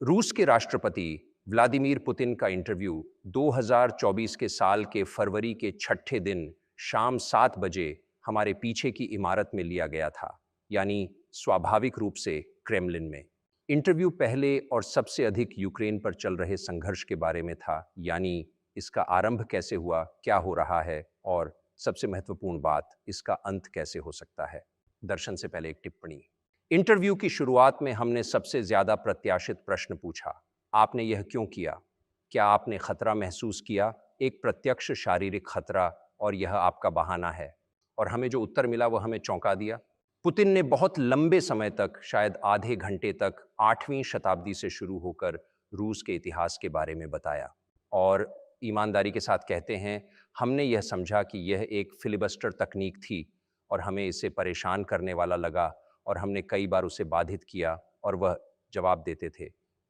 रूस के राष्ट्रपति व्लादिमीर पुतिन का इंटरव्यू 2024 के साल के फरवरी के छठे दिन शाम 7 बजे हमारे पीछे की इमारत में लिया गया था, यानी स्वाभाविक रूप से क्रेमलिन में। इंटरव्यू पहले और सबसे अधिक यूक्रेन पर चल रहे संघर्ष के बारे में था, यानी इसका आरंभ कैसे हुआ, क्या हो रहा है और सबसे महत्वपूर्ण बात, इसका अंत कैसे हो सकता है। दर्शन से पहले एक टिप्पणी। इंटरव्यू की शुरुआत में हमने सबसे ज्यादा प्रत्याशित प्रश्न पूछा, आपने यह क्यों किया? क्या आपने खतरा महसूस किया, एक प्रत्यक्ष शारीरिक खतरा, और यह आपका बहाना है? और हमें जो उत्तर मिला वह हमें चौंका दिया। पुतिन ने बहुत लंबे समय तक, शायद आधे घंटे तक, 8वीं शताब्दी से शुरू होकर रूस के इतिहास के बारे में बताया। और ईमानदारी के साथ कहते हैं, हमने यह समझा कि यह एक फिलिबस्टर तकनीक थी और हमें इसे परेशान करने वाला लगा, और हमने कई बार उसे बाधित किया और वह जवाब देते थे,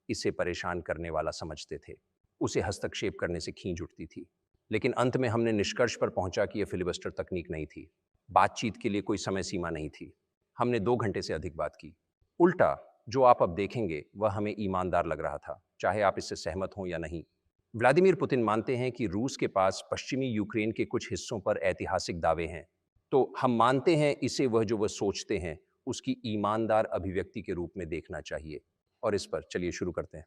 इसे परेशान करने वाला समझते थे। उसे हस्तक्षेप करने से खींच उठती थी। लेकिन अंत में हमने निष्कर्ष पर पहुंचा कि यह फिलिबस्टर तकनीक नहीं थी। बातचीत के लिए कोई समय सीमा नहीं थी। हमने 2 घंटे से अधिक बात की। उल्टा जो आप अब देखेंगे वह हमें ईमानदार लग रहा था, चाहे आप इससे सहमत हों या नहीं। व्लादिमीर पुतिन मानते हैं कि रूस के पास पश्चिमी यूक्रेन के कुछ हिस्सों पर ऐतिहासिक दावे हैं, तो हम मानते हैं इसे वह सोचते हैं उसकी ईमानदार अभिव्यक्ति के रूप में देखना चाहिए। और इस पर चलिए शुरू करते हैं।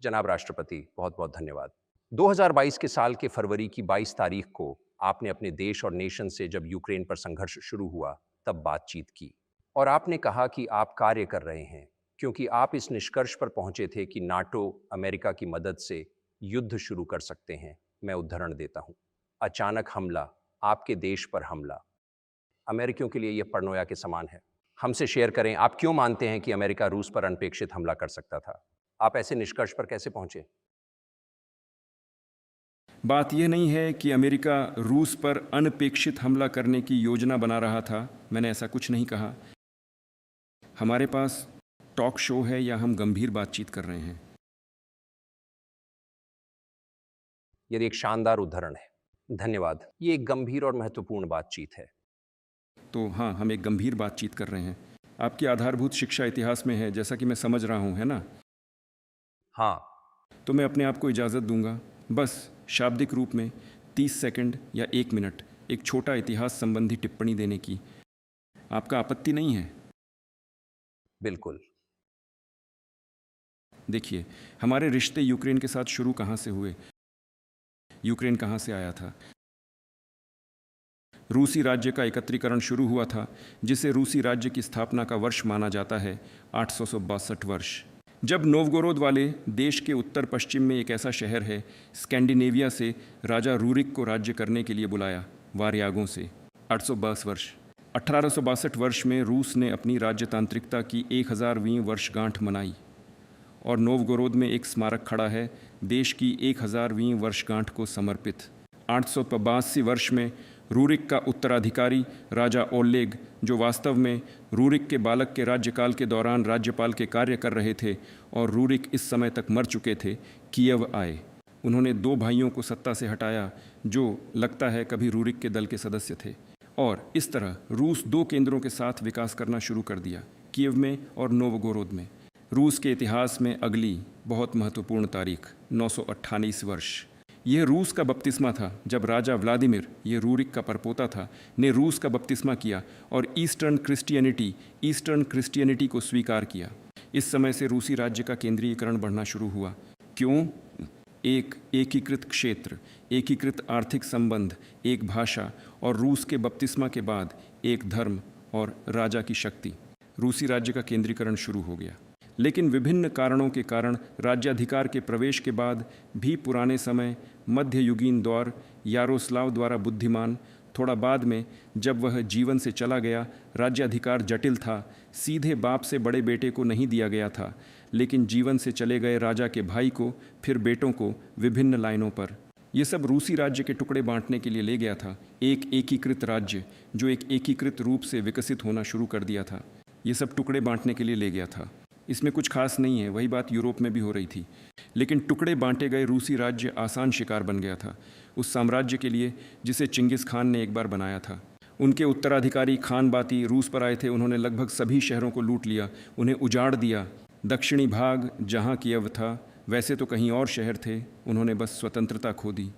जनाब राष्ट्रपति, बहुत बहुत धन्यवाद। 2022 के साल के फरवरी की 22 तारीख को आपने अपने देश और नेशन से, जब यूक्रेन पर संघर्ष शुरू हुआ, तब बातचीत की और आपने कहा कि आप कार्य कर रहे हैं क्योंकि आप इस निष्कर्ष पर पहुंचे थे कि नाटो अमेरिका की मदद से युद्ध शुरू कर सकते हैं। मैं उदाहरण देता हूं, अचानक हमला, आपके देश पर हमला। अमेरिकियों के लिए यह परनोया के समान है। हमसे शेयर करें, आप क्यों मानते हैं कि अमेरिका रूस पर अनपेक्षित हमला कर सकता था? आप ऐसे निष्कर्ष पर कैसे पहुंचे? बात यह नहीं है कि अमेरिका रूस पर अनपेक्षित हमला करने की योजना बना रहा था। मैंने ऐसा कुछ नहीं कहा। हमारे पास टॉक शो है या हम गंभीर बातचीत कर रहे हैं? यदि एक शानदार उदाहरण है। धन्यवाद। ये एक गंभीर और महत्वपूर्ण बातचीत है। तो हाँ, हम एक गंभीर बातचीत कर रहे हैं। आपकी आधारभूत शिक्षा इतिहास में है, जैसा कि मैं समझ रहा हूँ, है ना? हाँ। तो मैं अपने आप को इजाज़त दूंगा, बस शाब्दिक रूप में 30 सेकंड या 1 मिनट एक छोटा इतिहास संबंधी टिप्पणी देने की। आपका आपत्ति नहीं है? बिल्कुल। देखिए, हमारे रिश्ते यूक्रेन के साथ शुरू कहाँ से हुए? यूक्रेन कहाँ से आया था? रूसी राज्य का एकत्रीकरण शुरू हुआ था, जिसे रूसी राज्य की स्थापना का वर्ष माना जाता है 862 वर्ष। जब नोवगोरोद वाले देश के उत्तर पश्चिम में एक ऐसा शहर है, स्कैंडिनेविया से राजा रूरिक को राज्य करने के लिए बुलाया, वारयागों से। 862 वर्ष। 1862 वर्ष में रूस ने अपनी राज्यतांत्रिकता की 1000वीं वर्षगांठ मनाई और नोवगोरोद में एक स्मारक खड़ा है देश की 1000वीं वर्षगांठ को समर्पित। 882 वर्ष में रूरिक का उत्तराधिकारी राजा ओलेग, जो वास्तव में रूरिक के बालक के राज्यकाल के दौरान राज्यपाल के कार्य कर रहे थे और रूरिक इस समय तक मर चुके थे, कीयव आए। उन्होंने 2 भाइयों को सत्ता से हटाया जो लगता है कभी रूरिक के दल के सदस्य थे, और इस तरह रूस 2 केंद्रों के साथ विकास करना शुरू कर दिया, कीयव में और नोवगोरोद में। रूस के इतिहास में अगली बहुत महत्वपूर्ण तारीख 928 वर्ष। यह रूस का बपतिस्मा था जब राजा व्लादिमीर, ये रूरिक का परपोता था, ने रूस का बपतिस्मा किया और ईस्टर्न क्रिश्चियनिटी को स्वीकार किया। इस समय से रूसी राज्य का केंद्रीयकरण बढ़ना शुरू हुआ। क्यों? एक एकीकृत क्षेत्र, एकीकृत आर्थिक संबंध, एक भाषा और रूस के बपतिस्मा के बाद एक धर्म और राजा की शक्ति। रूसी राज्य का केंद्रीकरण शुरू हो गया। लेकिन विभिन्न कारणों के कारण राज्याधिकार के प्रवेश के बाद भी पुराने समय मध्ययुगीन दौर यारोस्लाव द्वारा बुद्धिमान, थोड़ा बाद में जब वह जीवन से चला गया, राज्याधिकार जटिल था, सीधे बाप से बड़े बेटे को नहीं दिया गया था, लेकिन जीवन से चले गए राजा के भाई को, फिर बेटों को, विभिन्न लाइनों पर। ये सब रूसी राज्य के टुकड़े बांटने के लिए ले गया था। एक एकीकृत राज्य जो एक एकीकृत रूप से विकसित होना शुरू कर दिया था, ये सब टुकड़े बांटने के लिए ले गया था। इसमें कुछ खास नहीं है, वही बात यूरोप में भी हो रही थी। लेकिन टुकड़े बांटे गए रूसी राज्य आसान शिकार बन गया था उस साम्राज्य के लिए जिसे चिंगिस खान ने एक बार बनाया था। उनके उत्तराधिकारी खान बाती रूस पर आए थे। उन्होंने लगभग सभी शहरों को लूट लिया, उन्हें उजाड़ दिया दक्षिणी भाग जहाँ कीव था वैसे तो कहीं और शहर थे, उन्होंने बस स्वतंत्रता खो दी,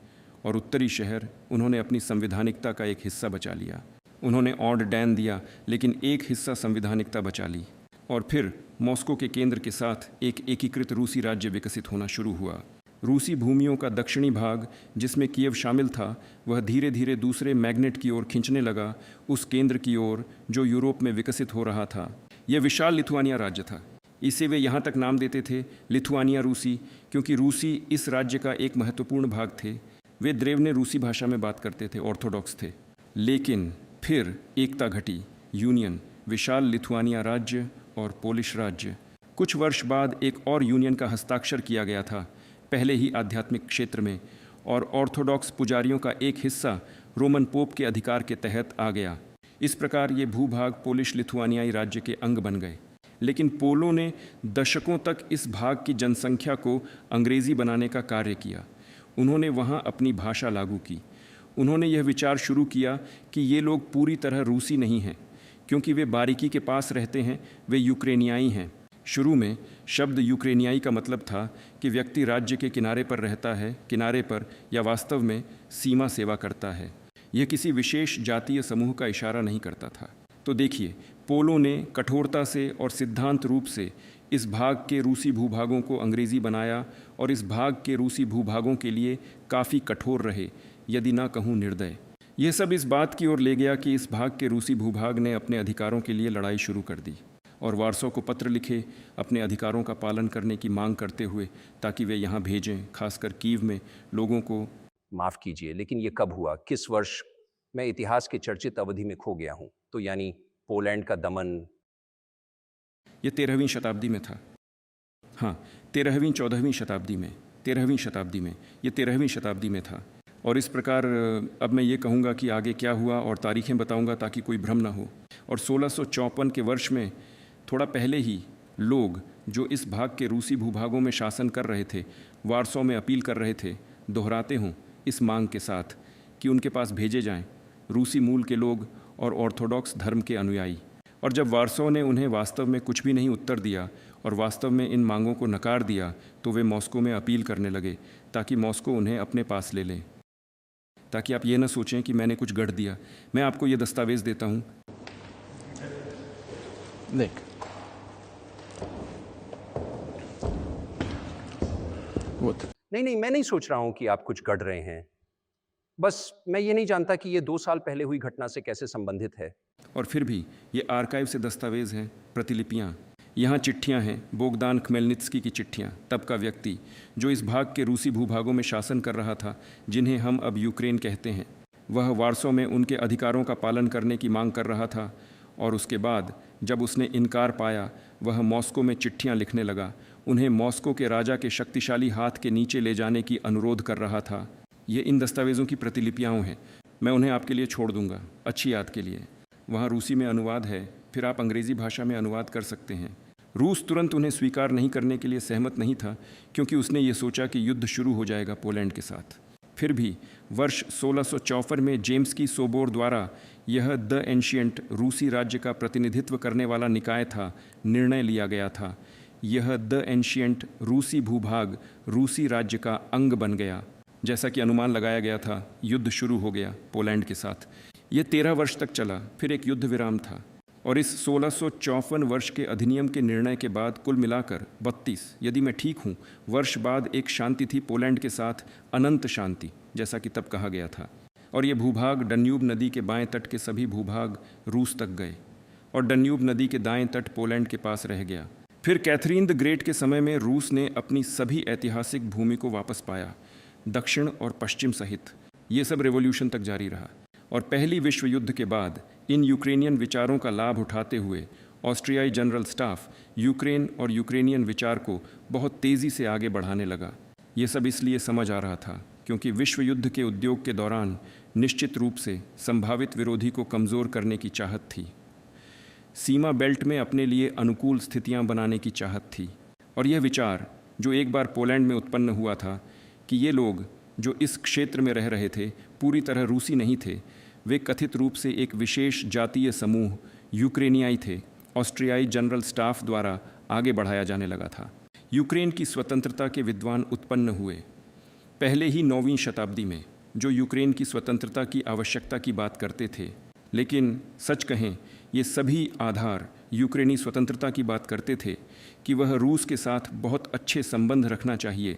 और उत्तरी शहर उन्होंने अपनी संवैधानिकता का एक हिस्सा बचा लिया। उन्होंने ऑड डैन दिया, लेकिन एक हिस्सा संवैधानिकता बचा ली। और फिर मॉस्को के केंद्र के साथ एक एकीकृत रूसी राज्य विकसित होना शुरू हुआ। रूसी भूमियों का दक्षिणी भाग, जिसमें कीव शामिल था, वह धीरे धीरे दूसरे मैग्नेट की ओर खींचने लगा, उस केंद्र की ओर जो यूरोप में विकसित हो रहा था। यह विशाल लिथुआनिया राज्य था। इसे वे यहाँ तक नाम देते थे लिथुआनिया रूसी, क्योंकि रूसी इस राज्य का एक महत्वपूर्ण भाग थे। वे द्रेवने रूसी भाषा में बात करते थे, ऑर्थोडॉक्स थे। लेकिन फिर एकता घटी, यूनियन, विशाल लिथुआनिया राज्य और पोलिश राज्य। कुछ वर्ष बाद एक और यूनियन का हस्ताक्षर किया गया था, पहले ही आध्यात्मिक क्षेत्र में, और ऑर्थोडॉक्स पुजारियों का एक हिस्सा रोमन पोप के अधिकार के तहत आ गया। इस प्रकार ये भूभाग पोलिश लिथुआनियाई राज्य के अंग बन गए। लेकिन पोलों ने दशकों तक इस भाग की जनसंख्या को अंग्रेजी बनाने का कार्य किया। उन्होंने वहाँ अपनी भाषा लागू की। उन्होंने यह विचार शुरू किया कि ये लोग पूरी तरह रूसी नहीं हैं, क्योंकि वे बारीकी के पास रहते हैं, वे यूक्रेनियाई हैं। शुरू में शब्द यूक्रेनियाई का मतलब था कि व्यक्ति राज्य के किनारे पर रहता है, किनारे पर, या वास्तव में सीमा सेवा करता है। यह किसी विशेष जातीय समूह का इशारा नहीं करता था। तो देखिए, पोलों ने कठोरता से और सिद्धांत रूप से इस भाग के रूसी भूभागों को अंग्रेजी बनाया, और इस भाग के रूसी भूभागों के लिए काफ़ी कठोर रहे, यदि ना कहूँ निर्दय। यह सब इस बात की ओर ले गया कि इस भाग के रूसी भूभाग ने अपने अधिकारों के लिए लड़ाई शुरू कर दी और वार्सो को पत्र लिखे अपने अधिकारों का पालन करने की मांग करते हुए, ताकि वे यहाँ भेजें, खासकर कीव में लोगों को। माफ़ कीजिए, लेकिन ये कब हुआ, किस वर्ष? मैं इतिहास के चर्चित अवधि में खो गया हूँ। तो यानी पोलैंड का दमन ये 13वीं शताब्दी में था। हाँ, 13वीं 14वीं शताब्दी में, 13वीं शताब्दी में, ये 13वीं शताब्दी में था। और इस प्रकार अब मैं ये कहूँगा कि आगे क्या हुआ और तारीखें बताऊँगा ताकि कोई भ्रम ना हो। और 1654 के वर्ष में, थोड़ा पहले ही, लोग जो इस भाग के रूसी भूभागों में शासन कर रहे थे, वार्सो में अपील कर रहे थे, दोहराते हूँ, इस मांग के साथ कि उनके पास भेजे जाएं रूसी मूल के लोग और ऑर्थोडॉक्स धर्म के अनुयायी। और जब वार्सो ने उन्हें वास्तव में कुछ भी नहीं उत्तर दिया और वास्तव में इन मांगों को नकार दिया, तो वे मॉस्को में अपील करने लगे ताकि मॉस्को उन्हें अपने पास ले ले। ताकि आप ये ना सोचें कि मैंने कुछ गढ़ दिया। मैं आपको ये दस्तावेज़ देता हूँ। देख, नहीं, मैं नहीं सोच रहा हूँ कि आप कुछ गढ़ रहे हैं। बस मैं ये नहीं जानता कि ये 2 साल पहले हुई घटना से कैसे संबंधित है। और फिर भी ये आर्काइव से दस्तावेज़ हैं, प्रतिलिपियाँ। यहाँ चिट्ठियाँ हैं, बोगदान खमेलनित्स्की की चिट्ठियाँ, तब का व्यक्ति जो इस भाग के रूसी भूभागों में शासन कर रहा था, जिन्हें हम अब यूक्रेन कहते हैं। वह वार्सो में उनके अधिकारों का पालन करने की मांग कर रहा था, और उसके बाद जब उसने इनकार पाया, वह मॉस्को में चिट्ठियाँ लिखने लगा, उन्हें मॉस्को के राजा के शक्तिशाली हाथ के नीचे ले जाने की अनुरोध कर रहा था। ये इन दस्तावेज़ों की प्रतिलिपियाँ हैं। मैं उन्हें आपके लिए छोड़ दूंगा, अच्छी याद के लिए। वहाँ रूसी में अनुवाद है, फिर आप अंग्रेज़ी भाषा में अनुवाद कर सकते हैं। रूस तुरंत उन्हें स्वीकार नहीं करने के लिए सहमत नहीं था, क्योंकि उसने ये सोचा कि युद्ध शुरू हो जाएगा पोलैंड के साथ। फिर भी वर्ष 1654 में जेम्स की सोबोर द्वारा यह द एंशिएंट रूसी राज्य का प्रतिनिधित्व करने वाला निकाय था, निर्णय लिया गया था। यह द एंशिएंट रूसी भूभाग रूसी राज्य का अंग बन गया। जैसा कि अनुमान लगाया गया था, युद्ध शुरू हो गया पोलैंड के साथ। ये 13 वर्ष तक चला, फिर एक युद्ध विराम था। और इस 1654 वर्ष के अधिनियम के निर्णय के बाद कुल मिलाकर 32, यदि मैं ठीक हूँ, वर्ष बाद एक शांति थी पोलैंड के साथ, अनंत शांति, जैसा कि तब कहा गया था। और ये भूभाग डन्यूब नदी के बाएं तट के सभी भूभाग रूस तक गए, और डन्यूब नदी के दाएं तट पोलैंड के पास रह गया। फिर कैथरीन द ग्रेट के समय में रूस ने अपनी सभी ऐतिहासिक भूमि को वापस पाया, दक्षिण और पश्चिम सहित। ये सब रेवोल्यूशन तक जारी रहा। और पहली विश्व युद्ध के बाद इन यूक्रेनियन विचारों का लाभ उठाते हुए ऑस्ट्रियाई जनरल स्टाफ यूक्रेन और यूक्रेनियन विचार को बहुत तेज़ी से आगे बढ़ाने लगा। ये सब इसलिए समझ आ रहा था क्योंकि विश्व युद्ध के उद्योग के दौरान निश्चित रूप से संभावित विरोधी को कमज़ोर करने की चाहत थी। सीमा बेल्ट में अपने लिए अनुकूल स्थितियां बनाने की चाहत थी। और यह विचार जो एक बार पोलैंड में उत्पन्न हुआ था कि ये लोग जो इस क्षेत्र में रह रहे थे पूरी तरह रूसी नहीं थे, वे कथित रूप से एक विशेष जातीय समूह यूक्रेनियाई थे, ऑस्ट्रियाई जनरल स्टाफ द्वारा आगे बढ़ाया जाने लगा था। यूक्रेन की स्वतंत्रता के विद्वान उत्पन्न हुए पहले ही 9वीं शताब्दी में, जो यूक्रेन की स्वतंत्रता की आवश्यकता की बात करते थे। लेकिन सच कहें, ये सभी आधार यूक्रेनी स्वतंत्रता की बात करते थे कि वह रूस के साथ बहुत अच्छे संबंध रखना चाहिए,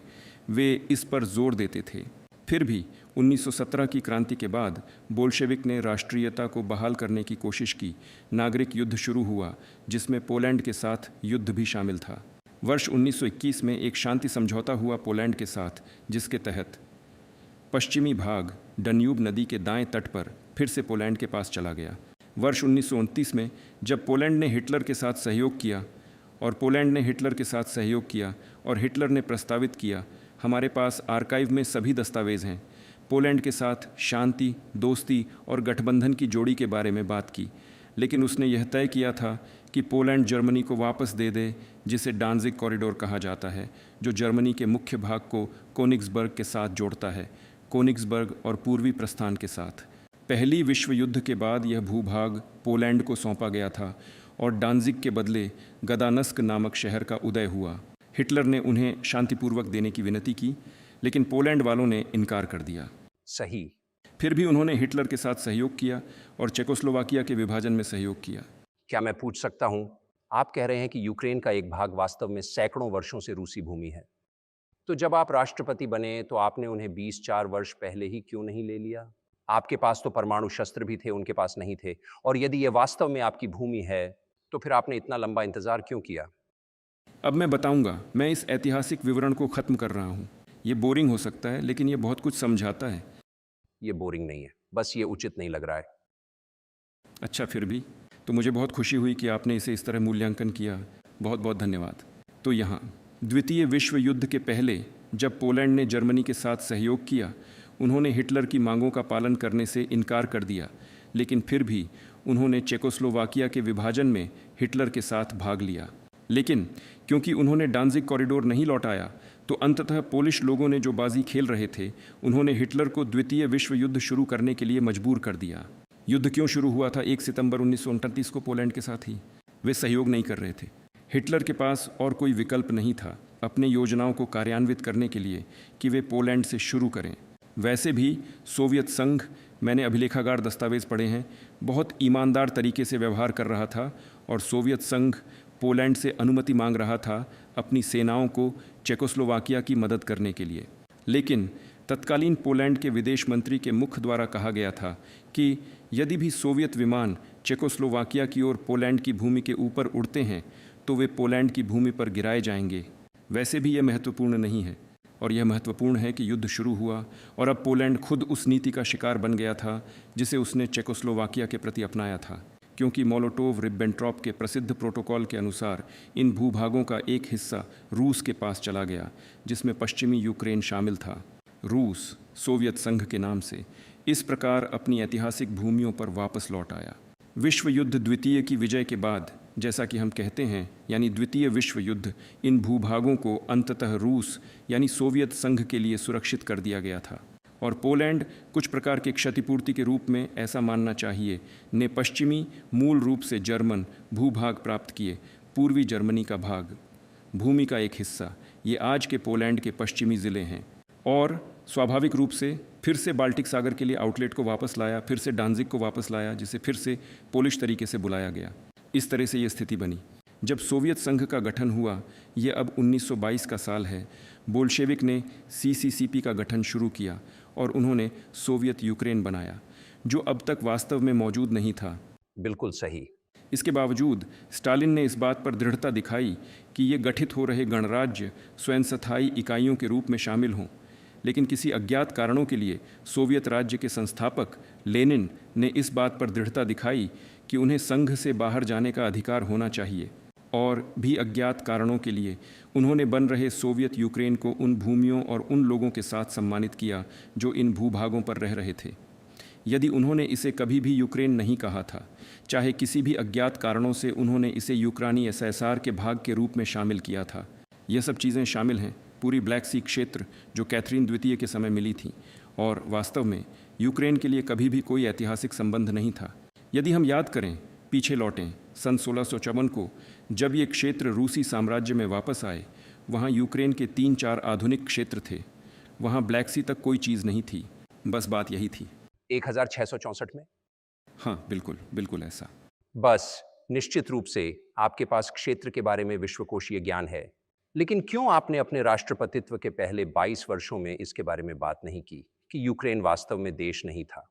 वे इस पर जोर देते थे। फिर भी 1917 की क्रांति के बाद बोल्शेविक ने राष्ट्रीयता को बहाल करने की कोशिश की। नागरिक युद्ध शुरू हुआ, जिसमें पोलैंड के साथ युद्ध भी शामिल था। वर्ष 1921 में एक शांति समझौता हुआ पोलैंड के साथ, जिसके तहत पश्चिमी भाग डन्यूब नदी के दाएं तट पर फिर से पोलैंड के पास चला गया। वर्ष 1929 में जब पोलैंड ने हिटलर के साथ सहयोग किया और पोलैंड ने हिटलर के साथ सहयोग किया और हिटलर ने प्रस्तावित किया, हमारे पास आर्काइव में सभी दस्तावेज़ हैं, पोलैंड के साथ शांति, दोस्ती और गठबंधन की जोड़ी के बारे में बात की। लेकिन उसने यह तय किया था कि पोलैंड जर्मनी को वापस दे दे, जिसे डांजिग कॉरिडोर कहा जाता है, जो जर्मनी के मुख्य भाग को कोनिग्सबर्ग के साथ जोड़ता है, कोनिग्सबर्ग और पूर्वी प्रस्थान के साथ। पहली विश्व युद्ध के बाद यह भूभाग पोलैंड को सौंपा गया था और डांजिग के बदले गदानस्क नामक शहर का उदय हुआ। हिटलर ने उन्हें शांतिपूर्वक देने की विनती की, लेकिन पोलैंड वालों ने इनकार कर दिया। सही। फिर भी उन्होंने हिटलर के साथ सहयोग किया और चेकोस्लोवाकिया के विभाजन में सहयोग किया। क्या मैं पूछ सकता हूं, आप कह रहे हैं कि यूक्रेन का एक भाग वास्तव में सैकड़ों वर्षों से रूसी भूमि है, तो जब आप राष्ट्रपति बने तो आपने उन्हें 24 वर्ष पहले ही क्यों नहीं ले लिया? आपके पास तो परमाणु शस्त्र भी थे, उनके पास नहीं थे। और यदि यह वास्तव में आपकी भूमि है, तो फिर आपने इतना लंबा इंतजार क्यों किया? अब मैं बताऊंगा। मैं इस ऐतिहासिक विवरण को खत्म कर रहा हूं। ये बोरिंग हो सकता है, लेकिन ये बहुत कुछ समझाता है। ये बोरिंग नहीं है, बस ये उचित नहीं लग रहा है। अच्छा, फिर भी तो मुझे बहुत खुशी हुई कि आपने इसे इस तरह मूल्यांकन किया। बहुत बहुत धन्यवाद। तो यहाँ द्वितीय विश्व युद्ध के पहले जब पोलैंड ने जर्मनी के साथ सहयोग किया, उन्होंने हिटलर की मांगों का पालन करने से इनकार कर दिया, लेकिन फिर भी उन्होंने चेकोस्लोवाकिया के विभाजन में हिटलर के साथ भाग लिया। लेकिन क्योंकि उन्होंने डांजिग कॉरिडोर नहीं लौटाया, तो अंततः पोलिश लोगों ने जो बाजी खेल रहे थे, उन्होंने हिटलर को द्वितीय विश्व युद्ध शुरू करने के लिए मजबूर कर दिया। युद्ध क्यों शुरू हुआ था 1 सितंबर 1939 को पोलैंड के साथ ही? वे सहयोग नहीं कर रहे थे। हिटलर के पास और कोई विकल्प नहीं था अपने योजनाओं को कार्यान्वित करने के लिए कि वे पोलैंड से शुरू करें। वैसे भी सोवियत संघ, मैंने अभिलेखागार दस्तावेज पढ़े हैं, बहुत ईमानदार तरीके से व्यवहार कर रहा था और सोवियत संघ पोलैंड से अनुमति मांग रहा था अपनी सेनाओं को चेकोस्लोवाकिया की मदद करने के लिए। लेकिन तत्कालीन पोलैंड के विदेश मंत्री के मुख द्वारा कहा गया था कि यदि भी सोवियत विमान चेकोस्लोवाकिया की ओर पोलैंड की भूमि के ऊपर उड़ते हैं तो वे पोलैंड की भूमि पर गिराए जाएंगे। वैसे भी यह महत्वपूर्ण नहीं है, और यह महत्वपूर्ण है कि युद्ध शुरू हुआ और अब पोलैंड खुद उस नीति का शिकार बन गया था जिसे उसने चेकोस्लोवाकिया के प्रति अपनाया था, क्योंकि मोलोटोव रिब्बेंट्रॉप के प्रसिद्ध प्रोटोकॉल के अनुसार इन भूभागों का एक हिस्सा रूस के पास चला गया, जिसमें पश्चिमी यूक्रेन शामिल था। रूस सोवियत संघ के नाम से इस प्रकार अपनी ऐतिहासिक भूमियों पर वापस लौट आया। विश्व युद्ध द्वितीय की विजय के बाद, जैसा कि हम कहते हैं, यानी द्वितीय विश्व युद्ध, इन भूभागों को अंततः रूस यानी सोवियत संघ के लिए सुरक्षित कर दिया गया था और पोलैंड कुछ प्रकार के क्षतिपूर्ति के रूप में, ऐसा मानना चाहिए, ने पश्चिमी मूल रूप से जर्मन भूभाग प्राप्त किए। पूर्वी जर्मनी का भाग, भूमि का एक हिस्सा, ये आज के पोलैंड के पश्चिमी ज़िले हैं और स्वाभाविक रूप से फिर से बाल्टिक सागर के लिए आउटलेट को वापस लाया, फिर से डांजिग को वापस लाया, जिसे फिर से पोलिश तरीके से बुलाया गया। इस तरह से ये स्थिति बनी। जब सोवियत संघ का गठन हुआ, ये अब 1922 का साल है, बोल्शेविक ने सीसीसीपी का गठन शुरू किया और उन्होंने सोवियत यूक्रेन बनाया, जो अब तक वास्तव में मौजूद नहीं था। बिल्कुल सही। इसके बावजूद स्टालिन ने इस बात पर दृढ़ता दिखाई कि ये गठित हो रहे गणराज्य स्वयं स्थायी इकाइयों के रूप में शामिल हों, लेकिन किसी अज्ञात कारणों के लिए सोवियत राज्य के संस्थापक लेनिन ने इस बात पर दृढ़ता दिखाई कि उन्हें संघ से बाहर जाने का अधिकार होना चाहिए, और भी अज्ञात कारणों के लिए उन्होंने बन रहे सोवियत यूक्रेन को उन भूमियों और उन लोगों के साथ सम्मानित किया जो इन भूभागों पर रह रहे थे। यदि उन्होंने इसे कभी भी यूक्रेन नहीं कहा था, चाहे किसी भी अज्ञात कारणों से उन्होंने इसे यूक्रानी एसएसआर के भाग के रूप में शामिल किया था। यह सब चीज़ें शामिल हैं पूरी ब्लैक सी क्षेत्र जो कैथरीन द्वितीय के समय मिली थी, और वास्तव में यूक्रेन के लिए कभी भी कोई ऐतिहासिक संबंध नहीं था। यदि हम याद करें, पीछे लौटें, सन 1654 को जब ये क्षेत्र रूसी साम्राज्य में वापस आए, वहाँ यूक्रेन के 3-4 आधुनिक क्षेत्र थे। वहाँ ब्लैक सी तक कोई चीज़ नहीं थी। बस बात यही थी। 1664 में? हाँ, बिल्कुल, बिल्कुल ऐसा। बस निश्चित रूप से आपके पास क्षेत्र के बारे में विश्वकोशीय ज्ञान है, लेकिन क्यों आपने अपने राष्ट्रपतित्व के पहले 22 वर्षों में इसके बारे में बात नहीं की कि यूक्रेन वास्तव में देश नहीं था?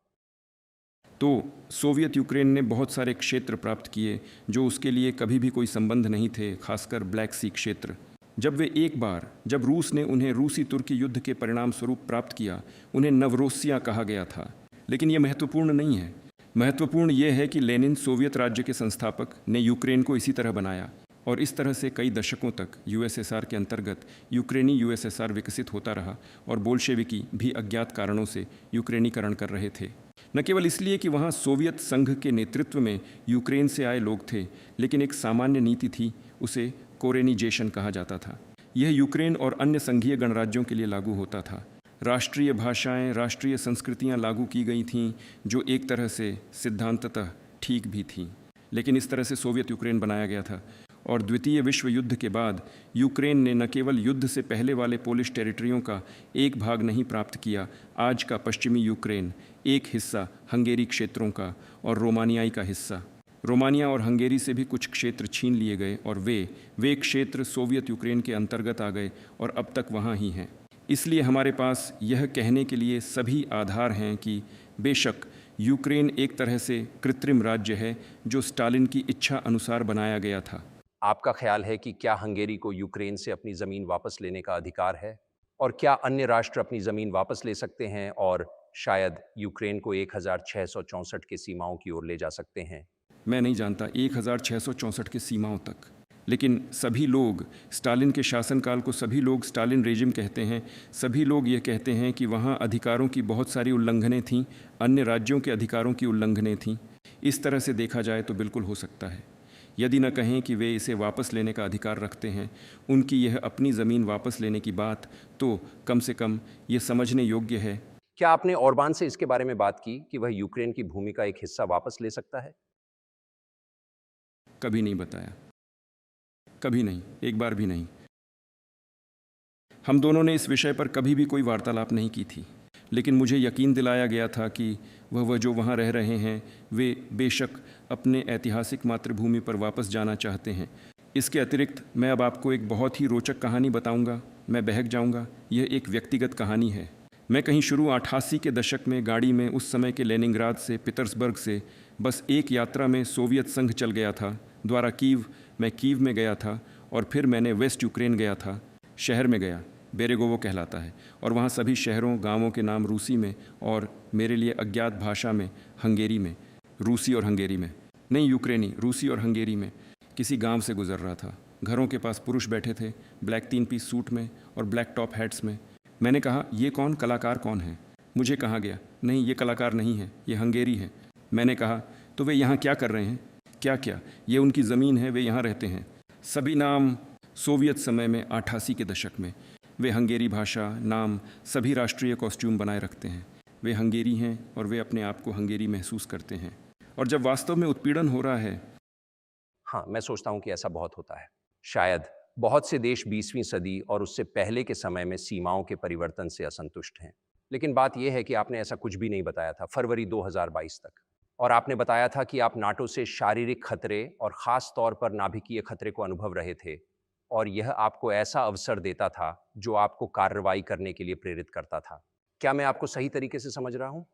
तो सोवियत यूक्रेन ने बहुत सारे क्षेत्र प्राप्त किए जो उसके लिए कभी भी कोई संबंध नहीं थे, खासकर ब्लैक सी क्षेत्र। जब रूस ने उन्हें रूसी तुर्की युद्ध के परिणाम स्वरूप प्राप्त किया, उन्हें नवरोसिया कहा गया था। लेकिन यह महत्वपूर्ण नहीं है। महत्वपूर्ण यह है कि लेनिन, सोवियत राज्य के संस्थापक, ने यूक्रेन को इसी तरह बनाया और इस तरह से कई दशकों तक यूएसएसआर के अंतर्गत यूक्रेनी यूएसएसआर विकसित होता रहा और बोल्शेविकी भी अज्ञात कारणों से यूक्रेनीकरण कर रहे थे। न केवल इसलिए कि वहाँ सोवियत संघ के नेतृत्व में यूक्रेन से आए लोग थे, लेकिन एक सामान्य नीति थी, उसे कोरेनिजेशन कहा जाता था। यह यूक्रेन और अन्य संघीय गणराज्यों के लिए लागू होता था। राष्ट्रीय भाषाएं, राष्ट्रीय संस्कृतियां लागू की गई थीं, जो एक तरह से सिद्धांततः ठीक भी थीं। लेकिन इस तरह से सोवियत यूक्रेन बनाया गया था। और द्वितीय विश्व युद्ध के बाद यूक्रेन ने न केवल युद्ध से पहले वाले पोलिश टेरिटरियों का एक भाग नहीं प्राप्त किया, आज का पश्चिमी यूक्रेन एक हिस्सा हंगेरी क्षेत्रों का और रोमानियाई का हिस्सा। रोमानिया और हंगेरी से भी कुछ क्षेत्र छीन लिए गए और वे क्षेत्र सोवियत यूक्रेन के अंतर्गत आ गए और अब तक वहाँ ही हैं। इसलिए हमारे पास यह कहने के लिए सभी आधार हैं कि बेशक यूक्रेन एक तरह से कृत्रिम राज्य है जो स्टालिन की इच्छा अनुसार बनाया गया था। आपका ख्याल है कि क्या हंगेरी को यूक्रेन से अपनी ज़मीन वापस लेने का अधिकार है? और क्या अन्य राष्ट्र अपनी ज़मीन वापस ले सकते हैं और शायद यूक्रेन को 1664 की सीमाओं की ओर ले जा सकते हैं? मैं नहीं जानता 1664 की सीमाओं तक, लेकिन सभी लोग स्टालिन के शासनकाल को सभी लोग स्टालिन रेजिम कहते हैं। सभी लोग ये कहते हैं कि वहाँ अधिकारों की बहुत सारी उल्लंघनें थीं, अन्य राज्यों के अधिकारों की उल्लंघनें थीं। इस तरह से देखा जाए तो बिल्कुल हो सकता है। यदि न कहें कि वे इसे वापस लेने का अधिकार रखते हैं, उनकी यह अपनी ज़मीन वापस लेने की बात, तो कम से कम ये समझने योग्य है। क्या आपने ओरबान से इसके बारे में बात की कि वह यूक्रेन की भूमि का एक हिस्सा वापस ले सकता है? कभी नहीं बताया, कभी नहीं, एक बार भी नहीं। हम दोनों ने इस विषय पर कभी भी कोई वार्तालाप नहीं की थी, लेकिन मुझे यकीन दिलाया गया था कि वह जो वहाँ रह रहे हैं, वे बेशक अपने ऐतिहासिक मातृभूमि पर वापस जाना चाहते हैं। इसके अतिरिक्त मैं अब आपको एक बहुत ही रोचक कहानी बताऊंगा। मैं बहक जाऊंगा। यह एक व्यक्तिगत कहानी है। मैं कहीं शुरू 88 के दशक में गाड़ी में उस समय के लेनिनग्राद से पीटर्सबर्ग से बस एक यात्रा में सोवियत संघ चल गया था, द्वारा कीव। मैं कीव में गया था और फिर मैंने वेस्ट यूक्रेन गया था, शहर में गया, बेरेगोवो कहलाता है, और वहाँ सभी शहरों गांवों के नाम रूसी में और मेरे लिए अज्ञात भाषा में, हंगेरी में, रूसी और हंगेरी में, नहीं यूक्रेनी, रूसी और हंगेरी में किसी गांव से गुजर रहा था। घरों के पास पुरुष बैठे थे, ब्लैक 3 पीस सूट में और ब्लैक टॉप हैट्स में। मैंने कहा, ये कौन कलाकार कौन है? मुझे कहा गया, नहीं ये कलाकार नहीं है, ये हंगेरी है। मैंने कहा, तो वे यहाँ क्या कर रहे हैं? क्या ये उनकी ज़मीन है, वे यहाँ रहते हैं। सभी नाम सोवियत समय में 88 के दशक में। वे हंगेरी भाषा, नाम, सभी राष्ट्रीय कॉस्ट्यूम बनाए रखते हैं। वे हंगेरी हैं और वे अपने आप को हंगेरी महसूस करते हैं। और जब वास्तव में उत्पीड़न हो रहा है, हाँ, मैं सोचता हूँ कि ऐसा बहुत होता है। शायद बहुत से देश 20वीं सदी और उससे पहले के समय में सीमाओं के परिवर्तन से असंतुष्ट हैं। लेकिन बात यह है कि आपने ऐसा कुछ भी नहीं बताया था फरवरी 2022 तक। और आपने बताया था कि आप नाटो से शारीरिक खतरे और ख़ास तौर पर नाभिकीय खतरे को अनुभव रहे थे, और यह आपको ऐसा अवसर देता था जो आपको कार्रवाई करने के लिए प्रेरित करता था। क्या मैं आपको सही तरीके से समझ रहा हूँ?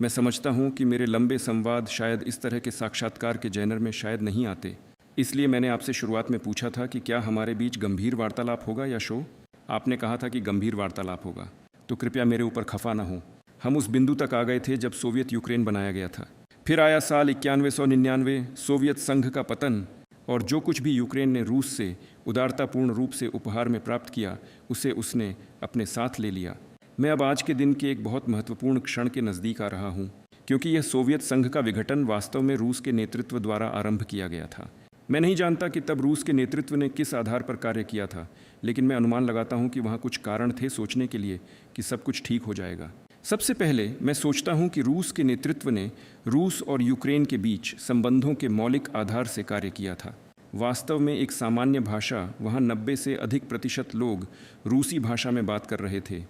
मैं समझता हूँ कि मेरे लंबे संवाद शायद इस तरह के साक्षात्कार के जैनर में शायद नहीं आते। इसलिए मैंने आपसे शुरुआत में पूछा था कि क्या हमारे बीच गंभीर वार्तालाप होगा या शो? आपने कहा था कि गंभीर वार्तालाप होगा, तो कृपया मेरे ऊपर खफा ना हो। हम उस बिंदु तक आ गए थे जब सोवियत यूक्रेन बनाया गया था। फिर आया साल 9199, सोवियत संघ का पतन, और जो कुछ भी यूक्रेन ने रूस से उदारतापूर्ण रूप से उपहार में प्राप्त किया, उसे उसने अपने साथ ले लिया। मैं अब आज के दिन के एक बहुत महत्वपूर्ण क्षण के नज़दीक आ रहा हूँ, क्योंकि यह सोवियत संघ का विघटन वास्तव में रूस के नेतृत्व द्वारा आरंभ किया गया था। मैं नहीं जानता कि तब रूस के नेतृत्व ने किस आधार पर कार्य किया था, लेकिन मैं अनुमान लगाता हूँ कि वहाँ कुछ कारण थे सोचने के लिए कि सब कुछ ठीक हो जाएगा। सबसे पहले मैं सोचता हूं कि रूस के नेतृत्व ने रूस और यूक्रेन के बीच संबंधों के मौलिक आधार से कार्य किया था। वास्तव में एक सामान्य भाषा, वहां 90 से अधिक प्रतिशत लोग रूसी भाषा में बात कर रहे थे।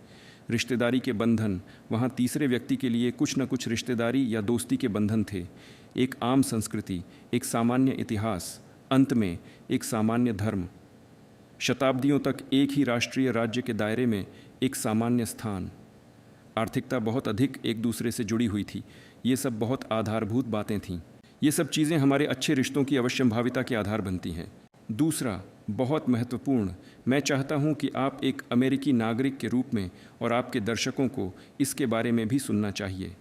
रिश्तेदारी के बंधन, वहाँ तीसरे व्यक्ति के लिए कुछ न कुछ रिश्तेदारी या दोस्ती के बंधन थे। एक आम संस्कृति, एक सामान्य इतिहास, अंत में एक सामान्य धर्म। शताब्दियों तक एक ही राष्ट्रीय राज्य के दायरे में एक सामान्य स्थान। आर्थिकता बहुत अधिक एक दूसरे से जुड़ी हुई थी। ये सब बहुत आधारभूत बातें थीं। ये सब चीज़ें हमारे अच्छे रिश्तों की अवश्यंभाविता के आधार बनती हैं। दूसरा, बहुत महत्वपूर्ण, मैं चाहता हूं कि आप एक अमेरिकी नागरिक के रूप में और आपके दर्शकों को इसके बारे में भी सुनना चाहिए।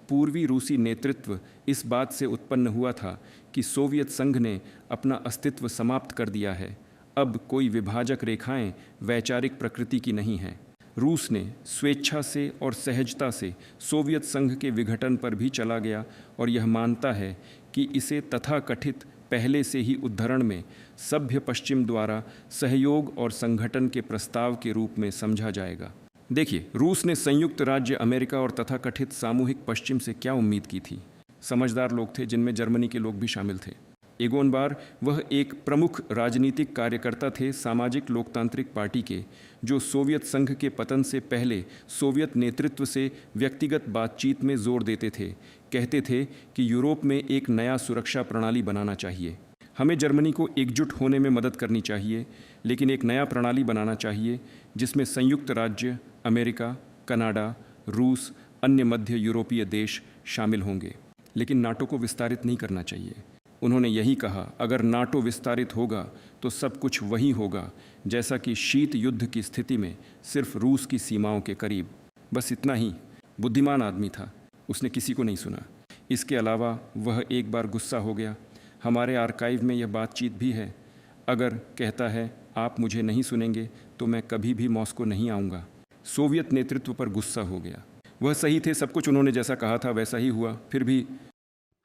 पूर्वी रूसी नेतृत्व इस बात से उत्पन्न हुआ था कि सोवियत संघ ने अपना अस्तित्व समाप्त कर दिया है। अब कोई विभाजक रेखाएं वैचारिक प्रकृति की नहीं हैं। रूस ने स्वेच्छा से और सहजता से सोवियत संघ के विघटन पर भी चला गया और यह मानता है कि इसे तथाकथित पहले से ही उद्धरण में सभ्य पश्चिम द्वारा सहयोग और संगठन के प्रस्ताव के रूप में समझा जाएगा। देखिए, रूस ने संयुक्त राज्य अमेरिका और तथाकथित सामूहिक पश्चिम से क्या उम्मीद की थी। समझदार लोग थे, जिनमें जर्मनी के लोग भी शामिल थे। एगोन बार वह एक प्रमुख राजनीतिक कार्यकर्ता थे सामाजिक लोकतांत्रिक पार्टी के, जो सोवियत संघ के पतन से पहले सोवियत नेतृत्व से व्यक्तिगत बातचीत में जोर देते थे। कहते थे कि यूरोप में एक नया सुरक्षा प्रणाली बनाना चाहिए। हमें जर्मनी को एकजुट होने में मदद करनी चाहिए, लेकिन एक नया प्रणाली बनाना चाहिए जिसमें संयुक्त राज्य अमेरिका, कनाडा, रूस, अन्य मध्य यूरोपीय देश शामिल होंगे। लेकिन नाटो को विस्तारित नहीं करना चाहिए। उन्होंने यही कहा, अगर नाटो विस्तारित होगा तो सब कुछ वही होगा जैसा कि शीत युद्ध की स्थिति में, सिर्फ रूस की सीमाओं के करीब। बस इतना ही। बुद्धिमान आदमी था, उसने किसी को नहीं सुना। इसके अलावा वह एक बार गुस्सा हो गया। हमारे आर्काइव में यह बातचीत भी है। अगर कहता है आप मुझे नहीं सुनेंगे तो मैं कभी भी मॉस्को नहीं आऊँगा। सोवियत नेतृत्व पर गुस्सा हो गया। वह सही थे, सब कुछ उन्होंने जैसा कहा था वैसा ही हुआ। फिर भी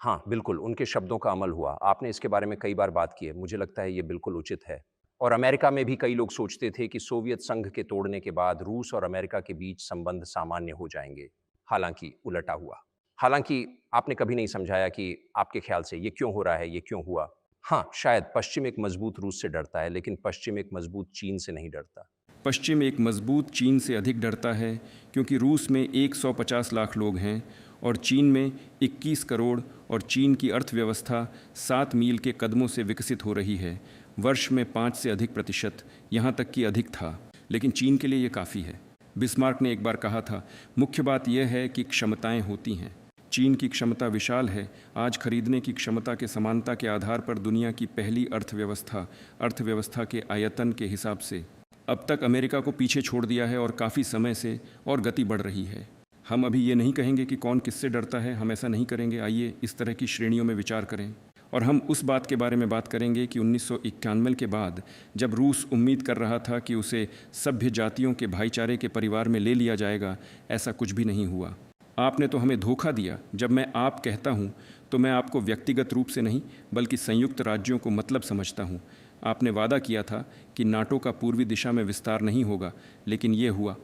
हाँ, बिल्कुल, उनके शब्दों का अमल हुआ। आपने इसके बारे में कई बार बात की है, मुझे लगता है ये बिल्कुल उचित है। और अमेरिका में भी कई लोग सोचते थे कि सोवियत संघ के तोड़ने के बाद रूस और अमेरिका के बीच संबंध सामान्य हो जाएंगे। हालांकि उलटा हुआ। हालांकि आपने कभी नहीं समझाया कि आपके ख्याल से ये क्यों हो रहा है, ये क्यों हुआ। हाँ, शायद पश्चिम एक मजबूत रूस से डरता है, लेकिन पश्चिम एक मजबूत चीन से नहीं डरता। पश्चिम एक मजबूत चीन से अधिक डरता है, क्योंकि रूस में 150 लाख लोग हैं और चीन में 21 करोड़, और चीन की अर्थव्यवस्था 7 मील के कदमों से विकसित हो रही है। वर्ष में 5 से अधिक प्रतिशत, यहाँ तक कि अधिक था। लेकिन चीन के लिए ये काफ़ी है। बिस्मार्क ने एक बार कहा था, मुख्य बात यह है कि क्षमताएं होती हैं। चीन की क्षमता विशाल है। आज खरीदने की क्षमता के समानता के आधार पर दुनिया की पहली अर्थव्यवस्था के आयतन के हिसाब से। अब तक अमेरिका को पीछे छोड़ दिया है और काफ़ी समय से और गति बढ़ रही है। हम अभी ये नहीं कहेंगे कि कौन किससे डरता है, हम ऐसा नहीं करेंगे। आइए इस तरह की श्रेणियों में विचार करें। और हम उस बात के बारे में बात करेंगे कि 1991 के बाद, जब रूस उम्मीद कर रहा था कि उसे सभ्य जातियों के भाईचारे के परिवार में ले लिया जाएगा, ऐसा कुछ भी नहीं हुआ। आपने तो हमें धोखा दिया। जब मैं आप कहता हूँ तो मैं आपको व्यक्तिगत रूप से नहीं, बल्कि संयुक्त राज्यों को मतलब समझता हूँ। आपने वादा किया था कि नाटो का पूर्वी दिशा में विस्तार नहीं होगा, लेकिन ये हुआ।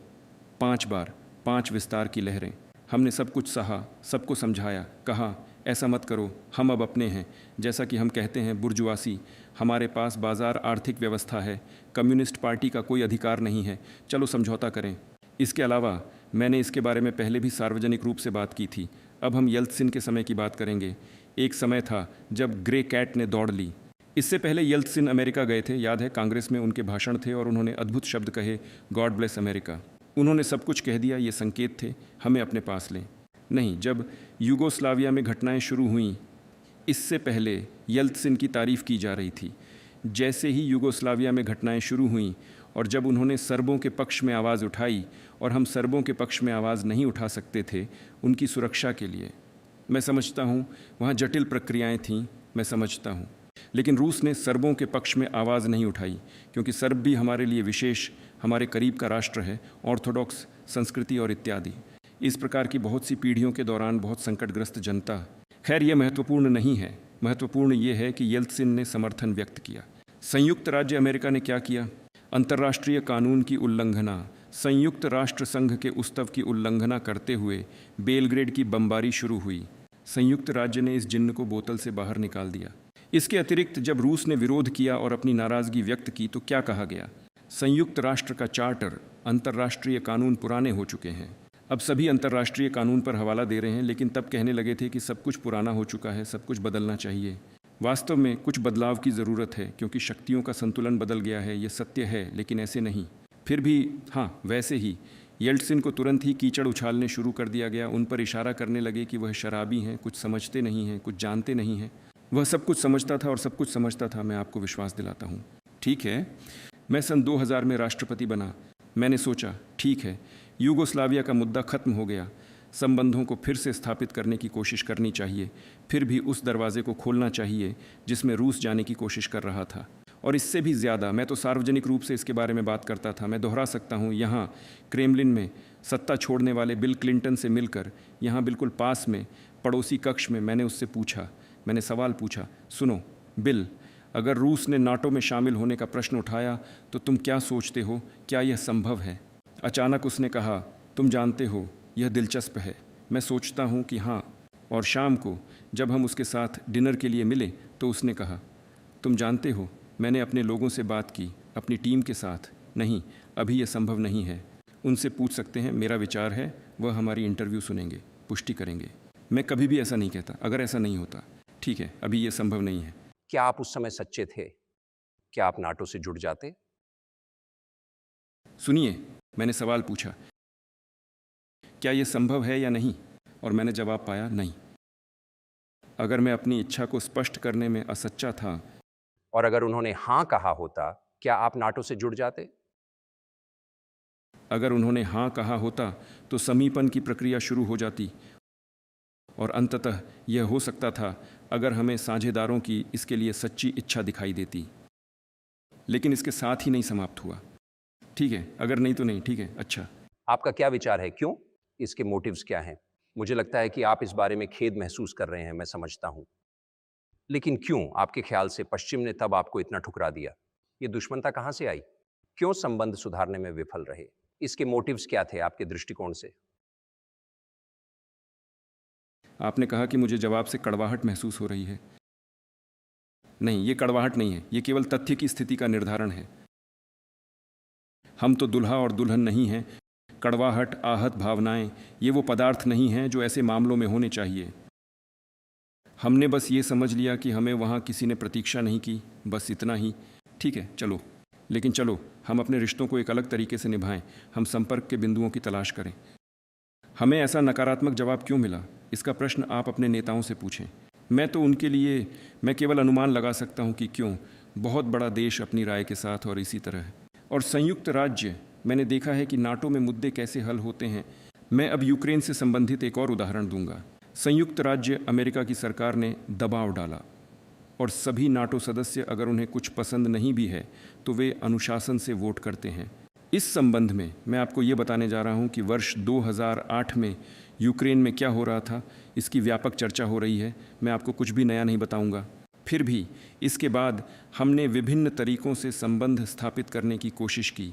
5 बार, 5 विस्तार की लहरें। हमने सब कुछ सहा, सबको समझाया, कहा ऐसा मत करो, हम अब अपने हैं। जैसा कि हम कहते हैं बुर्जुआसी, हमारे पास बाजार आर्थिक व्यवस्था है, कम्युनिस्ट पार्टी का कोई अधिकार नहीं है, चलो समझौता करें। इसके अलावा मैंने इसके बारे में पहले भी सार्वजनिक रूप से बात की थी। अब हम येल्त्सिन के समय की बात करेंगे। एक समय था जब ग्रे कैट ने दौड़ ली। इससे पहले येल्त्सिन अमेरिका गए थे, याद है, कांग्रेस में उनके भाषण थे और उन्होंने अद्भुत शब्द कहे, गॉड ब्लेस अमेरिका। उन्होंने सब कुछ कह दिया, ये संकेत थे, हमें अपने पास लें। नहीं, जब यूगोस्लाविया में घटनाएं शुरू हुईं, इससे पहले येल्त्सिन की तारीफ की जा रही थी। जैसे ही यूगोस्लाविया में घटनाएं शुरू हुईं और जब उन्होंने सर्बों के पक्ष में आवाज़ उठाई और हम सर्बों के पक्ष में आवाज़ नहीं उठा सकते थे उनकी सुरक्षा के लिए। मैं समझता हूँ वहाँ जटिल प्रक्रियाएं थीं, मैं समझता हूँ, लेकिन रूस ने सर्बों के पक्ष में आवाज़ नहीं उठाई, क्योंकि सर्ब भी हमारे लिए विशेष, हमारे करीब का राष्ट्र है, ऑर्थोडॉक्स संस्कृति और इत्यादि। इस प्रकार की बहुत सी पीढ़ियों के दौरान बहुत संकटग्रस्त जनता। खैर, यह महत्वपूर्ण नहीं है। महत्वपूर्ण ये है कि येल्त्सिन ने समर्थन व्यक्त किया। संयुक्त राज्य अमेरिका ने क्या किया? अंतर्राष्ट्रीय कानून की उल्लंघना, संयुक्त राष्ट्र संघ के उस्तव की उल्लंघना करते हुए बेलग्रेड की बमबारी शुरू हुई। संयुक्त राज्य ने इस जिन्न को बोतल से बाहर निकाल दिया। इसके अतिरिक्त जब रूस ने विरोध किया और अपनी नाराज़गी व्यक्त की तो क्या कहा गया? संयुक्त राष्ट्र का चार्टर, अंतर्राष्ट्रीय कानून पुराने हो चुके हैं। अब सभी अंतर्राष्ट्रीय कानून पर हवाला दे रहे हैं, लेकिन तब कहने लगे थे कि सब कुछ पुराना हो चुका है, सब कुछ बदलना चाहिए। वास्तव में कुछ बदलाव की ज़रूरत है, क्योंकि शक्तियों का संतुलन बदल गया है, ये सत्य है, लेकिन ऐसे नहीं। फिर भी हाँ, वैसे ही येल्टसिन को तुरंत ही कीचड़ उछालने शुरू कर दिया गया। उन पर इशारा करने लगे कि वह शराबी हैं, कुछ समझते नहीं हैं, कुछ जानते नहीं हैं। वह सब कुछ समझता था और सब कुछ समझता था, मैं आपको विश्वास दिलाता हूँ। ठीक है, मैं सन 2000 में राष्ट्रपति बना। मैंने सोचा ठीक है, यूगोस्लाविया का मुद्दा खत्म हो गया, संबंधों को फिर से स्थापित करने की कोशिश करनी चाहिए, फिर भी उस दरवाजे को खोलना चाहिए जिसमें रूस जाने की कोशिश कर रहा था। और इससे भी ज़्यादा, मैं तो सार्वजनिक रूप से इसके बारे में बात करता था। मैं दोहरा सकता हूँ, यहाँ क्रेमलिन में सत्ता छोड़ने वाले बिल क्लिंटन से मिलकर, यहाँ बिल्कुल पास में पड़ोसी कक्ष में मैंने उससे पूछा, मैंने सवाल पूछा, सुनो बिल, अगर रूस ने नाटो में शामिल होने का प्रश्न उठाया तो तुम क्या सोचते हो, क्या यह संभव है? अचानक उसने कहा, तुम जानते हो यह दिलचस्प है, मैं सोचता हूँ कि हाँ। और शाम को जब हम उसके साथ डिनर के लिए मिले तो उसने कहा, तुम जानते हो मैंने अपने लोगों से बात की, अपनी टीम के साथ, नहीं अभी यह संभव नहीं है। उनसे पूछ सकते हैं, मेरा विचार है, वह हमारी इंटरव्यू सुनेंगे, पुष्टि करेंगे। मैं कभी भी ऐसा नहीं कहता, अगर ऐसा नहीं होता, ठीक है, अभी यह संभव नहीं है। क्या आप उस समय सच्चे थे? क्या आप नाटो से जुड़ जाते? सुनिए, मैंने सवाल पूछा, क्या यह संभव है या नहीं? और मैंने जवाब पाया, नहीं। अगर मैं अपनी इच्छा को स्पष्ट करने में असच्चा था। और अगर उन्होंने हाँ कहा होता, क्या आप नाटो से जुड़ जाते? अगर उन्होंने हाँ कहा होता तो समीपन की प्रक्रिया शुरू हो जाती और अंततः यह हो सकता था अगर हमें साझेदारों की इसके लिए सच्ची इच्छा दिखाई देती। लेकिन इसके साथ ही नहीं समाप्त हुआ। ठीक है, अगर नहीं तो नहीं, ठीक है, अच्छा। आपका क्या विचार है, क्यों? इसके मोटिव्स क्या हैं? मुझे लगता है कि आप इस बारे में खेद महसूस कर रहे हैं, मैं समझता हूं। लेकिन क्यों आपके ख्याल से पश्चिम ने तब आपको इतना ठुकरा दिया? ये दुश्मनता कहां से आई? क्यों संबंध सुधारने में विफल रहे? इसके मोटिव्स क्या थे आपके दृष्टिकोण से? आपने कहा कि मुझे जवाब से कड़वाहट महसूस हो रही है। नहीं, ये कड़वाहट नहीं है, ये केवल तथ्य की स्थिति का निर्धारण है। हम तो दुल्हा और दुल्हन नहीं हैं। कड़वाहट, आहत भावनाएं, ये वो पदार्थ नहीं हैं जो ऐसे मामलों में होने चाहिए। हमने बस ये समझ लिया कि हमें वहाँ किसी ने प्रतीक्षा नहीं की, बस इतना ही। ठीक है, चलो, लेकिन चलो हम अपने रिश्तों को एक अलग तरीके से निभाएं। हम संपर्क के बिंदुओं की तलाश करें। हमें ऐसा नकारात्मक जवाब क्यों मिला, इसका प्रश्न आप अपने नेताओं से पूछें। मैं केवल अनुमान लगा सकता हूँ कि क्यों। बहुत बड़ा देश अपनी राय के साथ और इसी तरह। और संयुक्त राज्य, मैंने देखा है कि नाटो में मुद्दे कैसे हल होते हैं। मैं अब यूक्रेन से संबंधित एक और उदाहरण दूंगा। संयुक्त राज्य अमेरिका की सरकार ने दबाव डाला और सभी नाटो सदस्य, अगर उन्हें कुछ पसंद नहीं भी है तो वे अनुशासन से वोट करते हैं। इस संबंध में मैं आपको ये बताने जा रहा हूँ कि वर्ष 2008 में यूक्रेन में क्या हो रहा था, इसकी व्यापक चर्चा हो रही है। मैं आपको कुछ भी नया नहीं बताऊंगा। फिर भी इसके बाद हमने विभिन्न तरीकों से संबंध स्थापित करने की कोशिश की।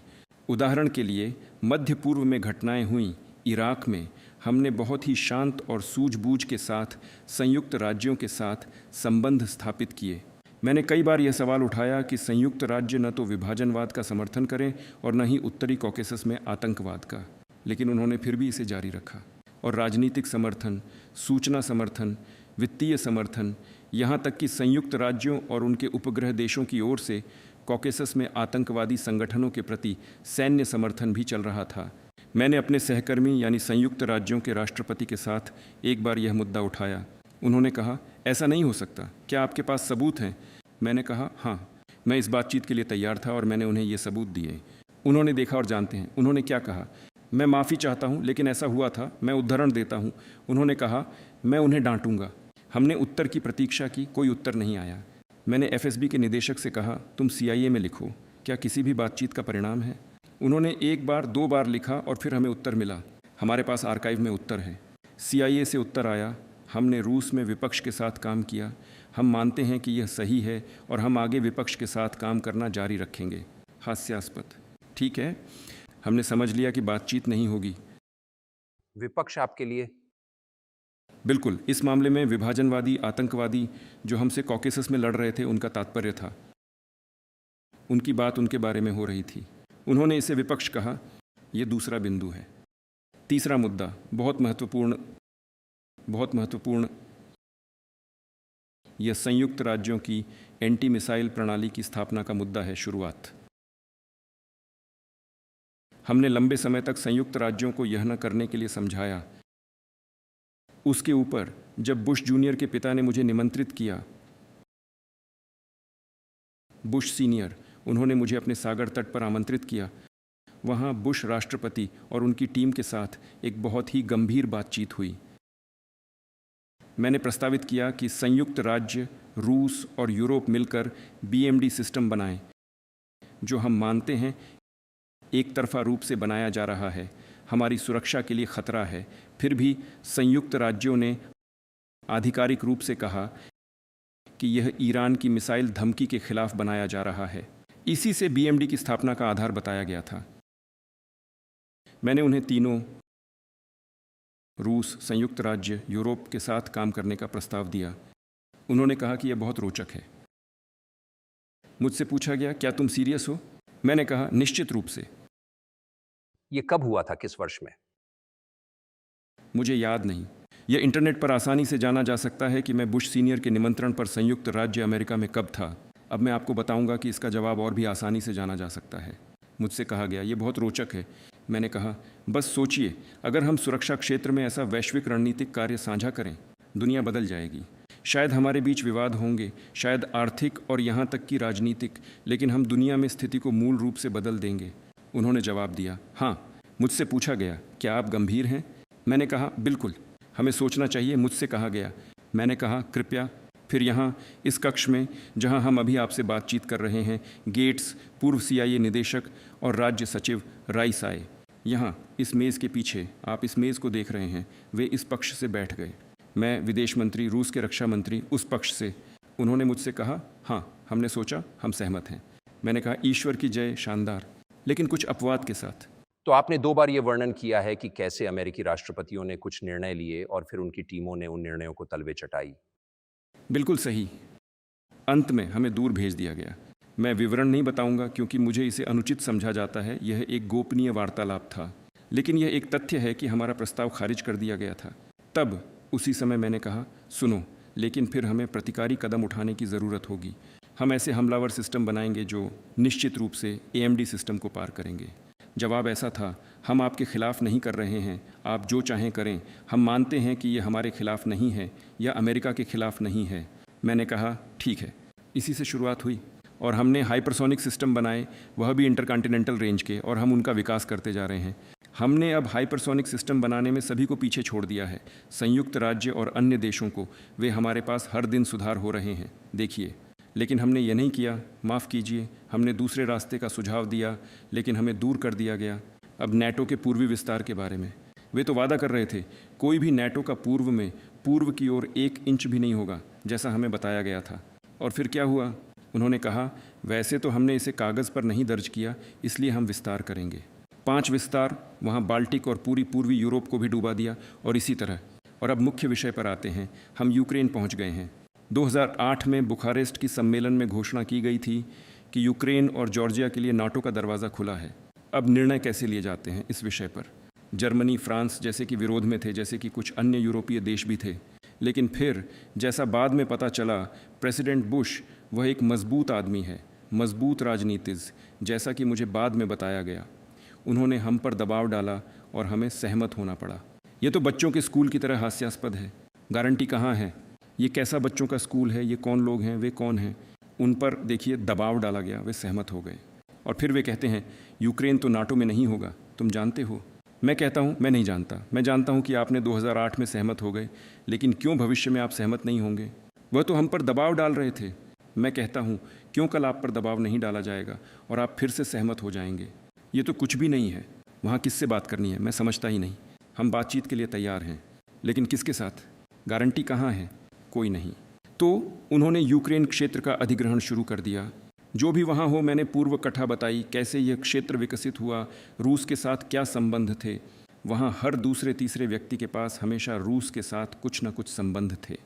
उदाहरण के लिए, मध्य पूर्व में घटनाएं हुई, इराक में हमने बहुत ही शांत और सूझबूझ के साथ संयुक्त राज्यों के साथ संबंध स्थापित किए। मैंने कई बार यह सवाल उठाया कि संयुक्त राज्य न तो विभाजनवाद का समर्थन करें और न ही उत्तरी कॉकेसस में आतंकवाद का, लेकिन उन्होंने फिर भी इसे जारी रखा। और राजनीतिक समर्थन, सूचना समर्थन, वित्तीय समर्थन, यहाँ तक कि संयुक्त राज्यों और उनके उपग्रह देशों की ओर से कॉकेसस में आतंकवादी संगठनों के प्रति सैन्य समर्थन भी चल रहा था। मैंने अपने सहकर्मी यानी संयुक्त राज्यों के राष्ट्रपति के साथ एक बार यह मुद्दा उठाया। उन्होंने कहा, ऐसा नहीं हो सकता, क्या आपके पास सबूत हैं? मैंने कहा, हाँ। मैं इस बातचीत के लिए तैयार था और मैंने उन्हें ये सबूत दिए। उन्होंने देखा और जानते हैं। उन्होंने क्या कहा? मैं माफ़ी चाहता हूँ, लेकिन ऐसा हुआ था, मैं उदाहरण देता हूँ। उन्होंने कहा, मैं उन्हें डांटूंगा। हमने उत्तर की प्रतीक्षा की, कोई उत्तर नहीं आया। मैंने एफएसबी के निदेशक से कहा, तुम CIA में लिखो, क्या किसी भी बातचीत का परिणाम है? उन्होंने एक बार, दो बार लिखा और फिर हमें उत्तर मिला। हमारे पास आर्काइव में उत्तर है। CIA से उत्तर आया, हमने रूस में विपक्ष के साथ काम किया, हम मानते हैं कि यह सही है और हम आगे विपक्ष के साथ काम करना जारी रखेंगे। हास्यास्पद, ठीक है। हमने समझ लिया कि बातचीत नहीं होगी। विपक्ष आपके लिए? बिल्कुल, इस मामले में विभाजनवादी आतंकवादी जो हमसे कॉकेसस में लड़ रहे थे उनका तात्पर्य था। उनकी बात उनके बारे में हो रही थी। उन्होंने इसे विपक्ष कहा। यह दूसरा बिंदु है। तीसरा मुद्दा बहुत महत्वपूर्ण यह संयुक्त राज्यों की एंटी मिसाइल प्रणाली की स्थापना का मुद्दा है। शुरुआत हमने लंबे समय तक संयुक्त राज्यों को यह न करने के लिए समझाया। उसके ऊपर जब बुश जूनियर के पिता ने मुझे निमंत्रित किया, बुश सीनियर, उन्होंने मुझे अपने सागर तट पर आमंत्रित किया। वहाँ बुश राष्ट्रपति और उनकी टीम के साथ एक बहुत ही गंभीर बातचीत हुई। मैंने प्रस्तावित किया कि संयुक्त राज्य, रूस और यूरोप मिलकर BMD सिस्टम बनाएं, जो हम मानते हैं एक तरफा रूप से बनाया जा रहा है, हमारी सुरक्षा के लिए खतरा है। फिर भी संयुक्त राज्यों ने आधिकारिक रूप से कहा कि यह ईरान की मिसाइल धमकी के खिलाफ बनाया जा रहा है। इसी से BMD की स्थापना का आधार बताया गया था। मैंने उन्हें तीनों, रूस, संयुक्त राज्य, यूरोप के साथ काम करने का प्रस्ताव दिया। उन्होंने कहा कि यह बहुत रोचक है। मुझसे पूछा गया, क्या तुम सीरियस हो? मैंने कहा, निश्चित रूप से। ये कब हुआ था, किस वर्ष में? मुझे याद नहीं। यह इंटरनेट पर आसानी से जाना जा सकता है कि मैं बुश सीनियर के निमंत्रण पर संयुक्त राज्य अमेरिका में कब था। अब मैं आपको बताऊंगा कि इसका जवाब और भी आसानी से जाना जा सकता है। मुझसे कहा गया, यह बहुत रोचक है। मैंने कहा, बस सोचिए, अगर हम सुरक्षा क्षेत्र में ऐसा वैश्विक रणनीतिक कार्य साझा करें, दुनिया बदल जाएगी। शायद हमारे बीच विवाद होंगे, शायद आर्थिक और यहाँ तक कि राजनीतिक, लेकिन हम दुनिया में स्थिति को मूल रूप से बदल देंगे। उन्होंने जवाब दिया, हाँ। मुझसे पूछा गया, क्या आप गंभीर हैं? मैंने कहा, बिल्कुल, हमें सोचना चाहिए। मुझसे कहा गया, मैंने कहा, कृपया। फिर यहाँ इस कक्ष में जहाँ हम अभी आपसे बातचीत कर रहे हैं, गेट्स, पूर्व CIA निदेशक और राज्य सचिव राइस आए। यहाँ इस मेज़ के पीछे, आप इस मेज़ को देख रहे हैं, वे इस पक्ष से बैठ गए। मैं विदेश मंत्री, रूस के रक्षा मंत्री उस पक्ष से। उन्होंने मुझसे कहा, हाँ, हमने सोचा, हम सहमत हैं। मैंने कहा, ईश्वर की जय, शानदार, लेकिन कुछ अपवाद के साथ। तो आपने 2 बार ये वर्णन किया है कि कैसे अमेरिकी राष्ट्रपतियों ने कुछ निर्णय लिए और फिर उनकी टीमों ने उन निर्णयों को तलवे चटाई। बिल्कुल सही। अंत में हमें दूर भेज दिया गया। मैं विवरण नहीं बताऊंगा क्योंकि मुझे इसे अनुचित समझा जाता है। यह एक गोपनीय वार्तालाप था, लेकिन यह एक तथ्य है कि हमारा प्रस्ताव खारिज कर दिया गया था। तब उसी समय मैंने कहा, सुनो, लेकिन फिर हमें प्रतिकारी कदम उठाने की ज़रूरत होगी। हम ऐसे हमलावर सिस्टम बनाएंगे जो निश्चित रूप से AMD सिस्टम को पार करेंगे। जवाब ऐसा था, हम आपके खिलाफ नहीं कर रहे हैं, आप जो चाहें करें। हम मानते हैं कि यह हमारे खिलाफ नहीं है या अमेरिका के खिलाफ नहीं है। मैंने कहा, ठीक है। इसी से शुरुआत हुई और हमने हाइपरसोनिक सिस्टम बनाए, वह भी इंटरकॉन्टिनेंटल रेंज के, और हम उनका विकास करते जा रहे हैं। हमने अब हाइपरसोनिक सिस्टम बनाने में सभी को पीछे छोड़ दिया है, संयुक्त राज्य और अन्य देशों को। वे हमारे पास हर दिन सुधार हो रहे हैं, देखिए। लेकिन हमने ये नहीं किया, माफ़ कीजिए, हमने दूसरे रास्ते का सुझाव दिया, लेकिन हमें दूर कर दिया गया। अब नेटो के पूर्वी विस्तार के बारे में वे तो वादा कर रहे थे, कोई भी नेटो का पूर्व की ओर 1 इंच भी नहीं होगा, जैसा हमें बताया गया था। और फिर क्या हुआ? उन्होंने कहा, वैसे तो हमने इसे कागज़ पर नहीं दर्ज किया, इसलिए हम विस्तार करेंगे। 5 विस्तार, वहाँ बाल्टिक और पूर्वी यूरोप को भी डूबा दिया, और इसी तरह। और अब मुख्य विषय पर आते हैं। हम यूक्रेन पहुँच गए हैं। 2008 में बुखारेस्ट की सम्मेलन में घोषणा की गई थी कि यूक्रेन और जॉर्जिया के लिए नाटो का दरवाज़ा खुला है। अब निर्णय कैसे लिए जाते हैं इस विषय पर? जर्मनी, फ्रांस जैसे कि विरोध में थे, जैसे कि कुछ अन्य यूरोपीय देश भी थे। लेकिन फिर जैसा बाद में पता चला, प्रेसिडेंट बुश वह एक मजबूत आदमी है, मजबूत राजनीतिज्ञ, जैसा कि मुझे बाद में बताया गया। उन्होंने हम पर दबाव डाला और हमें सहमत होना पड़ा। ये तो बच्चों के स्कूल की तरह हास्यास्पद है। गारंटी कहाँ है? ये कैसा बच्चों का स्कूल है? ये कौन लोग हैं? वे कौन हैं? उन पर देखिए दबाव डाला गया, वे सहमत हो गए। और फिर वे कहते हैं, यूक्रेन तो नाटो में नहीं होगा, तुम जानते हो। मैं कहता हूँ, मैं नहीं जानता। मैं जानता हूँ कि आपने 2008 में सहमत हो गए, लेकिन क्यों भविष्य में आप सहमत नहीं होंगे? वह तो हम पर दबाव डाल रहे थे। मैं कहता हूँ, क्यों कल आप पर दबाव नहीं डाला जाएगा और आप फिर से सहमत हो जाएंगे? ये तो कुछ भी नहीं है। वहाँ किससे बात करनी है, मैं समझता ही नहीं। हम बातचीत के लिए तैयार हैं, लेकिन किसके साथ? गारंटी कहाँ है? कोई नहीं। तो उन्होंने यूक्रेन क्षेत्र का अधिग्रहण शुरू कर दिया। जो भी वहाँ हो, मैंने पूर्व कथा बताई कैसे यह क्षेत्र विकसित हुआ, रूस के साथ क्या संबंध थे। वहाँ हर दूसरे तीसरे व्यक्ति के पास हमेशा रूस के साथ कुछ न कुछ संबंध थे।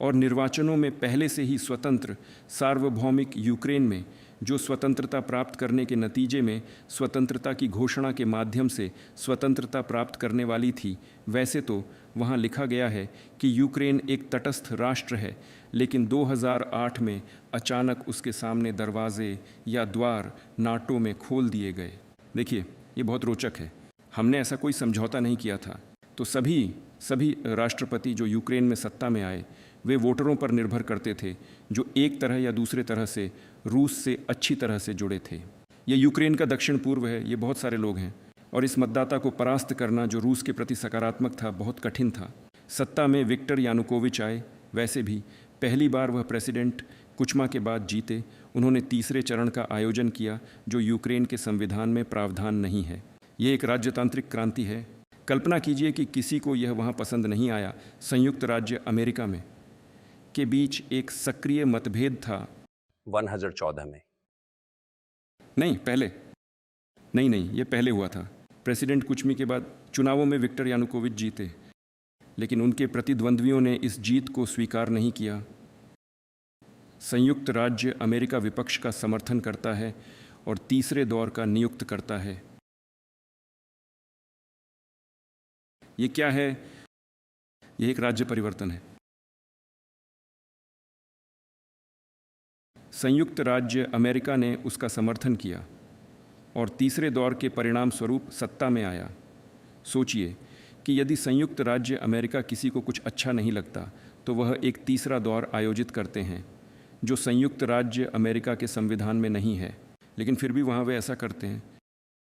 और निर्वाचनों में पहले से ही स्वतंत्र सार्वभौमिक यूक्रेन में जो स्वतंत्रता प्राप्त करने के नतीजे में स्वतंत्रता की घोषणा के माध्यम से स्वतंत्रता प्राप्त करने वाली थी, वैसे तो वहाँ लिखा गया है कि यूक्रेन एक तटस्थ राष्ट्र है, लेकिन 2008 में अचानक उसके सामने दरवाजे या द्वार नाटो में खोल दिए गए। देखिए, ये बहुत रोचक है। हमने ऐसा कोई समझौता नहीं किया था। तो सभी राष्ट्रपति जो यूक्रेन में सत्ता में आए, वे वोटरों पर निर्भर करते थे जो एक तरह या दूसरे तरह से रूस से अच्छी तरह से जुड़े थे। ये यूक्रेन का दक्षिण पूर्व है, ये बहुत सारे लोग हैं, और इस मतदाता को परास्त करना जो रूस के प्रति सकारात्मक था, बहुत कठिन था। सत्ता में विक्टर यानुकोविच आए। वैसे भी पहली बार वह प्रेसिडेंट कुचमा के बाद जीते। उन्होंने तीसरे चरण का आयोजन किया जो यूक्रेन के संविधान में प्रावधान नहीं है। ये एक राज्यतांत्रिक क्रांति है। कल्पना कीजिए कि किसी को यह वहाँ पसंद नहीं आया। संयुक्त राज्य अमेरिका में के बीच एक सक्रिय मतभेद था 2014 में। नहीं, पहले नहीं, ये पहले हुआ था। प्रेसिडेंट कुचमी के बाद चुनावों में विक्टर यानुकोविच जीते, लेकिन उनके प्रतिद्वंद्वियों ने इस जीत को स्वीकार नहीं किया। संयुक्त राज्य अमेरिका विपक्ष का समर्थन करता है और तीसरे दौर का नियुक्त करता है। ये क्या है? ये एक राज्य परिवर्तन है। संयुक्त राज्य अमेरिका ने उसका समर्थन किया और तीसरे दौर के परिणाम स्वरूप सत्ता में आया। सोचिए कि यदि संयुक्त राज्य अमेरिका किसी को कुछ अच्छा नहीं लगता तो वह एक तीसरा दौर आयोजित करते हैं जो संयुक्त राज्य अमेरिका के संविधान में नहीं है, लेकिन फिर भी वहाँ वे ऐसा करते हैं।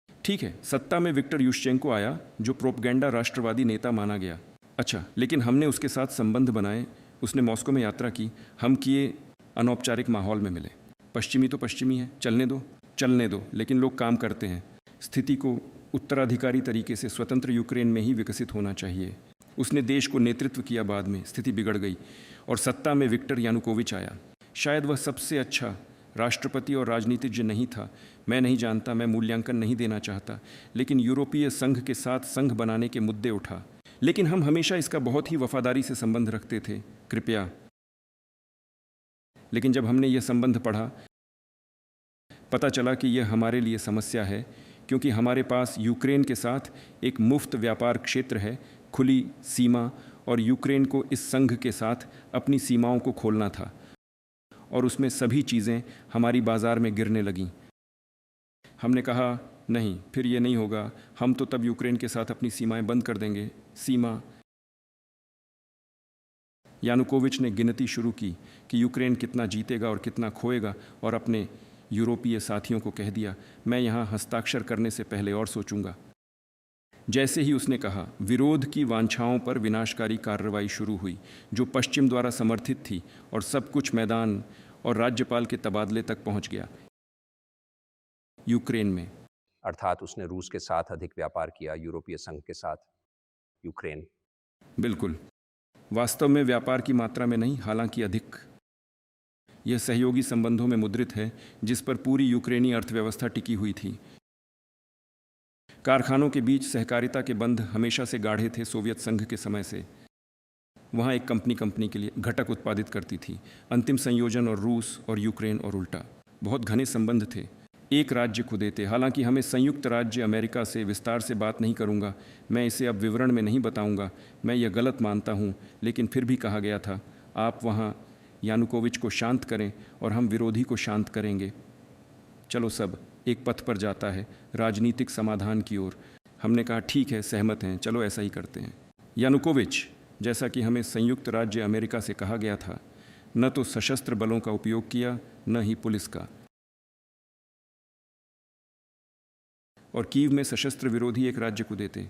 ठीक है, सत्ता में विक्टर युशचेंको आया जो प्रोपगेंडा राष्ट्रवादी नेता माना गया। अच्छा, लेकिन हमने उसके साथ संबंध बनाए। उसने मॉस्को में यात्रा की, हम किए, अनौपचारिक माहौल में मिले। पश्चिमी तो पश्चिमी है, चलने दो, लेकिन लोग काम करते हैं। स्थिति को उत्तराधिकारी तरीके से स्वतंत्र यूक्रेन में ही विकसित होना चाहिए। उसने देश को नेतृत्व किया। बाद में स्थिति बिगड़ गई और सत्ता में विक्टर यानुकोविच आया। शायद वह सबसे अच्छा राष्ट्रपति और राजनीतिज्ञ नहीं था, मैं नहीं जानता, मैं मूल्यांकन नहीं देना चाहता, लेकिन यूरोपीय संघ के साथ संघ बनाने के मुद्दे उठा। लेकिन हम हमेशा इसका बहुत ही वफादारी से संबंध रखते थे, कृपया। लेकिन जब हमने यह संबंध पढ़ा, पता चला कि यह हमारे लिए समस्या है, क्योंकि हमारे पास यूक्रेन के साथ एक मुफ्त व्यापार क्षेत्र है, खुली सीमा, और यूक्रेन को इस संघ के साथ अपनी सीमाओं को खोलना था और उसमें सभी चीज़ें हमारी बाज़ार में गिरने लगीं। हमने कहा नहीं, फिर ये नहीं होगा, हम तो तब यूक्रेन के साथ अपनी सीमाएं बंद कर देंगे। यानुकोविच ने गिनती शुरू की कि यूक्रेन कितना जीतेगा और कितना खोएगा, और अपने यूरोपीय साथियों को कह दिया, मैं यहाँ हस्ताक्षर करने से पहले और सोचूंगा। जैसे ही उसने कहा, विरोध की वांछाओं पर विनाशकारी कार्रवाई शुरू हुई जो पश्चिम द्वारा समर्थित थी, और सब कुछ मैदान और राज्यपाल के तबादले तक पहुंच गया यूक्रेन में। अर्थात उसने रूस के साथ अधिक व्यापार किया, यूरोपीय संघ के साथ यूक्रेन। बिल्कुल, वास्तव में व्यापार की मात्रा में नहीं, हालांकि अधिक। यह सहयोगी संबंधों में मुद्रित है जिस पर पूरी यूक्रेनी अर्थव्यवस्था टिकी हुई थी। कारखानों के बीच सहकारिता के बंध हमेशा से गाढ़े थे। सोवियत संघ के समय से वहाँ एक कंपनी के लिए घटक उत्पादित करती थी। अंतिम संयोजन और रूस और यूक्रेन और उल्टा, बहुत घने संबंध थे। एक राज्य खुदे थे। हालांकि हमें संयुक्त राज्य अमेरिका से विस्तार से बात नहीं करूंगा, मैं इसे अब विवरण में नहीं बताऊंगा, मैं यह गलत मानता हूं, लेकिन फिर भी कहा गया था आप वहां यानुकोविच को शांत करें और हम विरोधी को शांत करेंगे। चलो, सब एक पथ पर जाता है, राजनीतिक समाधान की ओर। हमने कहा ठीक है, सहमत हैं, चलो ऐसा ही करते हैं। यानुकोविच, जैसा कि हमें संयुक्त राज्य अमेरिका से कहा गया था, न तो सशस्त्र बलों का उपयोग किया, न ही पुलिस का। और कीव में सशस्त्र विरोधी एक राज्य को देते।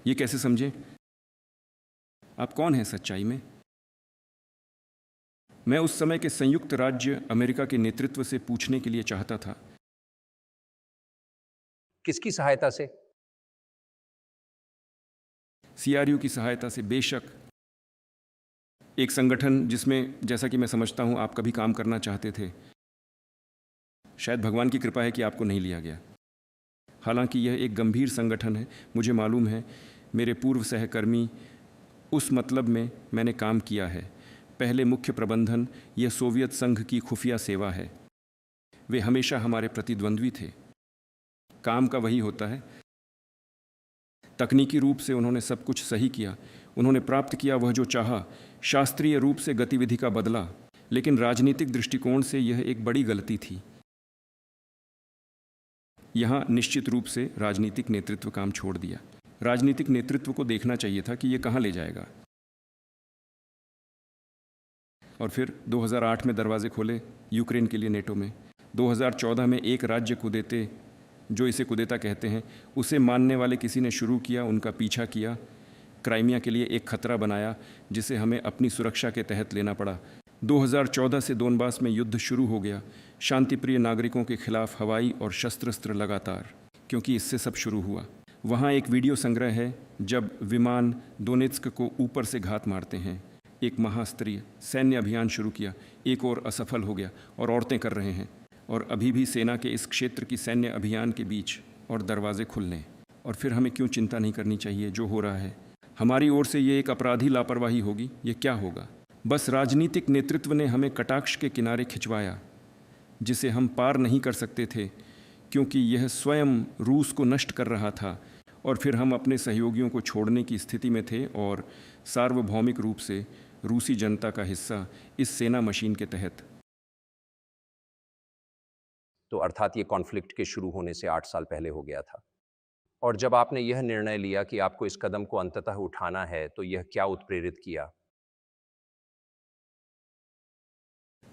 ये कैसे समझे? आप कौन हैं सच्चाई में? मैं उस समय के संयुक्त राज्य अमेरिका के नेतृत्व से पूछने के लिए चाहता था। किसकी सहायता से? CRU की सहायता से, बेशक। एक संगठन जिसमें, जैसा कि मैं समझता हूं, आप कभी काम करना चाहते थे। शायद भगवान की कृपा है कि आपको नहीं लिया गया। हालांकि यह एक गंभीर संगठन है, मुझे मालूम है, मेरे पूर्व सहकर्मी, उस मतलब में मैंने काम किया है। पहले मुख्य प्रबंधन, यह सोवियत संघ की खुफिया सेवा है। वे हमेशा हमारे प्रतिद्वंद्वी थे। काम का वही होता है। तकनीकी रूप से उन्होंने सब कुछ सही किया, उन्होंने प्राप्त किया वह जो चाहा, शास्त्रीय रूप से गतिविधि का बदला, लेकिन राजनीतिक दृष्टिकोण से यह एक बड़ी गलती थी। यहाँ निश्चित रूप से राजनीतिक नेतृत्व काम छोड़ दिया। राजनीतिक नेतृत्व को देखना चाहिए था कि यह कहाँ ले जाएगा। और फिर 2008 में दरवाजे खोले यूक्रेन के लिए नेटो में। 2014 में एक राज्य कुदेते, जो इसे कुदेता कहते हैं, उसे मानने वाले किसी ने शुरू किया, उनका पीछा किया, क्राइमिया के लिए एक खतरा बनाया जिसे हमें अपनी सुरक्षा के तहत लेना पड़ा। 2014 से दोनबास में युद्ध शुरू हो गया, शांतिप्रिय नागरिकों के खिलाफ हवाई और शस्त्र लगातार, क्योंकि इससे सब शुरू हुआ। वहाँ एक वीडियो संग्रह है जब विमान दोनेत्स्क को ऊपर से घात मारते हैं। एक महास्तरीय सैन्य अभियान शुरू किया, एक और असफल हो गया और औरतें कर रहे हैं। और अभी भी सेना के इस क्षेत्र की सैन्य अभियान के बीच और दरवाजे खुलने। और फिर हमें क्यों चिंता नहीं करनी चाहिए जो हो रहा है? हमारी ओर से ये एक अपराधी लापरवाही होगी। ये क्या होगा? बस राजनीतिक नेतृत्व ने हमें कटाक्ष के किनारे खिंचवाया, जिसे हम पार नहीं कर सकते थे, क्योंकि यह स्वयं रूस को नष्ट कर रहा था। और फिर हम अपने सहयोगियों को छोड़ने की स्थिति में थे और सार्वभौमिक रूप से रूसी जनता का हिस्सा इस सेना मशीन के तहत। तो अर्थात ये कॉन्फ्लिक्ट के शुरू होने से 8 साल पहले हो गया था। और जब आपने यह निर्णय लिया कि आपको इस कदम को अंततः उठाना है, तो यह क्या उत्प्रेरित किया?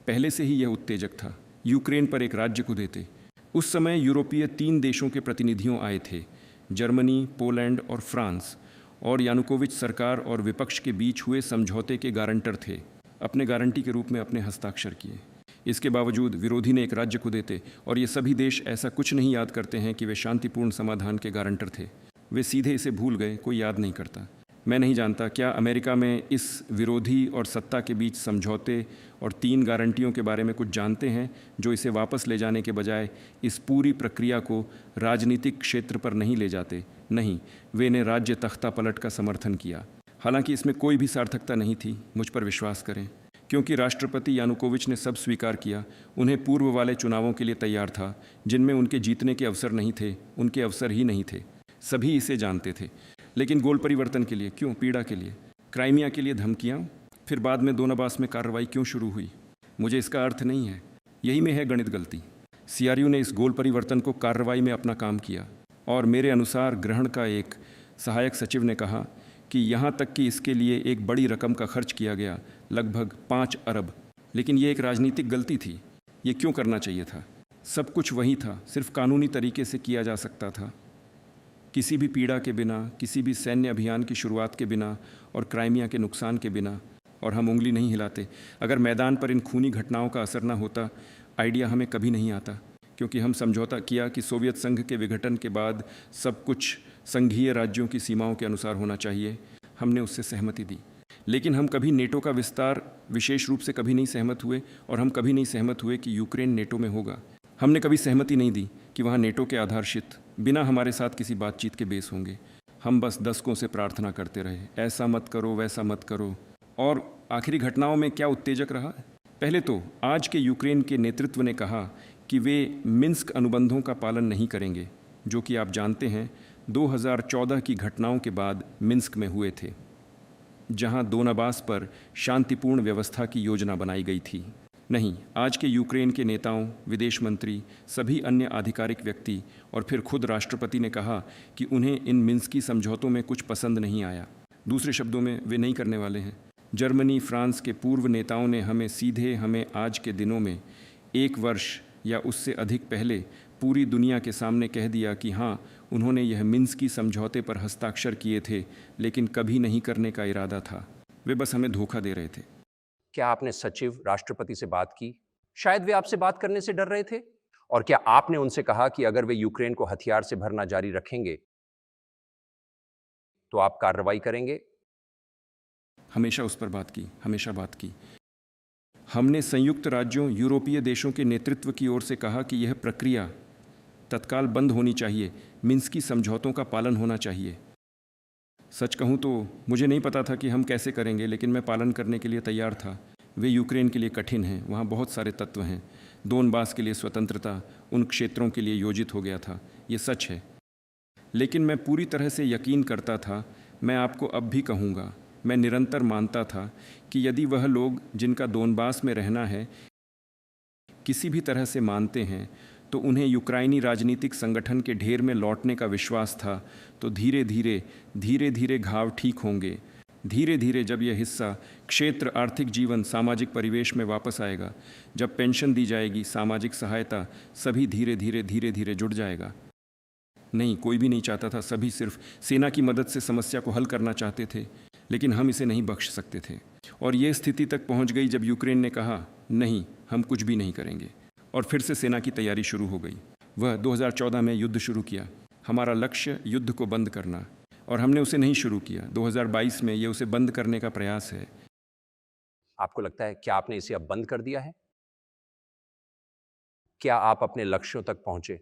पहले से ही यह उत्तेजक था। यूक्रेन पर एक राज्य को देते। उस समय यूरोपीय 3 देशों के प्रतिनिधियों आए थे, जर्मनी, पोलैंड और फ्रांस, और यानुकोविच सरकार और विपक्ष के बीच हुए समझौते के गारंटर थे। अपने गारंटी के रूप में अपने हस्ताक्षर किए। इसके बावजूद विरोधी ने एक राज्य को देते, और ये सभी देश ऐसा कुछ नहीं याद करते हैं कि वे शांतिपूर्ण समाधान के गारंटर थे। वे सीधे इसे भूल गए, कोई याद नहीं करता। मैं नहीं जानता क्या अमेरिका में इस विरोधी और सत्ता के बीच समझौते और 3 गारंटियों के बारे में कुछ जानते हैं, जो इसे वापस ले जाने के बजाय इस पूरी प्रक्रिया को राजनीतिक क्षेत्र पर नहीं ले जाते। नहीं, वे ने राज्य तख्ता पलट का समर्थन किया। हालांकि इसमें कोई भी सार्थकता नहीं थी, मुझ पर विश्वास करें, क्योंकि राष्ट्रपति यानुकोविच ने सब स्वीकार किया। उन्हें पूर्व वाले चुनावों के लिए तैयार था, जिनमें उनके जीतने के अवसर नहीं थे, उनके अवसर ही नहीं थे। सभी इसे जानते थे। लेकिन गोल परिवर्तन के लिए क्यों? पीड़ा के लिए, क्राइमिया के लिए धमकियाँ, फिर बाद में दोनबास में कार्रवाई क्यों शुरू हुई? मुझे इसका अर्थ नहीं है। यही में है गणित गलती। सीआरयू ने इस गोल परिवर्तन को कार्रवाई में अपना काम किया, और मेरे अनुसार ग्रहण का एक सहायक सचिव ने कहा कि यहाँ तक कि इसके लिए एक बड़ी रकम का खर्च किया गया, लगभग 5 अरब। लेकिन ये एक राजनीतिक गलती थी। ये क्यों करना चाहिए था? सब कुछ वही था, सिर्फ कानूनी तरीके से किया जा सकता था, किसी भी पीड़ा के बिना, किसी भी सैन्य अभियान की शुरुआत के बिना और क्राइमिया के नुकसान के बिना। और हम उंगली नहीं हिलाते। अगर मैदान पर इन खूनी घटनाओं का असर न होता, आइडिया हमें कभी नहीं आता, क्योंकि हम समझौता किया कि सोवियत संघ के विघटन के बाद सब कुछ संघीय राज्यों की सीमाओं के अनुसार होना चाहिए। हमने उससे सहमति दी। लेकिन हम कभी नेटो का विस्तार विशेष रूप से कभी नहीं सहमत हुए, और हम कभी नहीं सहमत हुए कि यूक्रेन नेटो में होगा। हमने कभी सहमति नहीं दी कि वहाँ नेटो के आधारशित बिना हमारे साथ किसी बातचीत के बेस होंगे। हम बस दशकों से प्रार्थना करते रहे, ऐसा मत करो, वैसा मत करो। और आखिरी घटनाओं में क्या उत्तेजक रहा? पहले तो आज के यूक्रेन के नेतृत्व ने कहा कि वे मिन्स्क अनुबंधों का पालन नहीं करेंगे, जो कि आप जानते हैं 2014 की घटनाओं के बाद मिन्स्क में हुए थे, जहां दोनबास पर शांतिपूर्ण व्यवस्था की योजना बनाई गई थी। नहीं, आज के यूक्रेन के नेताओं, विदेश मंत्री, सभी अन्य आधिकारिक व्यक्ति और फिर खुद राष्ट्रपति ने कहा कि उन्हें इन मिन्स्की समझौतों में कुछ पसंद नहीं आया। दूसरे शब्दों में, वे नहीं करने वाले हैं। जर्मनी, फ्रांस के पूर्व नेताओं ने हमें आज के दिनों में 1 वर्ष या उससे अधिक पहले पूरी दुनिया के सामने कह दिया कि हाँ, उन्होंने यह मिन्स्की समझौते पर हस्ताक्षर किए थे, लेकिन कभी नहीं करने का इरादा था। वे बस हमें धोखा दे रहे थे। क्या आपने सचिव, राष्ट्रपति से बात की? शायद वे आपसे बात करने से डर रहे थे। और क्या आपने उनसे कहा कि अगर वे यूक्रेन को हथियार से भरना जारी रखेंगे तो आप कार्रवाई करेंगे? हमेशा उस पर बात की, हमेशा बात की। हमने संयुक्त राज्यों यूरोपीय देशों के नेतृत्व की ओर से कहा कि यह प्रक्रिया तत्काल बंद होनी चाहिए, मिन्स्की समझौतों का पालन होना चाहिए। सच कहूँ तो मुझे नहीं पता था कि हम कैसे करेंगे, लेकिन मैं पालन करने के लिए तैयार था। वे यूक्रेन के लिए कठिन हैं, वहाँ बहुत सारे तत्व हैं। दोनबास के लिए स्वतंत्रता उन क्षेत्रों के लिए योजित हो गया था, ये सच है। लेकिन मैं पूरी तरह से यकीन करता था, मैं आपको अब भी कहूँगा, मैं निरंतर मानता था कि यदि वह लोग जिनका दोनबास में रहना है किसी भी तरह से मानते हैं तो उन्हें यूक्राइनी राजनीतिक संगठन के ढेर में लौटने का विश्वास था, तो धीरे धीरे घाव ठीक होंगे। धीरे धीरे जब यह हिस्सा क्षेत्र, आर्थिक जीवन, सामाजिक परिवेश में वापस आएगा, जब पेंशन दी जाएगी, सामाजिक सहायता, सभी धीरे धीरे जुड़ जाएगा। नहीं, कोई भी नहीं चाहता था, सभी सिर्फ सेना की मदद से समस्या को हल करना चाहते थे, लेकिन हम इसे नहीं बख्श सकते थे। और ये स्थिति तक पहुंच गई जब यूक्रेन ने कहा, नहीं, हम कुछ भी नहीं करेंगे, और फिर से सेना की तैयारी शुरू हो गई। वह 2014 में युद्ध शुरू किया। हमारा लक्ष्य युद्ध को बंद करना, और हमने उसे नहीं शुरू किया। 2022 में ये उसे बंद करने का प्रयास है। आपको लगता है क्या आपने इसे अब बंद कर दिया है? क्या आप अपने लक्ष्यों तक पहुंचे?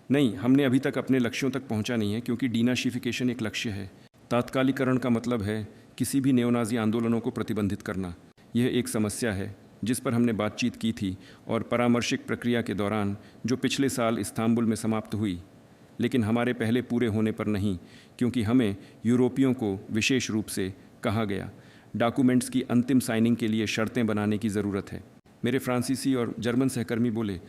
नहीं, हमने अभी तक अपने लक्ष्यों तक पहुंचा नहीं है, क्योंकि डीनाशिफिकेशन एक लक्ष्य है। तात्कालिकरण का मतलब है किसी भी नेओनाजी आंदोलनों को प्रतिबंधित करना। यह एक समस्या है जिस पर हमने बातचीत की थी और परामर्शिक प्रक्रिया के दौरान, जो पिछले साल इस्तांबुल में समाप्त हुई, लेकिन हमारे पहले पूरे होने पर नहीं, क्योंकि हमें यूरोपियों को विशेष रूप से कहा गया, डॉक्यूमेंट्स की अंतिम साइनिंग के लिए शर्तें बनाने की ज़रूरत है। मेरे फ्रांसीसी और जर्मन सहकर्मी बोले,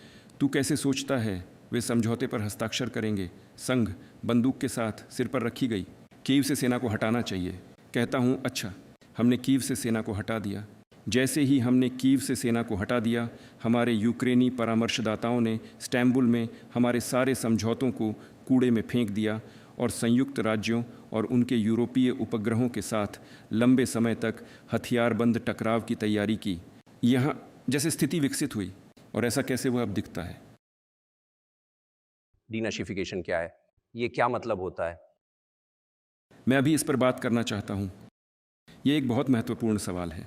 तू कैसे सोचता है वे समझौते पर हस्ताक्षर करेंगे? संघ बंदूक के साथ सिर पर रखी गई। कीव से सेना को हटाना चाहिए। कहता हूँ, अच्छा। हमने कीव से सेना को हटा दिया। जैसे ही हमने कीव से सेना को हटा दिया, हमारे यूक्रेनी परामर्शदाताओं ने इस्तांबुल में हमारे सारे समझौतों को कूड़े में फेंक दिया और संयुक्त राज्यों और उनके यूरोपीय उपग्रहों के साथ लंबे समय तक हथियारबंद टकराव की तैयारी की। यहाँ जैसे स्थिति विकसित हुई, और ऐसा कैसे वह अब दिखता है। डीनाशिफिकेशन क्या है? ये क्या मतलब होता है? मैं अभी इस पर बात करना चाहता हूँ। ये एक बहुत महत्वपूर्ण सवाल है।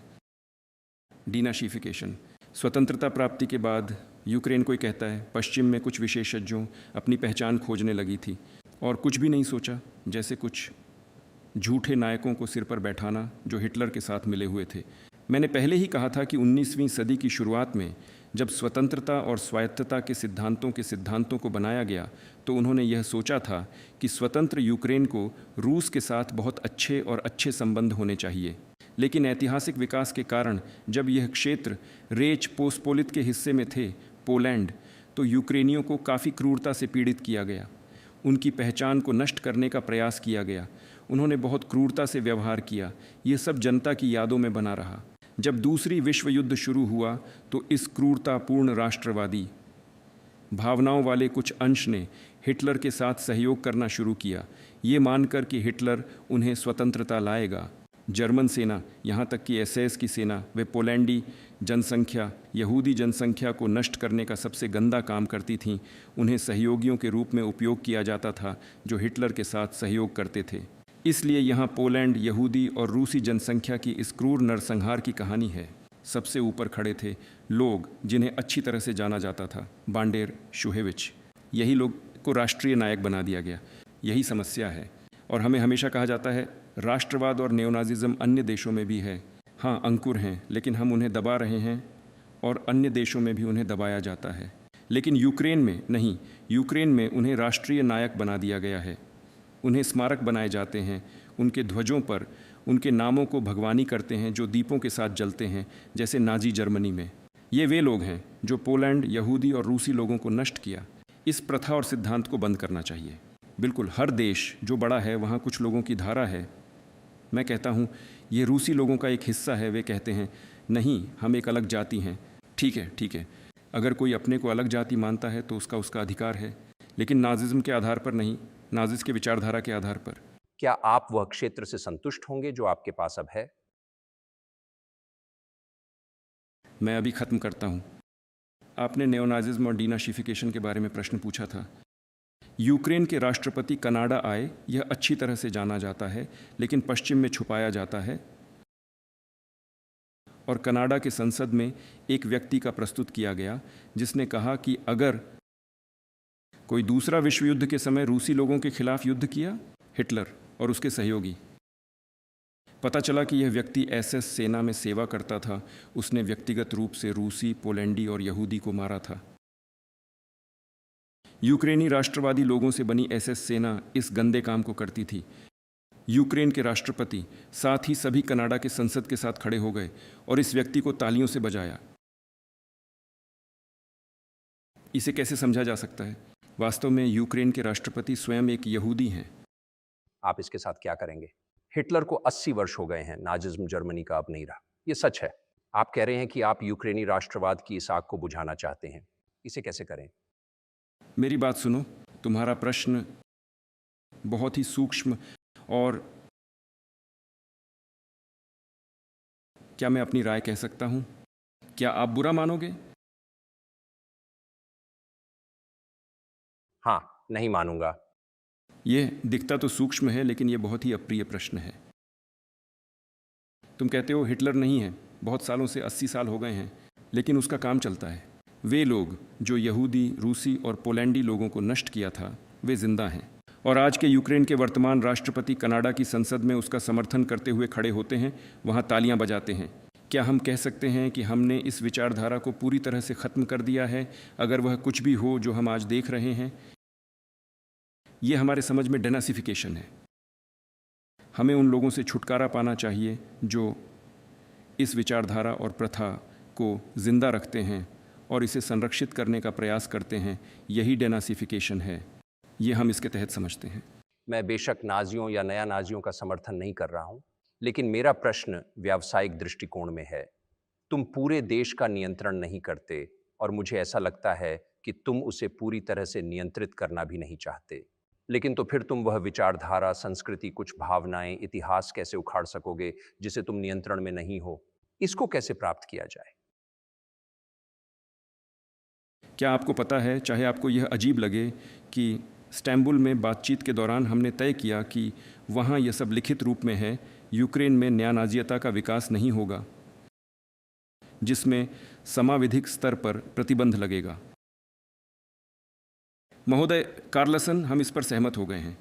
डीनाशिफिकेशन, स्वतंत्रता प्राप्ति के बाद यूक्रेन कोई कहता है, पश्चिम में कुछ विशेषज्ञों अपनी पहचान खोजने लगी थी और कुछ भी नहीं सोचा, जैसे कुछ झूठे नायकों को सिर पर बैठाना जो हिटलर के साथ मिले हुए थे। मैंने पहले ही कहा था कि 19वीं सदी की शुरुआत में जब स्वतंत्रता और स्वायत्तता के सिद्धांतों को बनाया गया, तो उन्होंने यह सोचा था कि स्वतंत्र यूक्रेन को रूस के साथ बहुत अच्छे संबंध होने चाहिए। लेकिन ऐतिहासिक विकास के कारण जब यह क्षेत्र रेच पोस्पोलित के हिस्से में थे, पोलैंड, तो यूक्रेनियों को काफ़ी क्रूरता से पीड़ित किया गया। उनकी पहचान को नष्ट करने का प्रयास किया गया। उन्होंने बहुत क्रूरता से व्यवहार किया। ये सब जनता की यादों में बना रहा। जब दूसरी विश्व युद्ध शुरू हुआ तो इस क्रूरतापूर्ण राष्ट्रवादी भावनाओं वाले कुछ अंश ने हिटलर के साथ सहयोग करना शुरू किया, ये मानकर कि हिटलर उन्हें स्वतंत्रता लाएगा। जर्मन सेना, यहाँ तक कि एसएस की सेना, वे पोलैंडी जनसंख्या, यहूदी जनसंख्या को नष्ट करने का सबसे गंदा काम करती थीं। उन्हें सहयोगियों के रूप में उपयोग किया जाता था जो हिटलर के साथ सहयोग करते थे। इसलिए यहाँ पोलैंड, यहूदी और रूसी जनसंख्या की इस क्रूर नरसंहार की कहानी है। सबसे ऊपर खड़े थे लोग जिन्हें अच्छी तरह से जाना जाता था, बांडेर, शुहेविच। यही लोग को राष्ट्रीय नायक बना दिया गया। यही समस्या है। और हमें हमेशा कहा जाता है राष्ट्रवाद और नेओनाजिज्म अन्य देशों में भी है। हाँ, अंकुर हैं, लेकिन हम उन्हें दबा रहे हैं और अन्य देशों में भी उन्हें दबाया जाता है। लेकिन यूक्रेन में नहीं, यूक्रेन में उन्हें राष्ट्रीय नायक बना दिया गया है। उन्हें स्मारक बनाए जाते हैं, उनके ध्वजों पर उनके नामों को भगवानी करते हैं जो दीपों के साथ जलते हैं, जैसे नाजी जर्मनी में। ये वे लोग हैं जो पोलैंड, यहूदी और रूसी लोगों को नष्ट किया। इस प्रथा और सिद्धांत को बंद करना चाहिए। बिल्कुल, हर देश जो बड़ा है वहाँ कुछ लोगों की धारा है। मैं कहता हूँ ये रूसी लोगों का एक हिस्सा है। वे कहते हैं नहीं, हम एक अलग जाति हैं। ठीक है, अगर कोई अपने को अलग जाति मानता है तो उसका अधिकार है, लेकिन नाजिज्म के आधार पर नहीं, नाजिस्ट के विचारधारा के आधार पर। क्या आप वह क्षेत्र से संतुष्ट होंगे जो आपके पास अब है? मैं अभी खत्म करता हूँ। आपने नेओनाजिज्म और डीनाशिफिकेशन के बारे में प्रश्न पूछा था। यूक्रेन के राष्ट्रपति कनाडा आए, यह अच्छी तरह से जाना जाता है, लेकिन पश्चिम में छुपाया जाता है। और कनाडा के संसद में एक व्यक्ति का प्रस्तुत किया गया जिसने कहा कि अगर कोई दूसरा विश्व युद्ध के समय रूसी लोगों के खिलाफ युद्ध किया, हिटलर और उसके सहयोगी, पता चला कि यह व्यक्ति एसएस सेना में सेवा करता था, उसने व्यक्तिगत रूप से रूसी, पोलैंडी और यहूदी को मारा था। यूक्रेनी राष्ट्रवादी लोगों से बनी एसएस सेना इस गंदे काम को करती थी। यूक्रेन के राष्ट्रपति साथ ही सभी कनाडा के संसद के साथ खड़े हो गए और इस व्यक्ति को तालियों से बजाया। इसे कैसे समझा जा सकता है? वास्तव में यूक्रेन के राष्ट्रपति स्वयं एक यहूदी हैं। आप इसके साथ क्या करेंगे? हिटलर को 80 वर्ष हो गए हैं, नाजिज्म जर्मनी का अब नहीं रहा। ये सच है। आप कह रहे हैं कि आप यूक्रेनी राष्ट्रवाद की इस आग को बुझाना चाहते हैं। इसे कैसे करें? मेरी बात सुनो, तुम्हारा प्रश्न बहुत ही सूक्ष्म और क्या मैं अपनी राय कह सकता हूं? क्या आप बुरा मानोगे? हाँ, नहीं मानूंगा। यह दिखता तो सूक्ष्म है, लेकिन यह बहुत ही अप्रिय प्रश्न है। तुम कहते हो हिटलर नहीं है, बहुत सालों से 80 साल हो गए हैं, लेकिन उसका काम चलता है। वे लोग जो यहूदी, रूसी और पोलैंडी लोगों को नष्ट किया था, वे जिंदा हैं और आज के यूक्रेन के वर्तमान राष्ट्रपति कनाडा की संसद में उसका समर्थन करते हुए खड़े होते हैं, वहाँ तालियां बजाते हैं। क्या हम कह सकते हैं कि हमने इस विचारधारा को पूरी तरह से ख़त्म कर दिया है, अगर वह कुछ भी हो जो हम आज देख रहे हैं? ये हमारे समझ में डेनासिफिकेशन है। हमें उन लोगों से छुटकारा पाना चाहिए जो इस विचारधारा और प्रथा को जिंदा रखते हैं और इसे संरक्षित करने का प्रयास करते हैं। यही डेनासिफिकेशन है, ये हम इसके तहत समझते हैं। मैं बेशक नाजियों या नया नाजियों का समर्थन नहीं कर रहा हूं, लेकिन मेरा प्रश्न व्यावसायिक दृष्टिकोण में है। तुम पूरे देश का नियंत्रण नहीं करते और मुझे ऐसा लगता है कि तुम उसे पूरी तरह से नियंत्रित करना भी नहीं चाहते। लेकिन तो फिर तुम वह विचारधारा, संस्कृति, कुछ भावनाएं, इतिहास कैसे उखाड़ सकोगे जिसे तुम नियंत्रण में नहीं हो? इसको कैसे प्राप्त किया जाए? क्या आपको पता है, चाहे आपको यह अजीब लगे, कि इस्तांबुल में बातचीत के दौरान हमने तय किया कि वहाँ यह सब लिखित रूप में है, यूक्रेन में न्याय नाज़ियता का विकास नहीं होगा, जिसमें समाविधिक स्तर पर प्रतिबंध लगेगा। महोदय कार्लसन, हम इस पर सहमत हो गए हैं।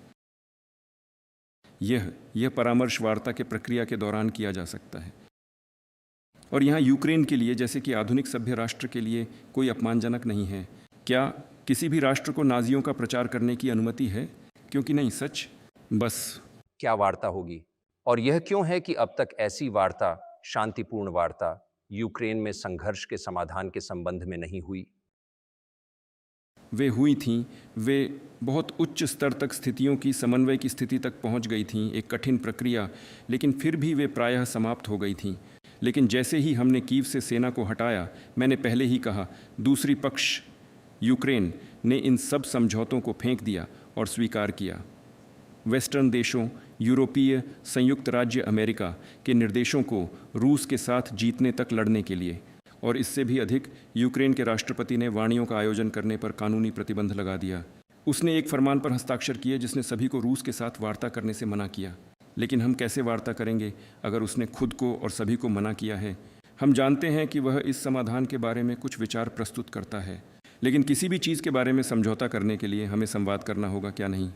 यह परामर्श वार्ता के प्रक्रिया के दौरान किया जा सकता है और यहाँ यूक्रेन के लिए, जैसे कि आधुनिक सभ्य राष्ट्र के लिए, कोई अपमानजनक नहीं है। क्या किसी भी राष्ट्र को नाजियों का प्रचार करने की अनुमति है? क्योंकि नहीं, सच। बस क्या वार्ता होगी? और यह क्यों है कि अब तक ऐसी वार्ता, शांतिपूर्ण वार्ता, यूक्रेन में संघर्ष के समाधान के संबंध में नहीं हुई? वे हुई थीं, वे बहुत उच्च स्तर तक स्थितियों की समन्वय की स्थिति तक पहुंच गई थीं, एक कठिन प्रक्रिया, लेकिन फिर भी वे प्रायः समाप्त हो गई थीं। लेकिन जैसे ही हमने कीव से सेना को हटाया, मैंने पहले ही कहा, दूसरी पक्ष यूक्रेन ने इन सब समझौतों को फेंक दिया और स्वीकार किया। वेस्टर्न देशों, यूरोपीय संयुक्त राज्य अमेरिका के निर्देशों को रूस के साथ जीतने तक लड़ने के लिए, और इससे भी अधिक, यूक्रेन के राष्ट्रपति ने वाणियों का आयोजन करने पर कानूनी प्रतिबंध लगा दिया। उसने एक फरमान पर हस्ताक्षर किए जिसने सभी को रूस के साथ वार्ता करने से मना किया। लेकिन हम कैसे वार्ता करेंगे अगर उसने खुद को और सभी को मना किया है? हम जानते हैं कि वह इस समाधान के बारे में कुछ विचार प्रस्तुत करता है, लेकिन किसी भी चीज़ के बारे में समझौता करने के लिए हमें संवाद करना होगा, क्या नहीं?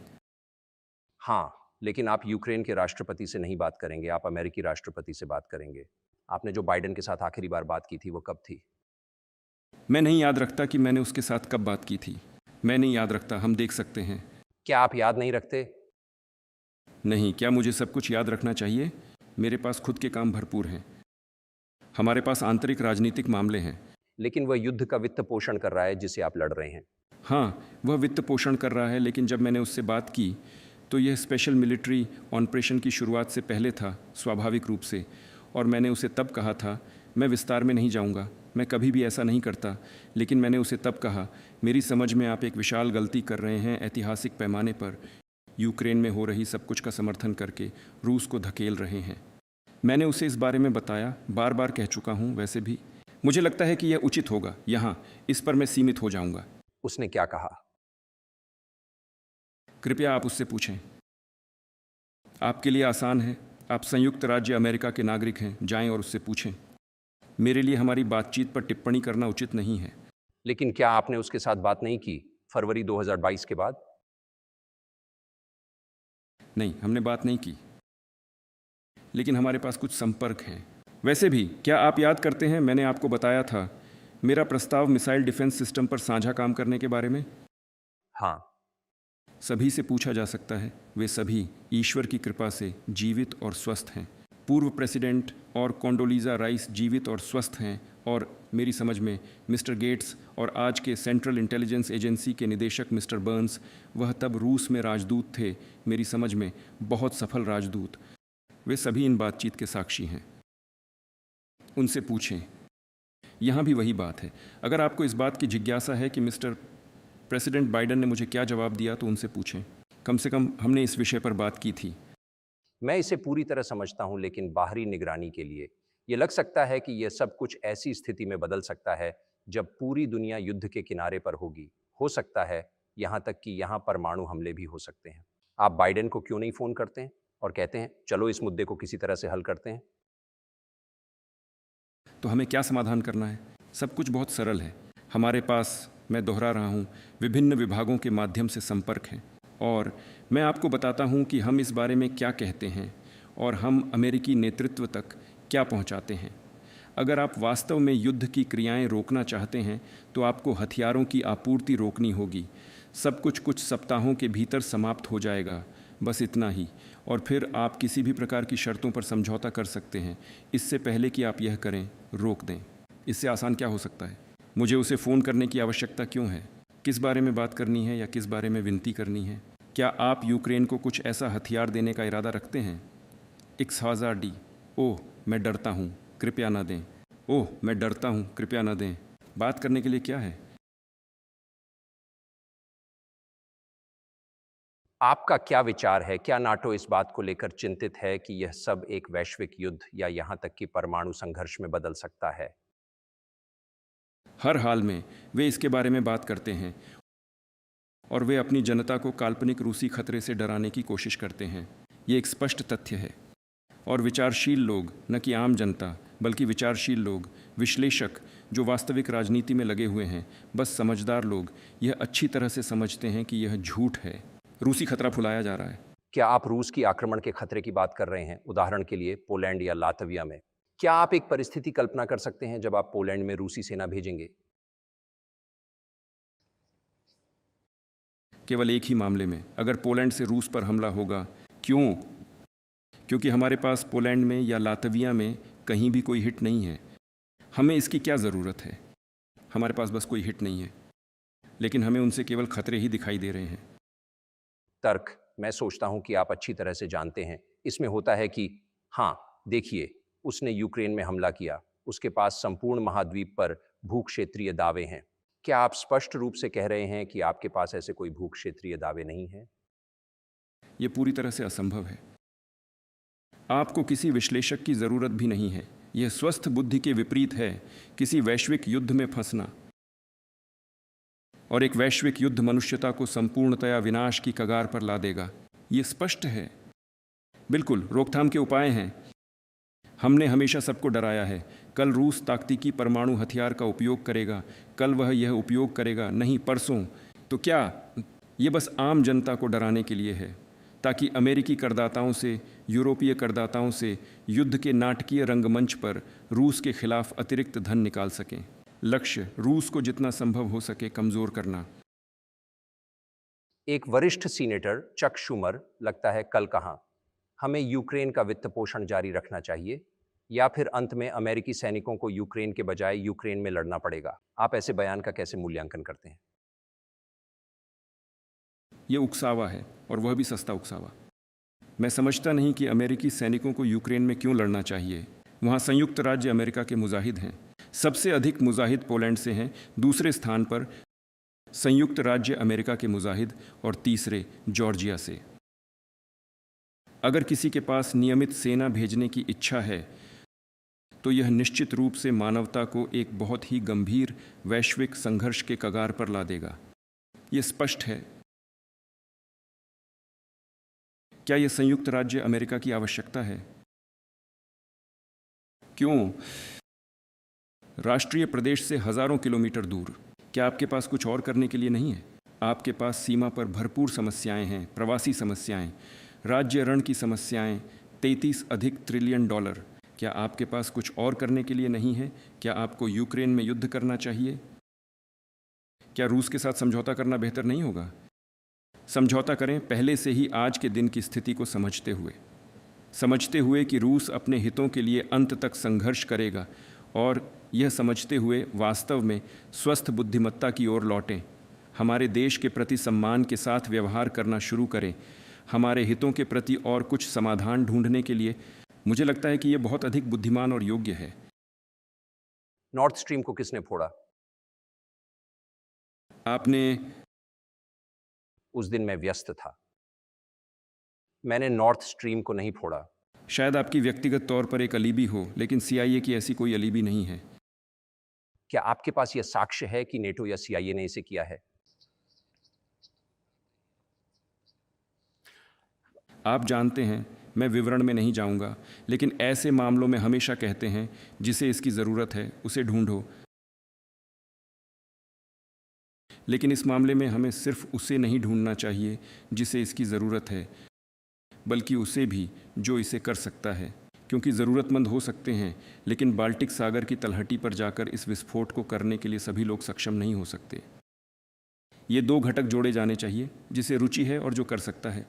हाँ, लेकिन आप यूक्रेन के राष्ट्रपति से नहीं बात करेंगे, आप अमेरिकी राष्ट्रपति से बात करेंगे। आपने जो बाइडेन के साथ आखिरी बार बात की थी, वो कब थी? मैं नहीं याद रखता कि मैंने उसके साथ कब बात की थी। मैं नहीं याद रखता, हम देख सकते हैं। क्या आप याद नहीं रखते? नहीं, क्या मुझे सब कुछ याद रखना चाहिए? मेरे पास खुद के काम भरपूर हैं। हमारे पास आंतरिक राजनीतिक मामले हैं। लेकिन वह युद्ध का वित्त पोषण कर रहा है जिसे आप लड़ रहे हैं। हाँ, वह वित्त पोषण कर रहा है, लेकिन जब मैंने उससे बात की तो यह स्पेशल मिलिट्री ऑपरेशन की शुरुआत से पहले था, स्वाभाविक रूप से। और मैंने उसे तब कहा था, मैं विस्तार में नहीं जाऊंगा, मैं कभी भी ऐसा नहीं करता, लेकिन मैंने उसे तब कहा, मेरी समझ में आप एक विशाल गलती कर रहे हैं। ऐतिहासिक पैमाने पर यूक्रेन में हो रही सब कुछ का समर्थन करके रूस को धकेल रहे हैं। मैंने उसे इस बारे में बताया, बार बार कह चुका हूँ। वैसे भी मुझे लगता है कि यह उचित होगा। यहाँ इस पर मैं सीमित हो जाऊंगा। उसने क्या कहा? कृपया आप उससे पूछें। आपके लिए आसान है, आप संयुक्त राज्य अमेरिका के नागरिक हैं, जाएं और उससे पूछें। मेरे लिए हमारी बातचीत पर टिप्पणी करना उचित नहीं है। लेकिन क्या आपने उसके साथ बात नहीं की फरवरी 2022 के बाद? नहीं, हमने बात नहीं की, लेकिन हमारे पास कुछ संपर्क हैं। वैसे भी क्या आप याद करते हैं मैंने आपको बताया था मेरा प्रस्ताव मिसाइल डिफेंस सिस्टम पर साझा काम करने के बारे में? हाँ। सभी से पूछा जा सकता है, वे सभी ईश्वर की कृपा से जीवित और स्वस्थ हैं। पूर्व प्रेसिडेंट और कोंडोलीज़ा राइस जीवित और स्वस्थ हैं, और मेरी समझ में मिस्टर गेट्स और आज के सेंट्रल इंटेलिजेंस एजेंसी के निदेशक मिस्टर बर्न्स, वह तब रूस में राजदूत थे, मेरी समझ में बहुत सफल राजदूत, वे सभी इन बातचीत के साक्षी हैं। उनसे पूछें। यहाँ भी वही बात है, अगर आपको इस बात की जिज्ञासा है कि मिस्टर प्रेसिडेंट बाइडेन ने मुझे क्या जवाब दिया, तो उनसे पूछें। कम से कम हमने इस विषय पर बात की थी। मैं इसे पूरी तरह समझता हूं, लेकिन बाहरी निगरानी के लिए यह लग सकता है कि यह सब कुछ ऐसी स्थिति में बदल सकता है जब पूरी दुनिया युद्ध के किनारे पर होगी। हो सकता है यहां तक कि यहां परमाणु हमले भी हो सकते हैं। आप बाइडेन को क्यों नहीं फोन करते हैं और कहते हैं चलो इस मुद्दे को किसी तरह से हल करते हैं? तो हमें क्या समाधान करना है? सब कुछ बहुत सरल है। हमारे पास, मैं दोहरा रहा हूँ, विभिन्न विभागों के माध्यम से संपर्क हैं, और मैं आपको बताता हूँ कि हम इस बारे में क्या कहते हैं और हम अमेरिकी नेतृत्व तक क्या पहुँचाते हैं। अगर आप वास्तव में युद्ध की क्रियाएं रोकना चाहते हैं तो आपको हथियारों की आपूर्ति रोकनी होगी। सब कुछ सप्ताहों के भीतर समाप्त हो जाएगा, बस इतना ही, और फिर आप किसी भी प्रकार की शर्तों पर समझौता कर सकते हैं। इससे पहले कि आप यह करें, रोक दें। इससे आसान क्या हो सकता है? मुझे उसे फ़ोन करने की आवश्यकता क्यों है? किस बारे में बात करनी है या किस बारे में विनती करनी है? क्या आप यूक्रेन को कुछ ऐसा हथियार देने का इरादा रखते हैं? XHD। ओह, मैं डरता हूँ, कृपया न दें। ओह, मैं डरता हूँ, कृपया न दें। बात करने के लिए क्या है? आपका क्या विचार है? क्या नाटो इस बात को लेकर चिंतित है कि यह सब एक वैश्विक युद्ध या यहां तक कि परमाणु संघर्ष में बदल सकता है? हर हाल में वे इसके बारे में बात करते हैं, और वे अपनी जनता को काल्पनिक रूसी खतरे से डराने की कोशिश करते हैं। ये एक स्पष्ट तथ्य है, और विचारशील लोग, न कि आम जनता बल्कि विचारशील लोग, विश्लेषक जो वास्तविक राजनीति में लगे हुए हैं, बस समझदार लोग, यह अच्छी तरह से समझते हैं कि यह झूठ है। रूसी खतरा फुलाया जा रहा है। क्या आप रूस की आक्रमण के खतरे की बात कर रहे हैं? उदाहरण के लिए पोलैंड या लातविया में। क्या आप एक परिस्थिति कल्पना कर सकते हैं जब आप पोलैंड में रूसी सेना भेजेंगे? केवल एक ही मामले में, अगर पोलैंड से रूस पर हमला होगा। क्यों? क्योंकि हमारे पास पोलैंड में या लातविया में कहीं भी कोई हिट नहीं है। हमें इसकी क्या ज़रूरत है? हमारे पास बस कोई हिट नहीं है, लेकिन हमें उनसे केवल खतरे ही दिखाई दे रहे हैं। तर्क, मैं सोचता हूं कि आप अच्छी तरह से जानते हैं। इसमें होता है कि हाँ, देखिए, उसने यूक्रेन में हमला किया, उसके पास संपूर्ण महाद्वीप पर भूक्षेत्रीय दावे हैं। क्या आप स्पष्ट रूप से कह रहे हैं कि आपके पास ऐसे कोई भूक्षेत्रीय दावे नहीं हैं? यह पूरी तरह से असंभव है। आपको किसी विश्लेषक की ज़रूरत भी नहीं है। यह स्वस्थ बुद्धि के विपरीत है किसी वैश्विक युद्ध में फंसना, और एक वैश्विक युद्ध मनुष्यता को संपूर्णतया विनाश की कगार पर ला देगा। ये स्पष्ट है। बिल्कुल, रोकथाम के उपाय हैं। हमने हमेशा सबको डराया है। कल रूस ताकतीकी परमाणु हथियार का उपयोग करेगा, कल वह यह उपयोग करेगा, नहीं परसों। तो क्या ये बस आम जनता को डराने के लिए है, ताकि अमेरिकी करदाताओं से, यूरोपीय करदाताओं से युद्ध के नाटकीय रंगमंच पर रूस के खिलाफ अतिरिक्त धन निकाल सकें? लक्ष्य रूस को जितना संभव हो सके कमजोर करना। एक वरिष्ठ सीनेटर चक शूमर, लगता है, कल कहा, हमें यूक्रेन का वित्त पोषण जारी रखना चाहिए या फिर अंत में अमेरिकी सैनिकों को यूक्रेन के बजाय यूक्रेन में लड़ना पड़ेगा। आप ऐसे बयान का कैसे मूल्यांकन करते हैं? ये उकसावा है, और वह भी सस्ता उकसावा। मैं समझता नहीं कि अमेरिकी सैनिकों को यूक्रेन में क्यों लड़ना चाहिए। वहाँ संयुक्त राज्य अमेरिका के मुजाहिद हैं। सबसे अधिक मुजाहिद पोलैंड से हैं, दूसरे स्थान पर संयुक्त राज्य अमेरिका के मुजाहिद, और तीसरे जॉर्जिया से। अगर किसी के पास नियमित सेना भेजने की इच्छा है तो यह निश्चित रूप से मानवता को एक बहुत ही गंभीर वैश्विक संघर्ष के कगार पर ला देगा। यह स्पष्ट है। क्या यह संयुक्त राज्य अमेरिका की आवश्यकता है? क्यों? राष्ट्रीय प्रदेश से हजारों किलोमीटर दूर। क्या आपके पास कुछ और करने के लिए नहीं है? आपके पास सीमा पर भरपूर समस्याएं हैं, प्रवासी समस्याएं, राज्य ऋण की समस्याएं, 33 अधिक ट्रिलियन डॉलर। क्या आपके पास कुछ और करने के लिए नहीं है? क्या आपको यूक्रेन में युद्ध करना चाहिए? क्या रूस के साथ समझौता करना बेहतर नहीं होगा? समझौता करें, पहले से ही आज के दिन की स्थिति को समझते हुए कि रूस अपने हितों के लिए अंत तक संघर्ष करेगा, और यह समझते हुए वास्तव में स्वस्थ बुद्धिमत्ता की ओर लौटें। हमारे देश के प्रति सम्मान के साथ व्यवहार करना शुरू करें। हमारे हितों के प्रति और कुछ समाधान ढूंढने के लिए मुझे लगता है कि यह बहुत अधिक बुद्धिमान और योग्य है। नॉर्थ स्ट्रीम को किसने फोड़ा? आपने। उस दिन मैं व्यस्त था। मैंने नॉर्थ स्ट्रीम को नहीं फोड़ा। शायद आपकी व्यक्तिगत तौर पर एक अलीबी हो, लेकिन CIA की ऐसी कोई अलीबी नहीं है। क्या आपके पास यह साक्ष्य है कि नेटो या CIA ने इसे किया है? आप जानते हैं, मैं विवरण में नहीं जाऊंगा, लेकिन ऐसे मामलों में हमेशा कहते हैं जिसे इसकी ज़रूरत है उसे ढूंढो। लेकिन इस मामले में हमें सिर्फ उसे नहीं ढूंढना चाहिए जिसे इसकी ज़रूरत है, बल्कि उसे भी जो इसे कर सकता है, क्योंकि ज़रूरतमंद हो सकते हैं, लेकिन बाल्टिक सागर की तलहटी पर जाकर इस विस्फोट को करने के लिए सभी लोग सक्षम नहीं हो सकते। ये दो घटक जोड़े जाने चाहिए, जिसे रुचि है और जो कर सकता है।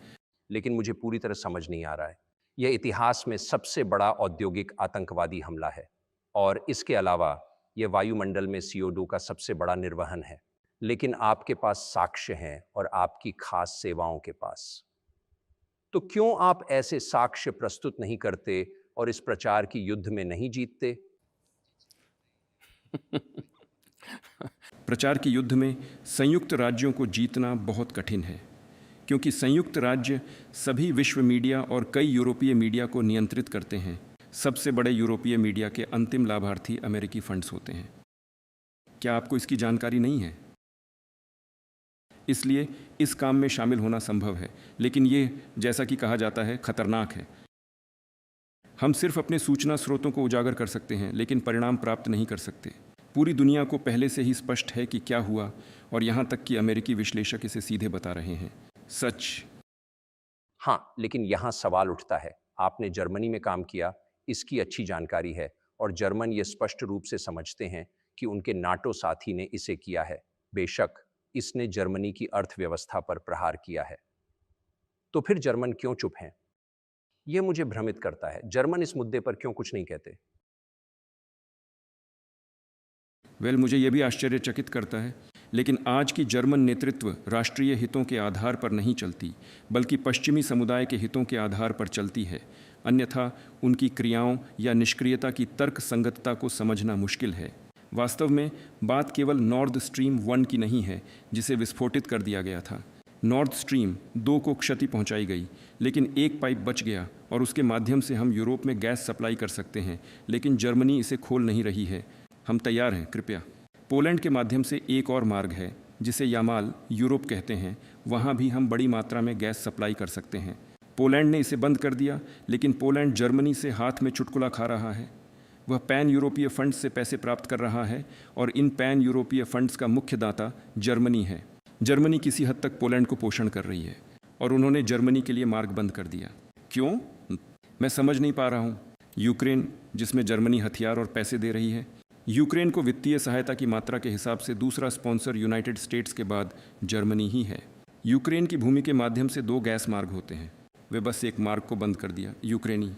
लेकिन मुझे पूरी तरह समझ नहीं आ रहा है। यह इतिहास में सबसे बड़ा औद्योगिक आतंकवादी हमला है, और इसके अलावा यह वायुमंडल में CO2 का सबसे बड़ा निर्वहन है। लेकिन आपके पास साक्ष्य हैं और आपकी खास सेवाओं के पास। तो क्यों आप ऐसे साक्ष्य प्रस्तुत नहीं करते और इस प्रचार की युद्ध में नहीं जीतते? प्रचार के युद्ध में संयुक्त राज्यों को जीतना बहुत कठिन है, क्योंकि संयुक्त राज्य सभी विश्व मीडिया और कई यूरोपीय मीडिया को नियंत्रित करते हैं। सबसे बड़े यूरोपीय मीडिया के अंतिम लाभार्थी अमेरिकी फंड्स होते हैं। क्या आपको इसकी जानकारी नहीं है? इसलिए इस काम में शामिल होना संभव है, लेकिन ये, जैसा कि कहा जाता है, खतरनाक है। हम सिर्फ अपने सूचना स्रोतों को उजागर कर सकते हैं, लेकिन परिणाम प्राप्त नहीं कर सकते। पूरी दुनिया को पहले से ही स्पष्ट है कि क्या हुआ, और यहाँ तक कि अमेरिकी विश्लेषक इसे सीधे बता रहे हैं। सच। हाँ, लेकिन यहाँ सवाल उठता है, आपने जर्मनी में काम किया, इसकी अच्छी जानकारी है, और जर्मन ये स्पष्ट रूप से समझते हैं कि उनके नाटो साथी ने इसे किया है। बेशक इसने जर्मनी की अर्थव्यवस्था पर प्रहार किया है। तो फिर जर्मन क्यों चुप हैं? यह मुझे भ्रमित करता है। जर्मन इस मुद्दे पर क्यों कुछ नहीं कहते? मुझे यह भी आश्चर्यचकित करता है, लेकिन आज की जर्मन नेतृत्व राष्ट्रीय हितों के आधार पर नहीं चलती, बल्कि पश्चिमी समुदाय के हितों के आधार पर चलती है। अन्यथा उनकी क्रियाओं या निष्क्रियता की तर्क संगतता को समझना मुश्किल है। वास्तव में बात केवल नॉर्थ स्ट्रीम 1 की नहीं है, जिसे विस्फोटित कर दिया गया था। नॉर्थ स्ट्रीम 2 को क्षति पहुंचाई गई, लेकिन एक पाइप बच गया, और उसके माध्यम से हम यूरोप में गैस सप्लाई कर सकते हैं, लेकिन जर्मनी इसे खोल नहीं रही है। हम तैयार हैं, कृपया। पोलैंड के माध्यम से एक और मार्ग है, जिसे यामाल यूरोप कहते हैं। वहाँ भी हम बड़ी मात्रा में गैस सप्लाई कर सकते हैं। पोलैंड ने इसे बंद कर दिया, लेकिन पोलैंड जर्मनी से हाथ में चुटकुला खा रहा है। वह पैन यूरोपीय फंड्स से पैसे प्राप्त कर रहा है, और इन पैन यूरोपीय फंड्स का मुख्य दाता जर्मनी है। जर्मनी किसी हद तक पोलैंड को पोषण कर रही है, और उन्होंने जर्मनी के लिए मार्ग बंद कर दिया। क्यों? मैं समझ नहीं पा रहा हूँ। यूक्रेन, जिसमें जर्मनी हथियार और पैसे दे रही है। यूक्रेन को वित्तीय सहायता की मात्रा के हिसाब से दूसरा स्पॉन्सर यूनाइटेड स्टेट्स के बाद जर्मनी ही है। यूक्रेन की भूमि के माध्यम से 2 गैस मार्ग होते हैं। वे बस एक मार्ग को बंद कर दिया, यूक्रेनी।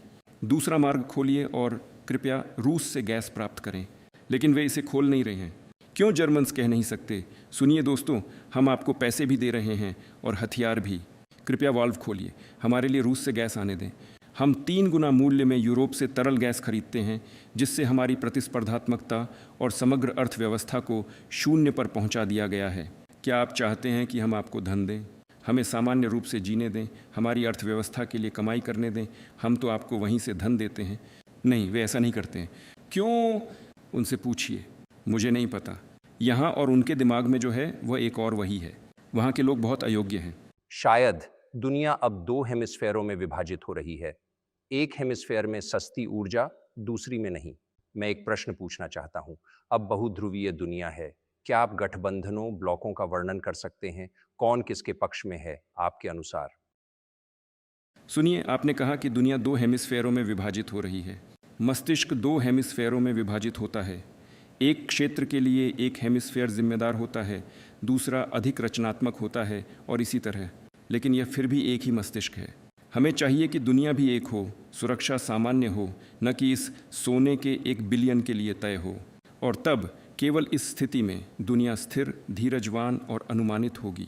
दूसरा मार्ग खोलिए और कृपया रूस से गैस प्राप्त करें, लेकिन वे इसे खोल नहीं रहे हैं। क्यों जर्मन्स कह नहीं सकते, सुनिए दोस्तों, हम आपको पैसे भी दे रहे हैं और हथियार भी। कृपया वाल्व खोलिए, हमारे लिए रूस से गैस आने दें। हम 3 गुना मूल्य में यूरोप से तरल गैस खरीदते हैं, जिससे हमारी प्रतिस्पर्धात्मकता और समग्र अर्थव्यवस्था को शून्य पर पहुंचा दिया गया है। क्या आप चाहते हैं कि हम आपको धन दें, हमें सामान्य रूप से जीने दें, हमारी अर्थव्यवस्था के लिए कमाई करने दें? हम तो आपको वहीं से धन देते हैं। नहीं, वे ऐसा नहीं करते हैं। क्यों? उनसे पूछिए। मुझे नहीं पता। यहाँ और उनके दिमाग में जो है वह एक और वही है। वहाँ के लोग बहुत अयोग्य हैं। शायद दुनिया अब 2 हेमिस्फेयरों में विभाजित हो रही है। एक हेमिस्फेयर में सस्ती ऊर्जा, दूसरी में नहीं। मैं एक प्रश्न पूछना चाहता हूँ। अब बहुध्रुवीय दुनिया है। क्या आप गठबंधनों, ब्लॉकों का वर्णन कर सकते हैं? कौन किसके पक्ष में है, आपके अनुसार? सुनिए, आपने कहा कि दुनिया दो हेमिस्फेयरों में विभाजित हो रही है। मस्तिष्क दो हेमिस्फेयरों में विभाजित होता है। एक क्षेत्र के लिए एक हेमिस्फेयर जिम्मेदार होता है, दूसरा अधिक रचनात्मक होता है और इसी तरह। लेकिन यह फिर भी एक ही मस्तिष्क है। हमें चाहिए कि दुनिया भी एक हो, सुरक्षा सामान्य हो, न कि इस सोने के 1 बिलियन के लिए तय हो। और तब केवल इस स्थिति में दुनिया स्थिर, धीरजवान और अनुमानित होगी।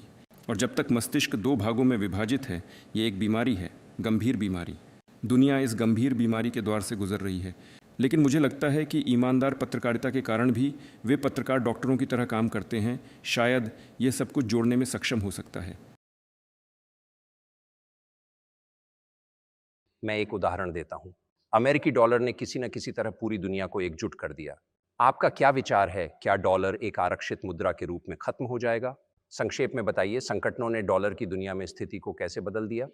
और जब तक मस्तिष्क दो भागों में विभाजित है, ये एक बीमारी है, गंभीर बीमारी। दुनिया इस गंभीर बीमारी के द्वार से गुजर रही है। लेकिन मुझे लगता है कि ईमानदार पत्रकारिता के कारण भी वे पत्रकार डॉक्टरों की तरह काम करते हैं। शायद ये सब कुछ जोड़ने में सक्षम हो सकता है। मैं एक उदाहरण देता हूं। अमेरिकी डॉलर ने किसी न किसी तरह पूरी दुनिया को एकजुट कर दिया। आपका क्या विचार है? क्या डॉलर एक आरक्षित मुद्रा के रूप में खत्म हो जाएगा? संक्षेप में बताइए, संकटों ने डॉलर की दुनिया में स्थिति को कैसे बदल दिया?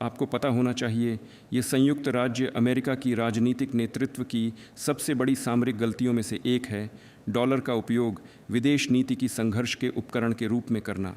आपको पता होना चाहिए, ये संयुक्त राज्य अमेरिका की राजनीतिक नेतृत्व की सबसे बड़ी सामरिक गलतियों में से एक है, डॉलर का उपयोग विदेश नीति की संघर्ष के उपकरण के रूप में करना।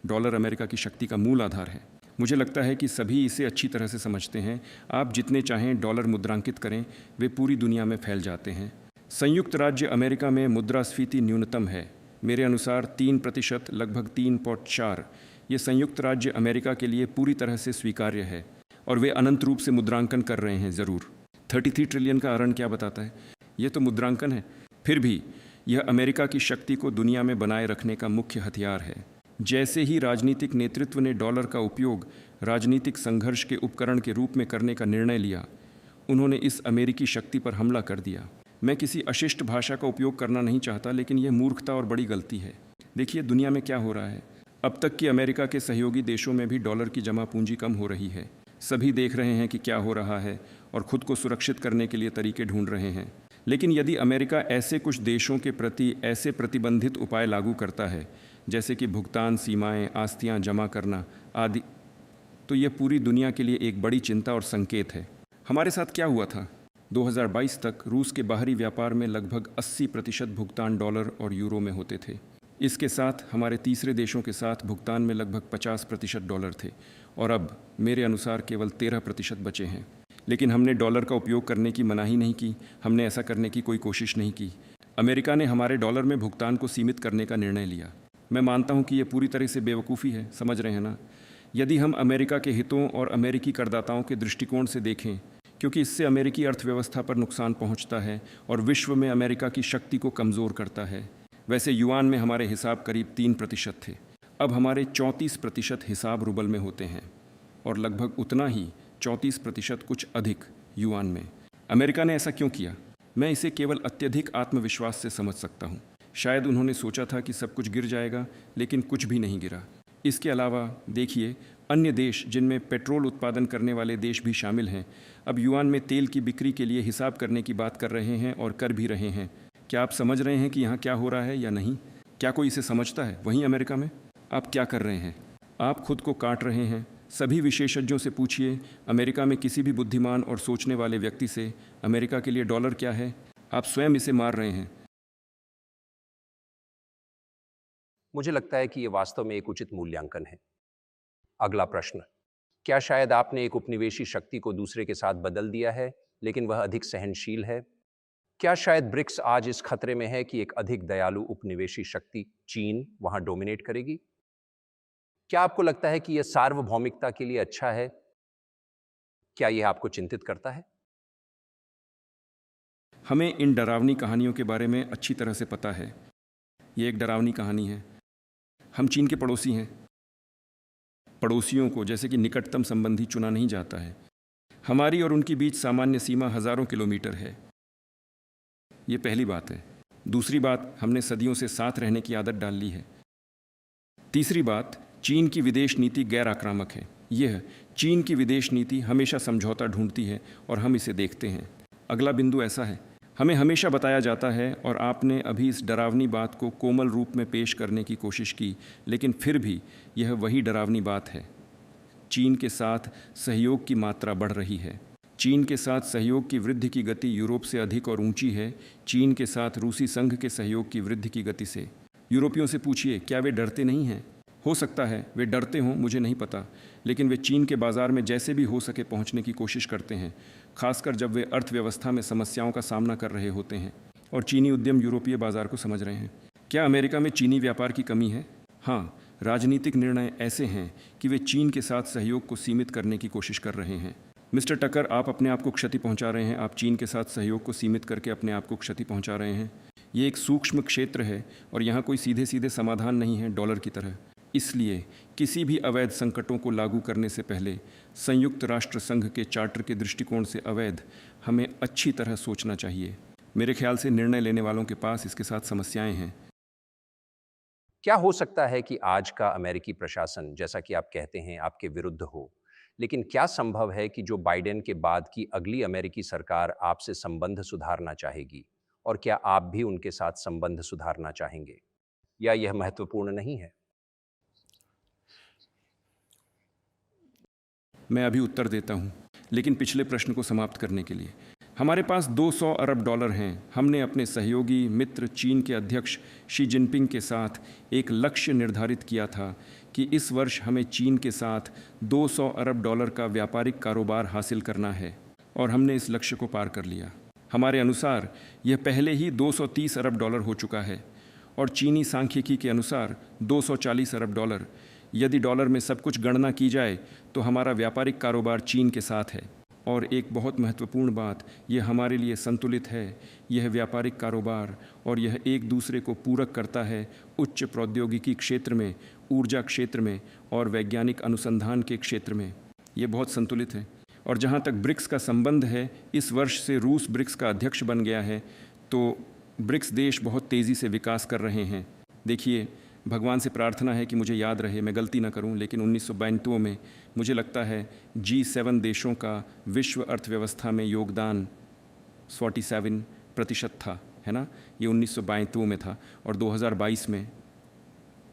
डॉलर अमेरिका की शक्ति का मूल आधार है। मुझे लगता है कि सभी इसे अच्छी तरह से समझते हैं। आप जितने चाहें डॉलर मुद्रांकित करें, वे पूरी दुनिया में फैल जाते हैं। संयुक्त राज्य अमेरिका में मुद्रास्फीति न्यूनतम है। मेरे अनुसार 3%, लगभग 3.4। ये संयुक्त राज्य अमेरिका के लिए पूरी तरह से स्वीकार्य है और वे अनंत रूप से मुद्रांकन कर रहे हैं। ज़रूर 33 ट्रिलियन का अरण क्या बताता है? ये तो मुद्रांकन है। फिर भी यह अमेरिका की शक्ति को दुनिया में बनाए रखने का मुख्य हथियार है। जैसे ही राजनीतिक नेतृत्व ने डॉलर का उपयोग राजनीतिक संघर्ष के उपकरण के रूप में करने का निर्णय लिया, उन्होंने इस अमेरिकी शक्ति पर हमला कर दिया। मैं किसी अशिष्ट भाषा का उपयोग करना नहीं चाहता, लेकिन यह मूर्खता और बड़ी गलती है। देखिए दुनिया में क्या हो रहा है। अब तक की अमेरिका के सहयोगी देशों में भी डॉलर की जमा पूंजी कम हो रही है। सभी देख रहे हैं कि क्या हो रहा है और खुद को सुरक्षित करने के लिए तरीके ढूंढ रहे हैं। लेकिन यदि अमेरिका ऐसे कुछ देशों के प्रति ऐसे प्रतिबंधित उपाय लागू करता है, जैसे कि भुगतान सीमाएं, आस्तियां जमा करना आदि, तो यह पूरी दुनिया के लिए एक बड़ी चिंता और संकेत है। हमारे साथ क्या हुआ था? 2022 तक रूस के बाहरी व्यापार में लगभग 80% भुगतान डॉलर और यूरो में होते थे। इसके साथ हमारे तीसरे देशों के साथ भुगतान में लगभग 50% डॉलर थे और अब मेरे अनुसार केवल 13% बचे हैं। लेकिन हमने डॉलर का उपयोग करने की मनाही नहीं की। हमने ऐसा करने की कोई कोशिश नहीं की। अमेरिका ने हमारे डॉलर में भुगतान को सीमित करने का निर्णय लिया। मैं मानता हूं कि यह पूरी तरह से बेवकूफ़ी है, समझ रहे हैं ना? यदि हम अमेरिका के हितों और अमेरिकी करदाताओं के दृष्टिकोण से देखें, क्योंकि इससे अमेरिकी अर्थव्यवस्था पर नुकसान पहुंचता है और विश्व में अमेरिका की शक्ति को कमज़ोर करता है। वैसे युआन में हमारे हिसाब करीब 3% थे। अब हमारे 34% हिसाब रूबल में होते हैं और लगभग उतना ही 34% कुछ अधिक युआन में। अमेरिका ने ऐसा क्यों किया? मैं इसे केवल अत्यधिक आत्मविश्वास से समझ सकता हूँ। शायद उन्होंने सोचा था कि सब कुछ गिर जाएगा, लेकिन कुछ भी नहीं गिरा। इसके अलावा देखिए, अन्य देश जिनमें पेट्रोल उत्पादन करने वाले देश भी शामिल हैं, अब युआन में तेल की बिक्री के लिए हिसाब करने की बात कर रहे हैं और कर भी रहे हैं। क्या आप समझ रहे हैं कि यहाँ क्या हो रहा है या नहीं? क्या कोई इसे समझता है? वहीं अमेरिका में आप क्या कर रहे हैं? आप खुद को काट रहे हैं। सभी विशेषज्ञों से पूछिए, अमेरिका में किसी भी बुद्धिमान और सोचने वाले व्यक्ति से, अमेरिका के लिए डॉलर क्या है? आप स्वयं इसे मार रहे हैं। मुझे लगता है कि यह वास्तव में एक उचित मूल्यांकन है। अगला प्रश्न, क्या शायद आपने एक उपनिवेशी शक्ति को दूसरे के साथ बदल दिया है, लेकिन वह अधिक सहनशील है? क्या शायद ब्रिक्स आज इस खतरे में है कि एक अधिक दयालु उपनिवेशी शक्ति चीन वहां डोमिनेट करेगी? क्या आपको लगता है कि यह सार्वभौमिकता के लिए अच्छा है? क्या यह आपको चिंतित करता है? हमें इन डरावनी कहानियों के बारे में अच्छी तरह से पता है। ये एक डरावनी कहानी है। हम चीन के पड़ोसी हैं। पड़ोसियों को जैसे कि निकटतम संबंधी चुना नहीं जाता है। हमारी और उनके बीच सामान्य सीमा हजारों किलोमीटर है। ये पहली बात है। दूसरी बात, हमने सदियों से साथ रहने की आदत डाल ली है। तीसरी बात, चीन की विदेश नीति गैर आक्रामक है। यह चीन की विदेश नीति हमेशा समझौता ढूंढती है और हम इसे देखते हैं। अगला बिंदु ऐसा है, हमें हमेशा बताया जाता है, और आपने अभी इस डरावनी बात को कोमल रूप में पेश करने की कोशिश की, लेकिन फिर भी यह वही डरावनी बात है। चीन के साथ सहयोग की मात्रा बढ़ रही है। चीन के साथ सहयोग की वृद्धि की गति यूरोप से अधिक और ऊंची है चीन के साथ रूसी संघ के सहयोग की वृद्धि की गति से। यूरोपियों से पूछिए, क्या वे डरते नहीं हैं? हो सकता है वे डरते हों, मुझे नहीं पता, लेकिन वे चीन के बाज़ार में जैसे भी हो सके पहुंचने की कोशिश करते हैं, खासकर जब वे अर्थव्यवस्था में समस्याओं का सामना कर रहे होते हैं और चीनी उद्यम यूरोपीय बाज़ार को समझ रहे हैं। क्या अमेरिका में चीनी व्यापार की कमी है? हाँ, राजनीतिक निर्णय ऐसे हैं कि वे चीन के साथ सहयोग को सीमित करने की कोशिश कर रहे हैं। मिस्टर टकर, आप अपने आप को क्षति पहुंचा रहे हैं। आप चीन के साथ सहयोग को सीमित करके अपने आप को क्षति पहुंचा रहे हैं। ये एक सूक्ष्म क्षेत्र है और यहाँ कोई सीधे सीधे समाधान नहीं है डॉलर की तरह। इसलिए किसी भी अवैध संकटों को लागू करने से पहले संयुक्त राष्ट्र संघ के चार्टर के दृष्टिकोण से अवैध हमें अच्छी तरह सोचना चाहिए। मेरे ख्याल से निर्णय लेने वालों के पास इसके साथ समस्याएं हैं। क्या हो सकता है कि आज का अमेरिकी प्रशासन, जैसा कि आप कहते हैं, आपके विरुद्ध हो, लेकिन क्या संभव है कि जो बाइडेन के बाद की अगली अमेरिकी सरकार आपसे संबंध सुधारना चाहेगी? और क्या आप भी उनके साथ संबंध सुधारना चाहेंगे? या यह महत्वपूर्ण नहीं है? मैं अभी उत्तर देता हूं, लेकिन पिछले प्रश्न को समाप्त करने के लिए, हमारे पास 200 अरब डॉलर हैं। हमने अपने सहयोगी मित्र चीन के अध्यक्ष शी जिनपिंग के साथ एक लक्ष्य निर्धारित किया था कि इस वर्ष हमें चीन के साथ 200 अरब डॉलर का व्यापारिक कारोबार हासिल करना है और हमने इस लक्ष्य को पार कर लिया। हमारे अनुसार यह पहले ही 230 अरब डॉलर हो चुका है और चीनी सांख्यिकी के अनुसार 240 अरब डॉलर। यदि डॉलर में सब कुछ गणना की जाए तो हमारा व्यापारिक कारोबार चीन के साथ है। और एक बहुत महत्वपूर्ण बात, यह हमारे लिए संतुलित है। यह व्यापारिक कारोबार और यह एक दूसरे को पूरक करता है उच्च प्रौद्योगिकी क्षेत्र में, ऊर्जा क्षेत्र में और वैज्ञानिक अनुसंधान के क्षेत्र में। यह बहुत संतुलित है। और जहाँ तक ब्रिक्स का संबंध है, इस वर्ष से रूस ब्रिक्स का अध्यक्ष बन गया है, तो ब्रिक्स देश बहुत तेज़ी से विकास कर रहे हैं। देखिए, भगवान से प्रार्थना है कि मुझे याद रहे, मैं गलती ना करूं, लेकिन 1992 में मुझे लगता है G7 देशों का विश्व अर्थव्यवस्था में योगदान 47% था, है ना? ये 1992 में था और 2022 में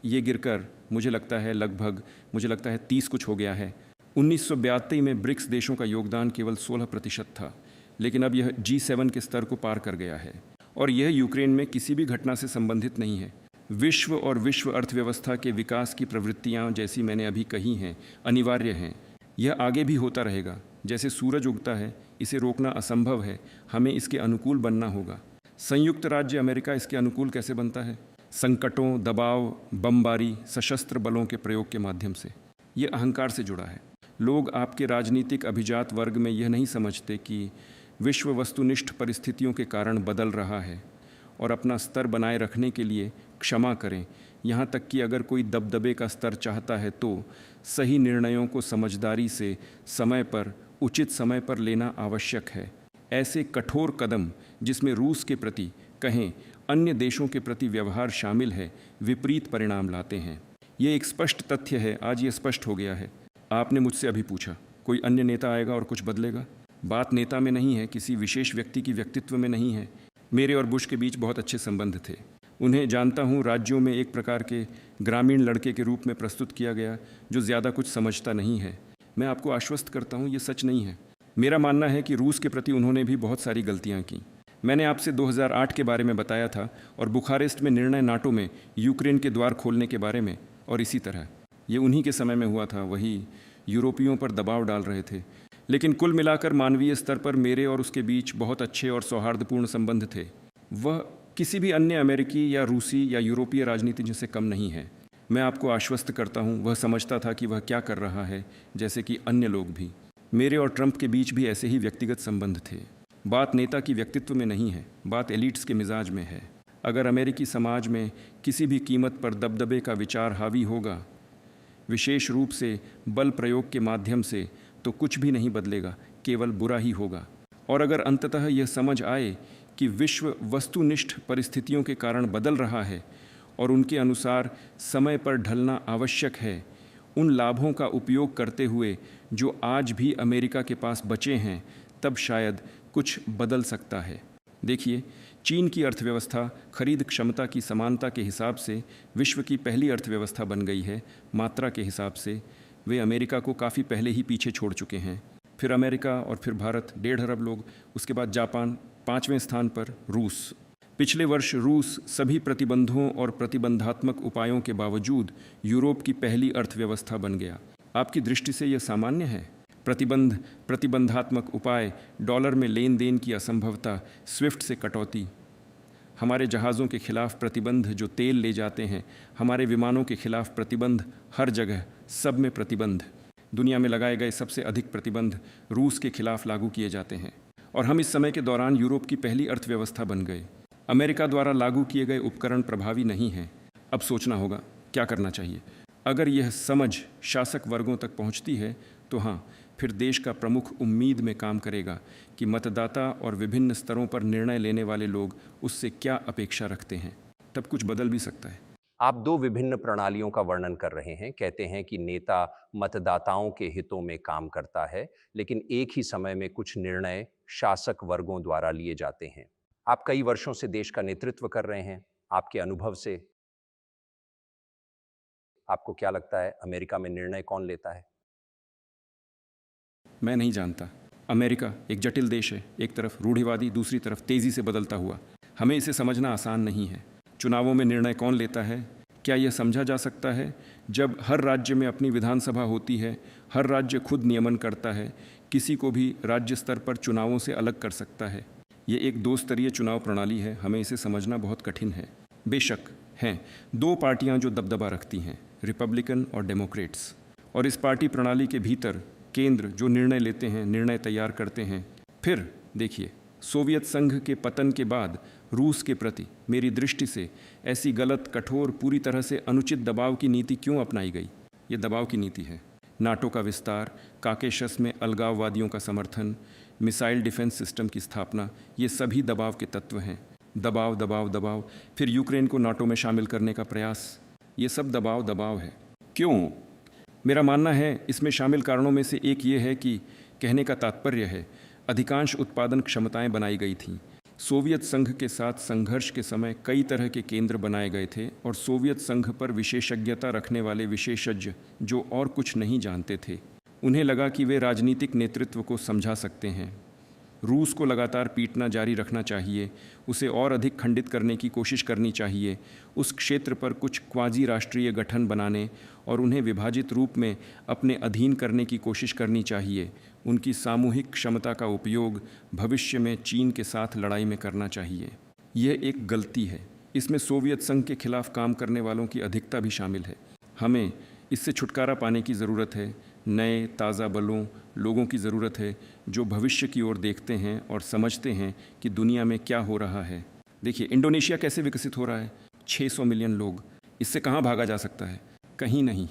ये गिरकर मुझे लगता है लगभग 30 कुछ हो गया है। 1982 में ब्रिक्स देशों का योगदान केवल 16% था, लेकिन अब यह G7 के स्तर को पार कर गया है। और यह यूक्रेन में किसी भी घटना से संबंधित नहीं है। विश्व और विश्व अर्थव्यवस्था के विकास की प्रवृत्तियां, जैसी मैंने अभी कही हैं, अनिवार्य हैं। यह आगे भी होता रहेगा। जैसे सूरज उगता है, इसे रोकना असंभव है। हमें इसके अनुकूल बनना होगा। संयुक्त राज्य अमेरिका इसके अनुकूल कैसे बनता है? संकटों, दबाव, बमबारी, सशस्त्र बलों के प्रयोग के माध्यम से। यह अहंकार से जुड़ा है। लोग आपके राजनीतिक अभिजात वर्ग में यह नहीं समझते कि विश्व वस्तुनिष्ठ परिस्थितियों के कारण बदल रहा है और अपना स्तर बनाए रखने के लिए क्षमा करें। यहाँ तक कि अगर कोई दबदबे का स्तर चाहता है तो सही निर्णयों को समझदारी से, समय पर, उचित समय पर लेना आवश्यक है। ऐसे कठोर कदम जिसमें रूस के प्रति, कहें अन्य देशों के प्रति व्यवहार शामिल है, विपरीत परिणाम लाते हैं। ये एक स्पष्ट तथ्य है। आज ये स्पष्ट हो गया है। आपने मुझसे अभी पूछा, कोई अन्य नेता आएगा और कुछ बदलेगा? बात नेता में नहीं है, किसी विशेष व्यक्ति की व्यक्तित्व में नहीं है। मेरे और बुश के बीच बहुत अच्छे संबंध थे। उन्हें जानता हूँ। राज्यों में एक प्रकार के ग्रामीण लड़के के रूप में प्रस्तुत किया गया जो ज़्यादा कुछ समझता नहीं है। मैं आपको आश्वस्त करता हूँ, ये सच नहीं है। मेरा मानना है कि रूस के प्रति उन्होंने भी बहुत सारी गलतियाँ की। मैंने आपसे 2008 के बारे में बताया था और बुखारेस्ट में निर्णय नाटो में यूक्रेन के द्वार खोलने के बारे में, और इसी तरह ये उन्हीं के समय में हुआ था। वही यूरोपियों पर दबाव डाल रहे थे। लेकिन कुल मिलाकर मानवीय स्तर पर मेरे और उसके बीच बहुत अच्छे और सौहार्दपूर्ण संबंध थे। वह किसी भी अन्य अमेरिकी या रूसी या यूरोपीय राजनीतिज्ञ से कम नहीं है। मैं आपको आश्वस्त करता हूँ, वह समझता था कि वह क्या कर रहा है, जैसे कि अन्य लोग भी। मेरे और ट्रंप के बीच भी ऐसे ही व्यक्तिगत संबंध थे। बात नेता की व्यक्तित्व में नहीं है, बात एलिट्स के मिजाज में है। अगर अमेरिकी समाज में किसी भी कीमत पर दबदबे का विचार हावी होगा, विशेष रूप से बल प्रयोग के माध्यम से, तो कुछ भी नहीं बदलेगा, केवल बुरा ही होगा। और अगर अंततः यह समझ आए कि विश्व वस्तुनिष्ठ परिस्थितियों के कारण बदल रहा है और उनके अनुसार समय पर ढलना आवश्यक है, उन लाभों का उपयोग करते हुए जो आज भी अमेरिका के पास बचे हैं, तब शायद कुछ बदल सकता है। देखिए, चीन की अर्थव्यवस्था खरीद क्षमता की समानता के हिसाब से विश्व की पहली अर्थव्यवस्था बन गई है। मात्रा के हिसाब से वे अमेरिका को काफ़ी पहले ही पीछे छोड़ चुके हैं। फिर अमेरिका और फिर भारत 1.5 अरब लोग, उसके बाद जापान, 5वें स्थान पर रूस। पिछले वर्ष रूस सभी प्रतिबंधों और प्रतिबंधात्मक उपायों के बावजूद यूरोप की पहली अर्थव्यवस्था बन गया। आपकी दृष्टि से यह सामान्य है? प्रतिबंधात्मक उपाय, डॉलर में लेन देन की असंभवता, स्विफ्ट से कटौती, हमारे जहाज़ों के खिलाफ प्रतिबंध जो तेल ले जाते हैं, हमारे विमानों के खिलाफ प्रतिबंध, हर जगह सब में प्रतिबंध। दुनिया में लगाए गए सबसे अधिक प्रतिबंध रूस के खिलाफ लागू किए जाते हैं और हम इस समय के दौरान यूरोप की पहली अर्थव्यवस्था बन गए। अमेरिका द्वारा लागू किए गए उपकरण प्रभावी नहीं हैं। अब सोचना होगा क्या करना चाहिए। अगर यह समझ शासक वर्गों तक पहुंचती है तो हाँ, फिर देश का प्रमुख उम्मीद में काम करेगा कि मतदाता और विभिन्न स्तरों पर निर्णय लेने वाले लोग उससे क्या अपेक्षा रखते हैं। तब कुछ बदल भी सकता है। आप दो विभिन्न प्रणालियों का वर्णन कर रहे हैं। कहते हैं कि नेता मतदाताओं के हितों में काम करता है, लेकिन एक ही समय में कुछ निर्णय शासक वर्गों द्वारा लिए जाते हैं। आप कई वर्षों से देश का नेतृत्व कर रहे हैं। आपके अनुभव से आपको क्या लगता है, अमेरिका में निर्णय कौन लेता है? मैं नहीं जानता। अमेरिका एक जटिल देश है, एक तरफ रूढ़िवादी, दूसरी तरफ तेज़ी से बदलता हुआ। हमें इसे समझना आसान नहीं है। चुनावों में निर्णय कौन लेता है? क्या यह समझा जा सकता है जब हर राज्य में अपनी विधानसभा होती है, हर राज्य खुद नियमन करता है, किसी को भी राज्य स्तर पर चुनावों से अलग कर सकता है? ये एक दो स्तरीय चुनाव प्रणाली है, हमें इसे समझना बहुत कठिन है। बेशक हैं दो पार्टियां जो दबदबा रखती हैं, रिपब्लिकन और डेमोक्रेट्स, और इस पार्टी प्रणाली के भीतर केंद्र जो निर्णय लेते हैं, निर्णय तैयार करते हैं। फिर देखिए, सोवियत संघ के पतन के बाद रूस के प्रति मेरी दृष्टि से ऐसी गलत, कठोर, पूरी तरह से अनुचित दबाव की नीति क्यों अपनाई गई? ये दबाव की नीति है। नाटो का विस्तार, काकेशस में अलगाववादियों का समर्थन, मिसाइल डिफेंस सिस्टम की स्थापना, ये सभी दबाव के तत्व हैं। दबाव दबाव दबाव। फिर यूक्रेन को नाटो में शामिल करने का प्रयास, ये सब दबाव दबाव है। क्यों? मेरा मानना है इसमें शामिल कारणों में से एक ये है कि कहने का तात्पर्य है अधिकांश उत्पादन क्षमताएं बनाई गई थीं। सोवियत संघ के साथ संघर्ष के समय कई तरह के केंद्र बनाए गए थे और सोवियत संघ पर विशेषज्ञता रखने वाले विशेषज्ञ जो और कुछ नहीं जानते थे, उन्हें लगा कि वे राजनीतिक नेतृत्व को समझा सकते हैं। रूस को लगातार पीटना जारी रखना चाहिए, उसे और अधिक खंडित करने की कोशिश करनी चाहिए, उस क्षेत्र पर कुछ क्वाजी राष्ट्रीय गठन बनाने और उन्हें विभाजित रूप में अपने अधीन करने की कोशिश करनी चाहिए। उनकी सामूहिक क्षमता का उपयोग भविष्य में चीन के साथ लड़ाई में करना चाहिए। यह एक गलती है। इसमें सोवियत संघ के खिलाफ काम करने वालों की अधिकता भी शामिल है। हमें इससे छुटकारा पाने की ज़रूरत है। नए ताज़ा बलों, लोगों की ज़रूरत है जो भविष्य की ओर देखते हैं और समझते हैं कि दुनिया में क्या हो रहा है। देखिए, इंडोनेशिया कैसे विकसित हो रहा है। 600 मिलियन लोग, इससे कहाँ भागा जा सकता है? कहीं नहीं।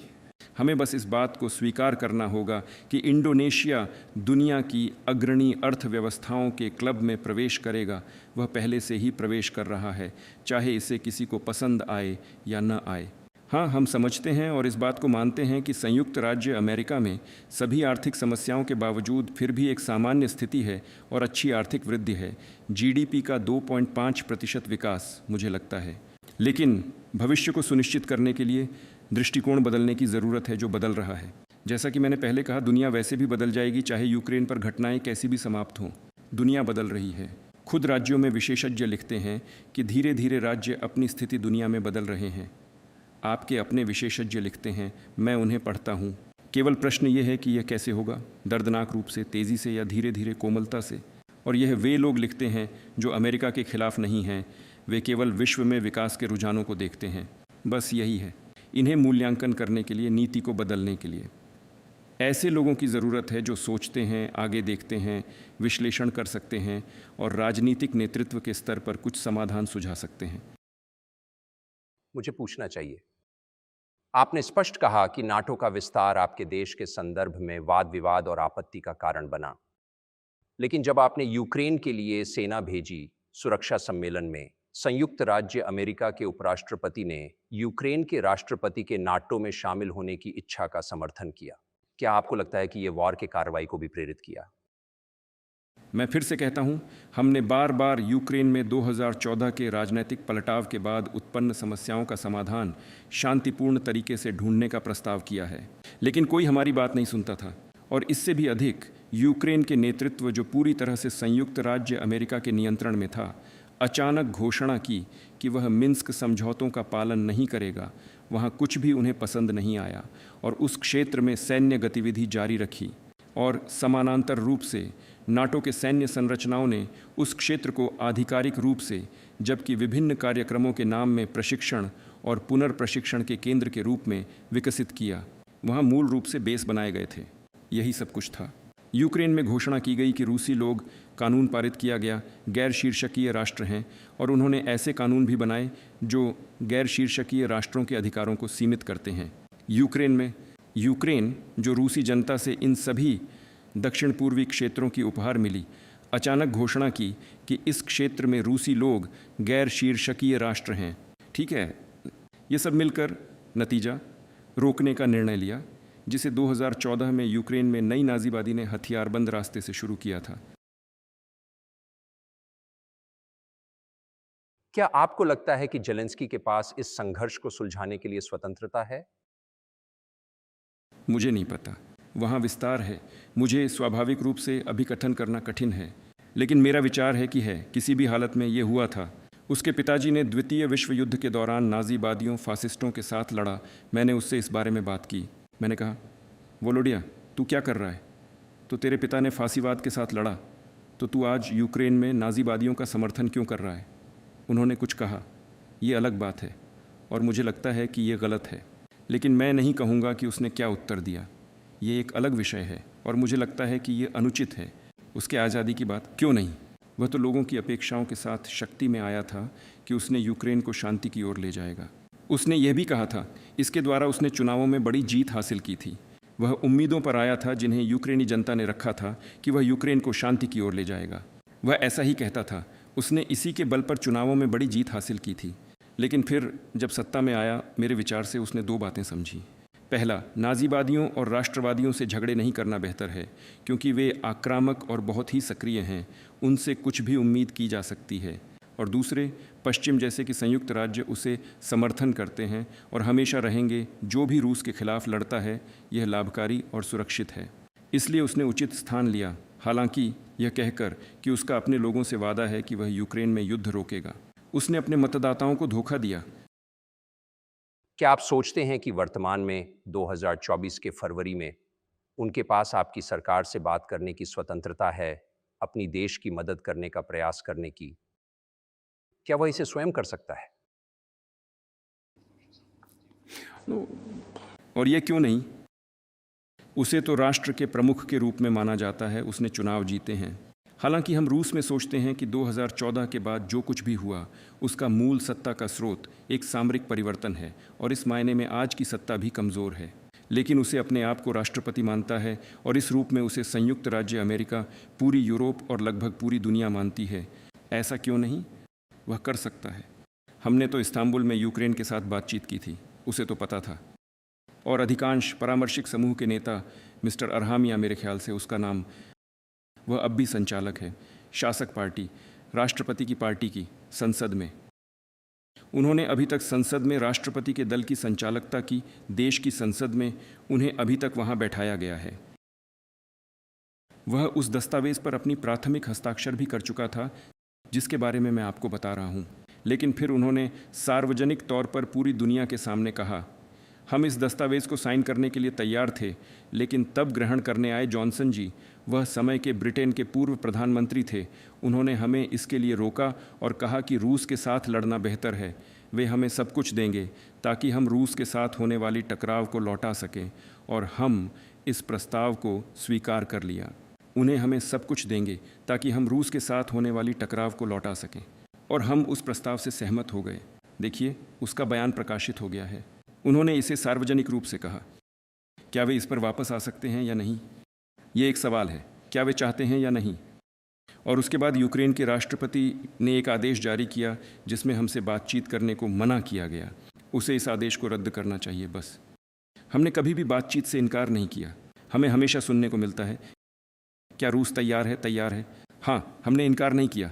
हमें बस इस बात को स्वीकार करना होगा कि इंडोनेशिया दुनिया की अग्रणी अर्थव्यवस्थाओं के क्लब में प्रवेश करेगा। वह पहले से ही प्रवेश कर रहा है, चाहे इसे किसी को पसंद आए या न आए। हाँ, हम समझते हैं और इस बात को मानते हैं कि संयुक्त राज्य अमेरिका में सभी आर्थिक समस्याओं के बावजूद फिर भी एक सामान्य स्थिति है और अच्छी आर्थिक वृद्धि है। जीडीपी का 2.5% विकास मुझे लगता है। लेकिन भविष्य को सुनिश्चित करने के लिए दृष्टिकोण बदलने की ज़रूरत है जो बदल रहा है। जैसा कि मैंने पहले कहा, दुनिया वैसे भी बदल जाएगी चाहे यूक्रेन पर घटनाएं कैसी भी समाप्त हों। दुनिया बदल रही है। खुद राज्यों में विशेषज्ञ लिखते हैं कि धीरे धीरे राज्य अपनी स्थिति दुनिया में बदल रहे हैं। आपके अपने विशेषज्ञ लिखते हैं, मैं उन्हें पढ़ता हूँ। केवल प्रश्न ये है कि यह कैसे होगा, दर्दनाक रूप से, तेज़ी से या धीरे धीरे कोमलता से। और यह वे लोग लिखते हैं जो अमेरिका के खिलाफ नहीं हैं, वे केवल विश्व में विकास के रुझानों को देखते हैं। बस यही है, इन्हें मूल्यांकन करने के लिए, नीति को बदलने के लिए ऐसे लोगों की ज़रूरत है जो सोचते हैं, आगे देखते हैं, विश्लेषण कर सकते हैं और राजनीतिक नेतृत्व के स्तर पर कुछ समाधान सुझा सकते हैं। मुझे पूछना चाहिए, आपने स्पष्ट कहा कि नाटो का विस्तार आपके देश के संदर्भ में वाद विवाद और आपत्ति का कारण बना, लेकिन जब आपने यूक्रेन के लिए सेना भेजी, सुरक्षा सम्मेलन में संयुक्त राज्य अमेरिका के उपराष्ट्रपति ने यूक्रेन के राष्ट्रपति के नाटो में शामिल होने की इच्छा का समर्थन किया। क्या आपको लगता है कि यह वॉर के कार्रवाई को भी प्रेरित किया? मैं फिर से कहता हूं, हमने बार बार यूक्रेन में 2014 के राजनीतिक पलटाव के बाद उत्पन्न समस्याओं का समाधान शांतिपूर्ण तरीके से ढूंढने का प्रस्ताव किया है, लेकिन कोई हमारी बात नहीं सुनता था और इससे भी अधिक यूक्रेन के नेतृत्व, जो पूरी तरह से संयुक्त राज्य अमेरिका के नियंत्रण में था, अचानक घोषणा की कि वह मिन्स्क समझौतों का पालन नहीं करेगा। वहाँ कुछ भी उन्हें पसंद नहीं आया और उस क्षेत्र में सैन्य गतिविधि जारी रखी और समानांतर रूप से नाटो के सैन्य संरचनाओं ने उस क्षेत्र को आधिकारिक रूप से, जबकि विभिन्न कार्यक्रमों के नाम में प्रशिक्षण और पुनर्प्रशिक्षण के केंद्र के रूप में विकसित किया। वहाँ मूल रूप से बेस बनाए गए थे। यही सब कुछ था। यूक्रेन में घोषणा की गई कि रूसी लोग, कानून पारित किया गया, गैर शीर्षकीय राष्ट्र हैं और उन्होंने ऐसे कानून भी बनाए जो गैर शीर्षकीय राष्ट्रों के अधिकारों को सीमित करते हैं। यूक्रेन जो रूसी जनता से इन सभी दक्षिण पूर्वी क्षेत्रों की उपहार मिली, अचानक घोषणा की कि इस क्षेत्र में रूसी लोग गैर शीर्षकीय राष्ट्र हैं। ठीक है, ये सब मिलकर नतीजा रोकने का निर्णय लिया, जिसे 2014 में यूक्रेन में नई नाजीवादी ने हथियारबंद रास्ते से शुरू किया था। क्या आपको लगता है कि जेलेंस्की के पास इस संघर्ष को सुलझाने के लिए स्वतंत्रता है? मुझे नहीं पता, वहाँ विस्तार है। मुझे स्वाभाविक रूप से अभिकथन करना कठिन है, लेकिन मेरा विचार है कि है। किसी भी हालत में ये हुआ था। उसके पिताजी ने द्वितीय विश्व युद्ध के दौरान नाजीवादियों, फासिस्टों के साथ लड़ा। मैंने उससे इस बारे में बात की। मैंने कहा, वोलोडिया, तू क्या कर रहा है? तो तेरे पिता ने फांसीवाद के साथ लड़ा, तो तू आज यूक्रेन में नाजीवादियों का समर्थन क्यों कर रहा है? उन्होंने कुछ कहा। ये अलग बात है और मुझे लगता है कि ये गलत है, लेकिन मैं नहीं कहूँगा कि उसने क्या उत्तर दिया। ये एक अलग विषय है और मुझे लगता है कि ये अनुचित है। उसके आज़ादी की बात क्यों नहीं? वह तो लोगों की अपेक्षाओं के साथ शक्ति में आया था कि उसने यूक्रेन को शांति की ओर ले जाएगा। उसने यह भी कहा था, इसके द्वारा उसने चुनावों में बड़ी जीत हासिल की थी। वह उम्मीदों पर आया था जिन्हें यूक्रेनी जनता ने रखा था कि वह यूक्रेन को शांति की ओर ले जाएगा। वह ऐसा ही कहता था। उसने इसी के बल पर चुनावों में बड़ी जीत हासिल की थी। लेकिन फिर जब सत्ता में आया, मेरे विचार से उसने दो बातें समझी। पहला, नाजीवादियों और राष्ट्रवादियों से झगड़े नहीं करना बेहतर है, क्योंकि वे आक्रामक और बहुत ही सक्रिय हैं, उनसे कुछ भी उम्मीद की जा सकती है। और दूसरे, पश्चिम जैसे कि संयुक्त राज्य उसे समर्थन करते हैं और हमेशा रहेंगे। जो भी रूस के खिलाफ लड़ता है, यह लाभकारी और सुरक्षित है। इसलिए उसने उचित स्थान लिया, हालांकि यह कहकर कि उसका अपने लोगों से वादा है कि वह यूक्रेन में युद्ध रोकेगा। उसने अपने मतदाताओं को धोखा दिया। क्या आप सोचते हैं कि वर्तमान में 2024 के फरवरी में उनके पास आपकी सरकार से बात करने की स्वतंत्रता है, अपनी देश की मदद करने का प्रयास करने की? क्या वह इसे स्वयं कर सकता है? और ये क्यों नहीं? उसे तो राष्ट्र के प्रमुख के रूप में माना जाता है। उसने चुनाव जीते हैं। हालांकि हम रूस में सोचते हैं कि 2014 के बाद जो कुछ भी हुआ, उसका मूल सत्ता का स्रोत एक सामरिक परिवर्तन है और इस मायने में आज की सत्ता भी कमज़ोर है। लेकिन उसे अपने आप को राष्ट्रपति मानता है और इस रूप में उसे संयुक्त राज्य अमेरिका, पूरी यूरोप और लगभग पूरी दुनिया मानती है। ऐसा क्यों नहीं? वह कर सकता है। हमने तो इस्तांबुल में यूक्रेन के साथ बातचीत की थी, उसे तो पता था। और अधिकांश परामर्शिक समूह के नेता मिस्टर अरहामिया, मेरे ख्याल से उसका नाम, वह अब भी संचालक है शासक पार्टी, राष्ट्रपति की पार्टी की संसद में। उन्होंने अभी तक संसद में राष्ट्रपति के दल की संचालकता की। देश की संसद में उन्हें अभी तक वहां बैठाया गया है। वह उस दस्तावेज पर अपनी प्राथमिक हस्ताक्षर भी कर चुका था जिसके बारे में मैं आपको बता रहा हूं। लेकिन फिर उन्होंने सार्वजनिक तौर पर पूरी दुनिया के सामने कहा, हम इस दस्तावेज़ को साइन करने के लिए तैयार थे, लेकिन तब ग्रहण करने आए जॉनसन जी। वह समय के ब्रिटेन के पूर्व प्रधानमंत्री थे। उन्होंने हमें इसके लिए रोका और कहा कि रूस के साथ लड़ना बेहतर है। वे हमें सब कुछ देंगे ताकि हम रूस के साथ होने वाली टकराव को लौटा सकें, और हम इस प्रस्ताव को स्वीकार कर लिया। उन्हें हमें सब कुछ देंगे ताकि हम रूस के साथ होने वाली टकराव को लौटा सकें, और हम उस प्रस्ताव से सहमत हो गए। देखिए, उसका बयान प्रकाशित हो गया है। उन्होंने इसे सार्वजनिक रूप से कहा। क्या वे इस पर वापस आ सकते हैं या नहीं? ये एक सवाल है। क्या वे चाहते हैं या नहीं? और उसके बाद यूक्रेन के राष्ट्रपति ने एक आदेश जारी किया जिसमें हमसे बातचीत करने को मना किया गया। उसे इस आदेश को रद्द करना चाहिए बस। हमने कभी भी बातचीत से इनकार नहीं किया। हमें हमेशा सुनने को मिलता है, क्या रूस तैयार है? तैयार है। हाँ, हमने इनकार नहीं किया।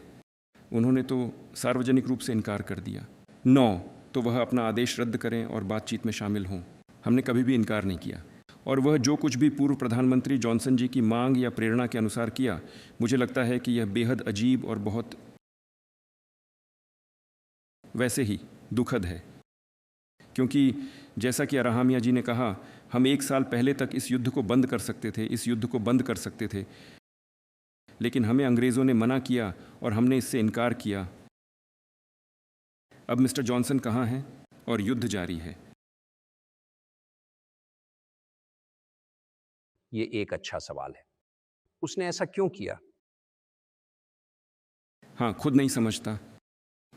उन्होंने तो सार्वजनिक रूप से इनकार कर दिया। 9, तो वह अपना आदेश रद्द करें और बातचीत में शामिल हों। हमने कभी भी इनकार नहीं किया। और वह जो कुछ भी पूर्व प्रधानमंत्री जॉनसन जी की मांग या प्रेरणा के अनुसार किया, मुझे लगता है कि यह बेहद अजीब और बहुत वैसे ही दुखद है। क्योंकि जैसा कि अराहमिया जी ने कहा, हम 1 साल पहले तक इस युद्ध को बंद कर सकते थे, लेकिन हमें अंग्रेज़ों ने मना किया और हमने इससे इनकार किया। अब मिस्टर जॉनसन कहाँ हैं और युद्ध जारी है। ये एक अच्छा सवाल है। उसने ऐसा क्यों किया? हाँ, खुद नहीं समझता।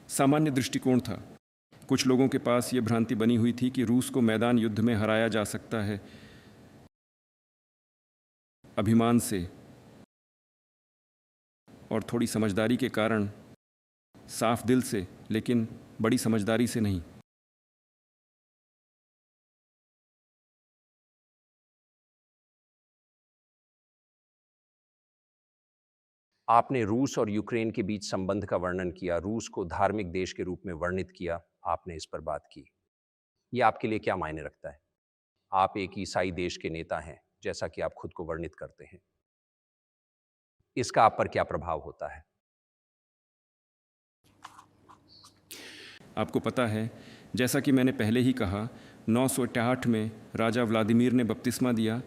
सामान्य दृष्टिकोण था। कुछ लोगों के पास ये भ्रांति बनी हुई थी कि रूस को मैदान युद्ध में हराया जा सकता है, अभिमान से और थोड़ी समझदारी के कारण, साफ दिल से, लेकिन बड़ी समझदारी से नहीं। आपने रूस और यूक्रेन के बीच संबंध का वर्णन किया, रूस को धार्मिक देश के रूप में वर्णित किया, आपने इस पर बात की। ये आपके लिए क्या मायने रखता है? आप एक ईसाई देश के नेता हैं, जैसा कि आप खुद को वर्णित करते हैं। इसका आप पर क्या प्रभाव होता है? आपको पता है, जैसा कि मैंने पहले ही कहा, 968 में राजा व्लादिमीर ने बपतिस्मा दिया,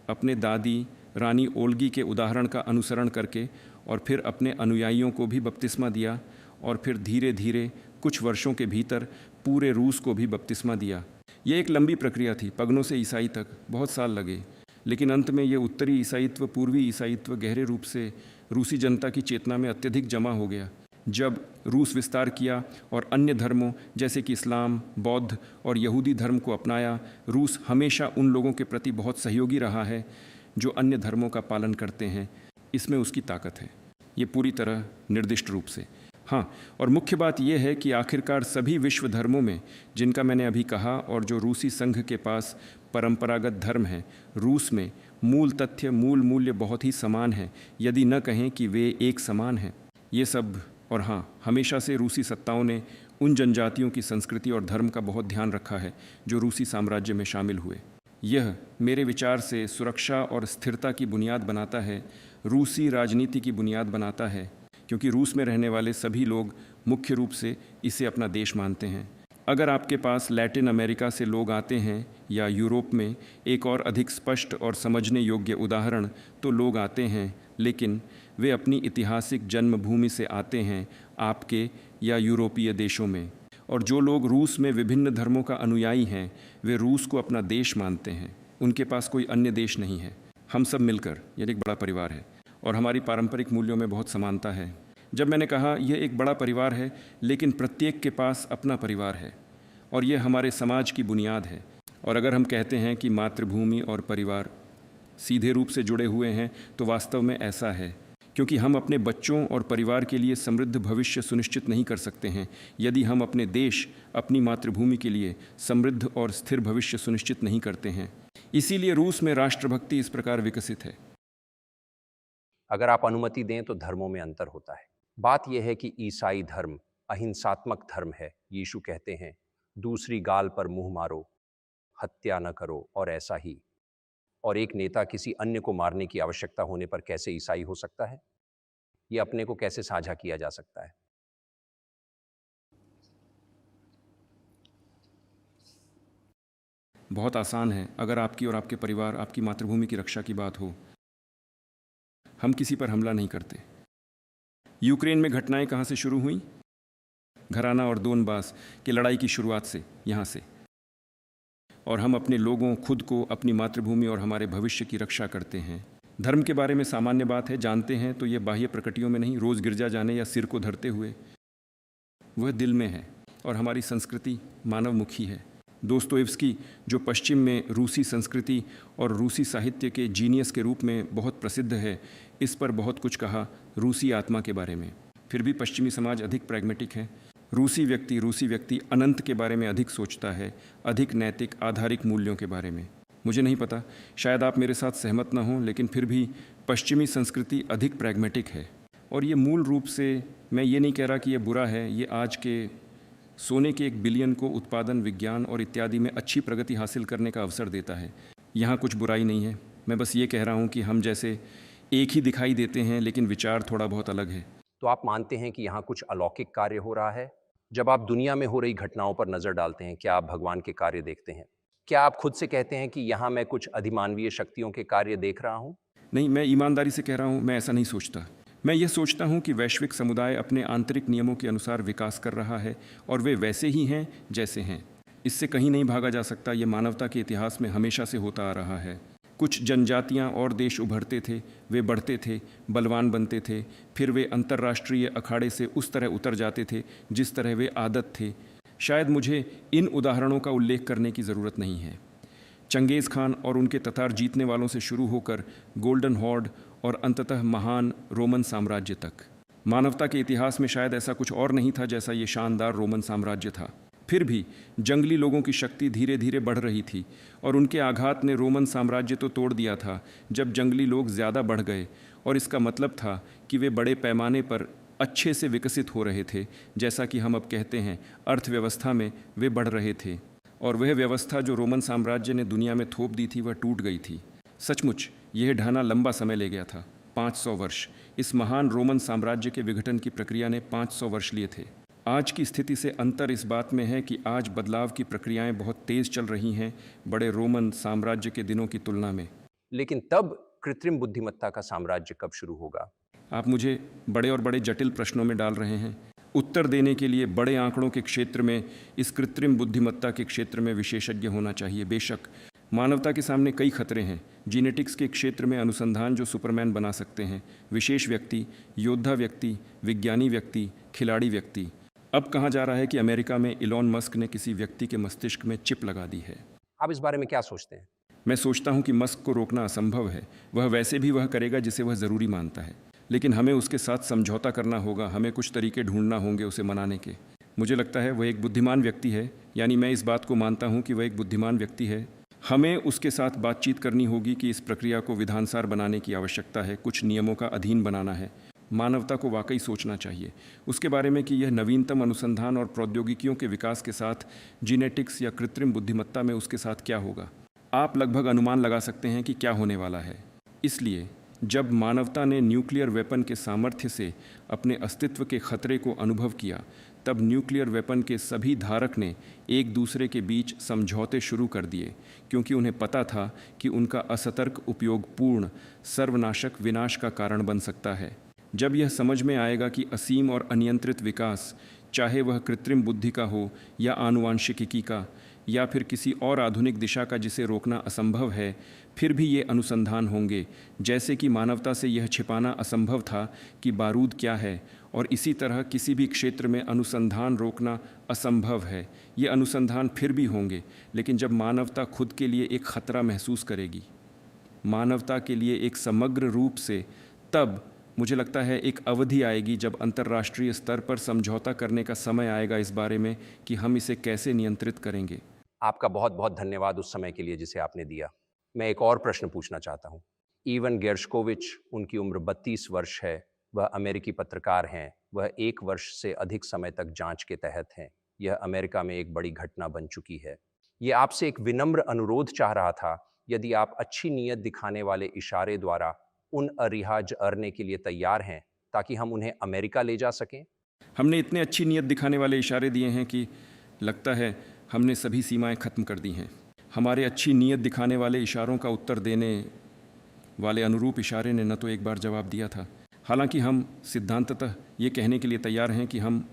अपने दादी रानी ओल्गी के उदाहरण का अनुसरण करके, और फिर अपने अनुयायियों को भी बपतिस्मा दिया, और फिर धीरे धीरे कुछ वर्षों के भीतर पूरे रूस को भी बपतिस्मा दिया। ये एक लंबी प्रक्रिया थी, पगनों से ईसाई तक बहुत साल लगे, लेकिन अंत में ये उत्तरी ईसाईत्व पूर्वी ईसाईत्व गहरे रूप से रूसी जनता की चेतना में अत्यधिक जमा हो गया। जब रूस विस्तार किया और अन्य धर्मों जैसे कि इस्लाम, बौद्ध और यहूदी धर्म को अपनाया, रूस हमेशा उन लोगों के प्रति बहुत सहयोगी रहा है जो अन्य धर्मों का पालन करते हैं। इसमें उसकी ताकत है, ये पूरी तरह निर्दिष्ट रूप से। हाँ, और मुख्य बात यह है कि आखिरकार सभी विश्व धर्मों में, जिनका मैंने अभी कहा, और जो रूसी संघ के पास परंपरागत धर्म हैं, रूस में मूल तथ्य, मूल मूल्य बहुत ही समान हैं, यदि न कहें कि वे एक समान हैं। ये सब, और हाँ, हमेशा से रूसी सत्ताओं ने उन जनजातियों की संस्कृति और धर्म का बहुत ध्यान रखा है जो रूसी साम्राज्य में शामिल हुए। यह मेरे विचार से सुरक्षा और स्थिरता की बुनियाद बनाता है, रूसी राजनीति की बुनियाद बनाता है, क्योंकि रूस में रहने वाले सभी लोग मुख्य रूप से इसे अपना देश मानते हैं। अगर आपके पास लैटिन अमेरिका से लोग आते हैं या यूरोप में, एक और अधिक स्पष्ट और समझने योग्य उदाहरण, तो लोग आते हैं, लेकिन वे अपनी ऐतिहासिक जन्मभूमि से आते हैं, आपके या यूरोपीय देशों में। और जो लोग रूस में विभिन्न धर्मों का अनुयायी हैं, वे रूस को अपना देश मानते हैं, उनके पास कोई अन्य देश नहीं है। हम सब मिलकर, यह एक बड़ा परिवार है, और हमारी पारंपरिक मूल्यों में बहुत समानता है। जब मैंने कहा यह एक बड़ा परिवार है, लेकिन प्रत्येक के पास अपना परिवार है, और यह हमारे समाज की बुनियाद है। और अगर हम कहते हैं कि मातृभूमि और परिवार सीधे रूप से जुड़े हुए हैं, तो वास्तव में ऐसा है, क्योंकि हम अपने बच्चों और परिवार के लिए समृद्ध भविष्य सुनिश्चित नहीं कर सकते हैं यदि हम अपने देश, अपनी मातृभूमि के लिए समृद्ध और स्थिर भविष्य सुनिश्चित नहीं करते हैं। इसीलिए रूस में राष्ट्रभक्ति इस प्रकार विकसित है। अगर आप अनुमति दें तो धर्मों में अंतर होता है। बात यह है कि ईसाई धर्म अहिंसात्मक धर्म है। यीशु कहते हैं, दूसरी गाल पर मुंह मारो, हत्या न करो, और ऐसा ही। और एक नेता किसी अन्य को मारने की आवश्यकता होने पर कैसे ईसाई हो सकता है? यह अपने को कैसे साझा किया जा सकता है? बहुत आसान है। अगर आपकी और आपके परिवार, आपकी मातृभूमि की रक्षा की बात हो, हम किसी पर हमला नहीं करते। यूक्रेन में घटनाएं कहाँ से शुरू हुई? घराना और दोनबास की लड़ाई की शुरुआत से, यहाँ से। और हम अपने लोगों, खुद को, अपनी मातृभूमि और हमारे भविष्य की रक्षा करते हैं। धर्म के बारे में सामान्य बात है, जानते हैं तो ये बाह्य प्रकटियों में नहीं, रोज़ गिरजा जाने या सिर को धरते हुए, वह दिल में है। और हमारी संस्कृति मानवमुखी है। दोस्तोयेव्स्की, जो पश्चिम में रूसी संस्कृति और रूसी साहित्य के जीनियस के रूप में बहुत प्रसिद्ध है, इस पर बहुत कुछ कहा रूसी आत्मा के बारे में। फिर भी पश्चिमी समाज अधिक प्रैग्मेटिक है। रूसी व्यक्ति अनंत के बारे में अधिक सोचता है, अधिक नैतिक आधारिक मूल्यों के बारे में। मुझे नहीं पता, शायद आप मेरे साथ सहमत ना हों, लेकिन फिर भी पश्चिमी संस्कृति अधिक प्रैग्मेटिक है। और ये मूल रूप से, मैं ये नहीं कह रहा कि ये बुरा है, ये आज के सोने के 1 बिलियन को उत्पादन, विज्ञान और इत्यादि में अच्छी प्रगति हासिल करने का अवसर देता है। यहाँ कुछ बुराई नहीं है। मैं बस ये कह रहा हूँ कि हम जैसे एक ही दिखाई देते हैं, लेकिन विचार थोड़ा बहुत अलग है। तो आप मानते हैं कि यहाँ कुछ अलौकिक कार्य हो रहा है? जब आप दुनिया में हो रही घटनाओं पर नजर डालते हैं, क्या आप भगवान के कार्य देखते हैं? क्या आप खुद से कहते हैं कि यहाँ मैं कुछ अधिमानवीय शक्तियों के कार्य देख रहा हूँ? नहीं, मैं ईमानदारी से कह रहा हूँ, मैं ऐसा नहीं सोचता। मैं ये सोचता हूँ कि वैश्विक समुदाय अपने आंतरिक नियमों के अनुसार विकास कर रहा है और वे वैसे ही हैं जैसे हैं। इससे कहीं नहीं भागा जा सकता। ये मानवता के इतिहास में हमेशा से होता आ रहा है। कुछ जनजातियाँ और देश उभरते थे, वे बढ़ते थे, बलवान बनते थे, फिर वे अंतर्राष्ट्रीय अखाड़े से उस तरह उतर जाते थे जिस तरह वे आदत थे। शायद मुझे इन उदाहरणों का उल्लेख करने की ज़रूरत नहीं है। चंगेज़ खान और उनके ततार जीतने वालों से शुरू होकर गोल्डन हॉर्ड और अंततः महान रोमन साम्राज्य तक। मानवता के इतिहास में शायद ऐसा कुछ और नहीं था जैसा ये शानदार रोमन साम्राज्य था। फिर भी जंगली लोगों की शक्ति धीरे धीरे बढ़ रही थी और उनके आघात ने रोमन साम्राज्य तो तोड़ दिया था जब जंगली लोग ज़्यादा बढ़ गए, और इसका मतलब था कि वे बड़े पैमाने पर अच्छे से विकसित हो रहे थे। जैसा कि हम अब कहते हैं, अर्थव्यवस्था में वे बढ़ रहे थे, और वह व्यवस्था जो रोमन साम्राज्य ने दुनिया में थोप दी थी वह टूट गई थी। सचमुच यह ढाना लंबा समय ले गया था, 500 वर्ष। इस महान रोमन साम्राज्य के विघटन की प्रक्रिया ने 500 वर्ष लिए थे। आज की स्थिति से अंतर इस बात में है कि आज बदलाव की प्रक्रियाएं बहुत तेज चल रही हैं बड़े रोमन साम्राज्य के दिनों की तुलना में। लेकिन तब कृत्रिम बुद्धिमत्ता का साम्राज्य कब शुरू होगा? आप मुझे बड़े और बड़े जटिल प्रश्नों में डाल रहे हैं। उत्तर देने के लिए बड़े आंकड़ों के क्षेत्र में, इस कृत्रिम बुद्धिमत्ता के क्षेत्र में विशेषज्ञ होना चाहिए। बेशक मानवता के सामने कई खतरे हैं। जीनेटिक्स के क्षेत्र में अनुसंधान जो सुपरमैन बना सकते हैं, विशेष व्यक्ति, योद्धा व्यक्ति, विज्ञानी व्यक्ति, खिलाड़ी व्यक्ति। अब कहा जा रहा है कि अमेरिका में इलॉन मस्क ने किसी व्यक्ति के मस्तिष्क में चिप लगा दी है। आप इस बारे में क्या सोचते हैं? मैं सोचता हूं कि मस्क को रोकना असंभव है। वह वैसे भी वह करेगा जिसे वह ज़रूरी मानता है, लेकिन हमें उसके साथ समझौता करना होगा। हमें कुछ तरीके ढूंढना होंगे उसे मनाने के। मुझे लगता है वह एक बुद्धिमान व्यक्ति है, यानी मैं इस बात को मानता हूं कि वह एक बुद्धिमान व्यक्ति है। हमें उसके साथ बातचीत करनी होगी कि इस प्रक्रिया को विधानसार बनाने की आवश्यकता है, कुछ नियमों का अधीन बनाना है। मानवता को वाकई सोचना चाहिए उसके बारे में कि यह नवीनतम अनुसंधान और प्रौद्योगिकियों के विकास के साथ जीनेटिक्स या कृत्रिम बुद्धिमत्ता में उसके साथ क्या होगा। आप लगभग अनुमान लगा सकते हैं कि क्या होने वाला है। इसलिए जब मानवता ने न्यूक्लियर वेपन के सामर्थ्य से अपने अस्तित्व के खतरे को अनुभव किया, तब न्यूक्लियर वेपन के सभी धारक ने एक दूसरे के बीच समझौते शुरू कर दिए, क्योंकि उन्हें पता था कि उनका असतर्क उपयोग पूर्ण सर्वनाशक विनाश का कारण बन सकता है। जब यह समझ में आएगा कि असीम और अनियंत्रित विकास, चाहे वह कृत्रिम बुद्धि का हो या आनुवांशिकी का या फिर किसी और आधुनिक दिशा का जिसे रोकना असंभव है, फिर भी ये अनुसंधान होंगे। जैसे कि मानवता से यह छिपाना असंभव था कि बारूद क्या है, और इसी तरह किसी भी क्षेत्र में अनुसंधान रोकना असंभव है। ये अनुसंधान फिर भी होंगे, लेकिन जब मानवता खुद के लिए एक खतरा महसूस करेगी, मानवता के लिए एक समग्र रूप से, तब मुझे लगता है एक अवधि आएगी जब अंतर्राष्ट्रीय स्तर पर समझौता करने का समय आएगा इस बारे में कि हम इसे कैसे नियंत्रित करेंगे। आपका बहुत बहुत धन्यवाद उस समय के लिए जिसे आपने दिया। मैं एक और प्रश्न पूछना चाहता हूँ। इवन गेर्शकोविच, उनकी उम्र 32 वर्ष है, वह अमेरिकी पत्रकार हैं। वह 1 वर्ष से अधिक समय तक जांच के तहत हैं। यह अमेरिका में एक बड़ी घटना बन चुकी है। ये आपसे एक विनम्र अनुरोध चाह रहा था, यदि आप अच्छी नीयत दिखाने वाले इशारे द्वारा उन अरिहाज अरने के लिए तैयार हैं, ताकि हम उन्हें अमेरिका ले जा सकें। हमने इतने अच्छी नीयत दिखाने वाले इशारे दिए हैं कि लगता है हमने सभी सीमाएं खत्म कर दी हैं। हमारे अच्छी नीयत दिखाने वाले इशारों का उत्तर देने वाले अनुरूप इशारे ने न तो एक बार जवाब दिया था। हालांकि हम सिद्धांततः ये कहने के लिए तैयार हैं कि हम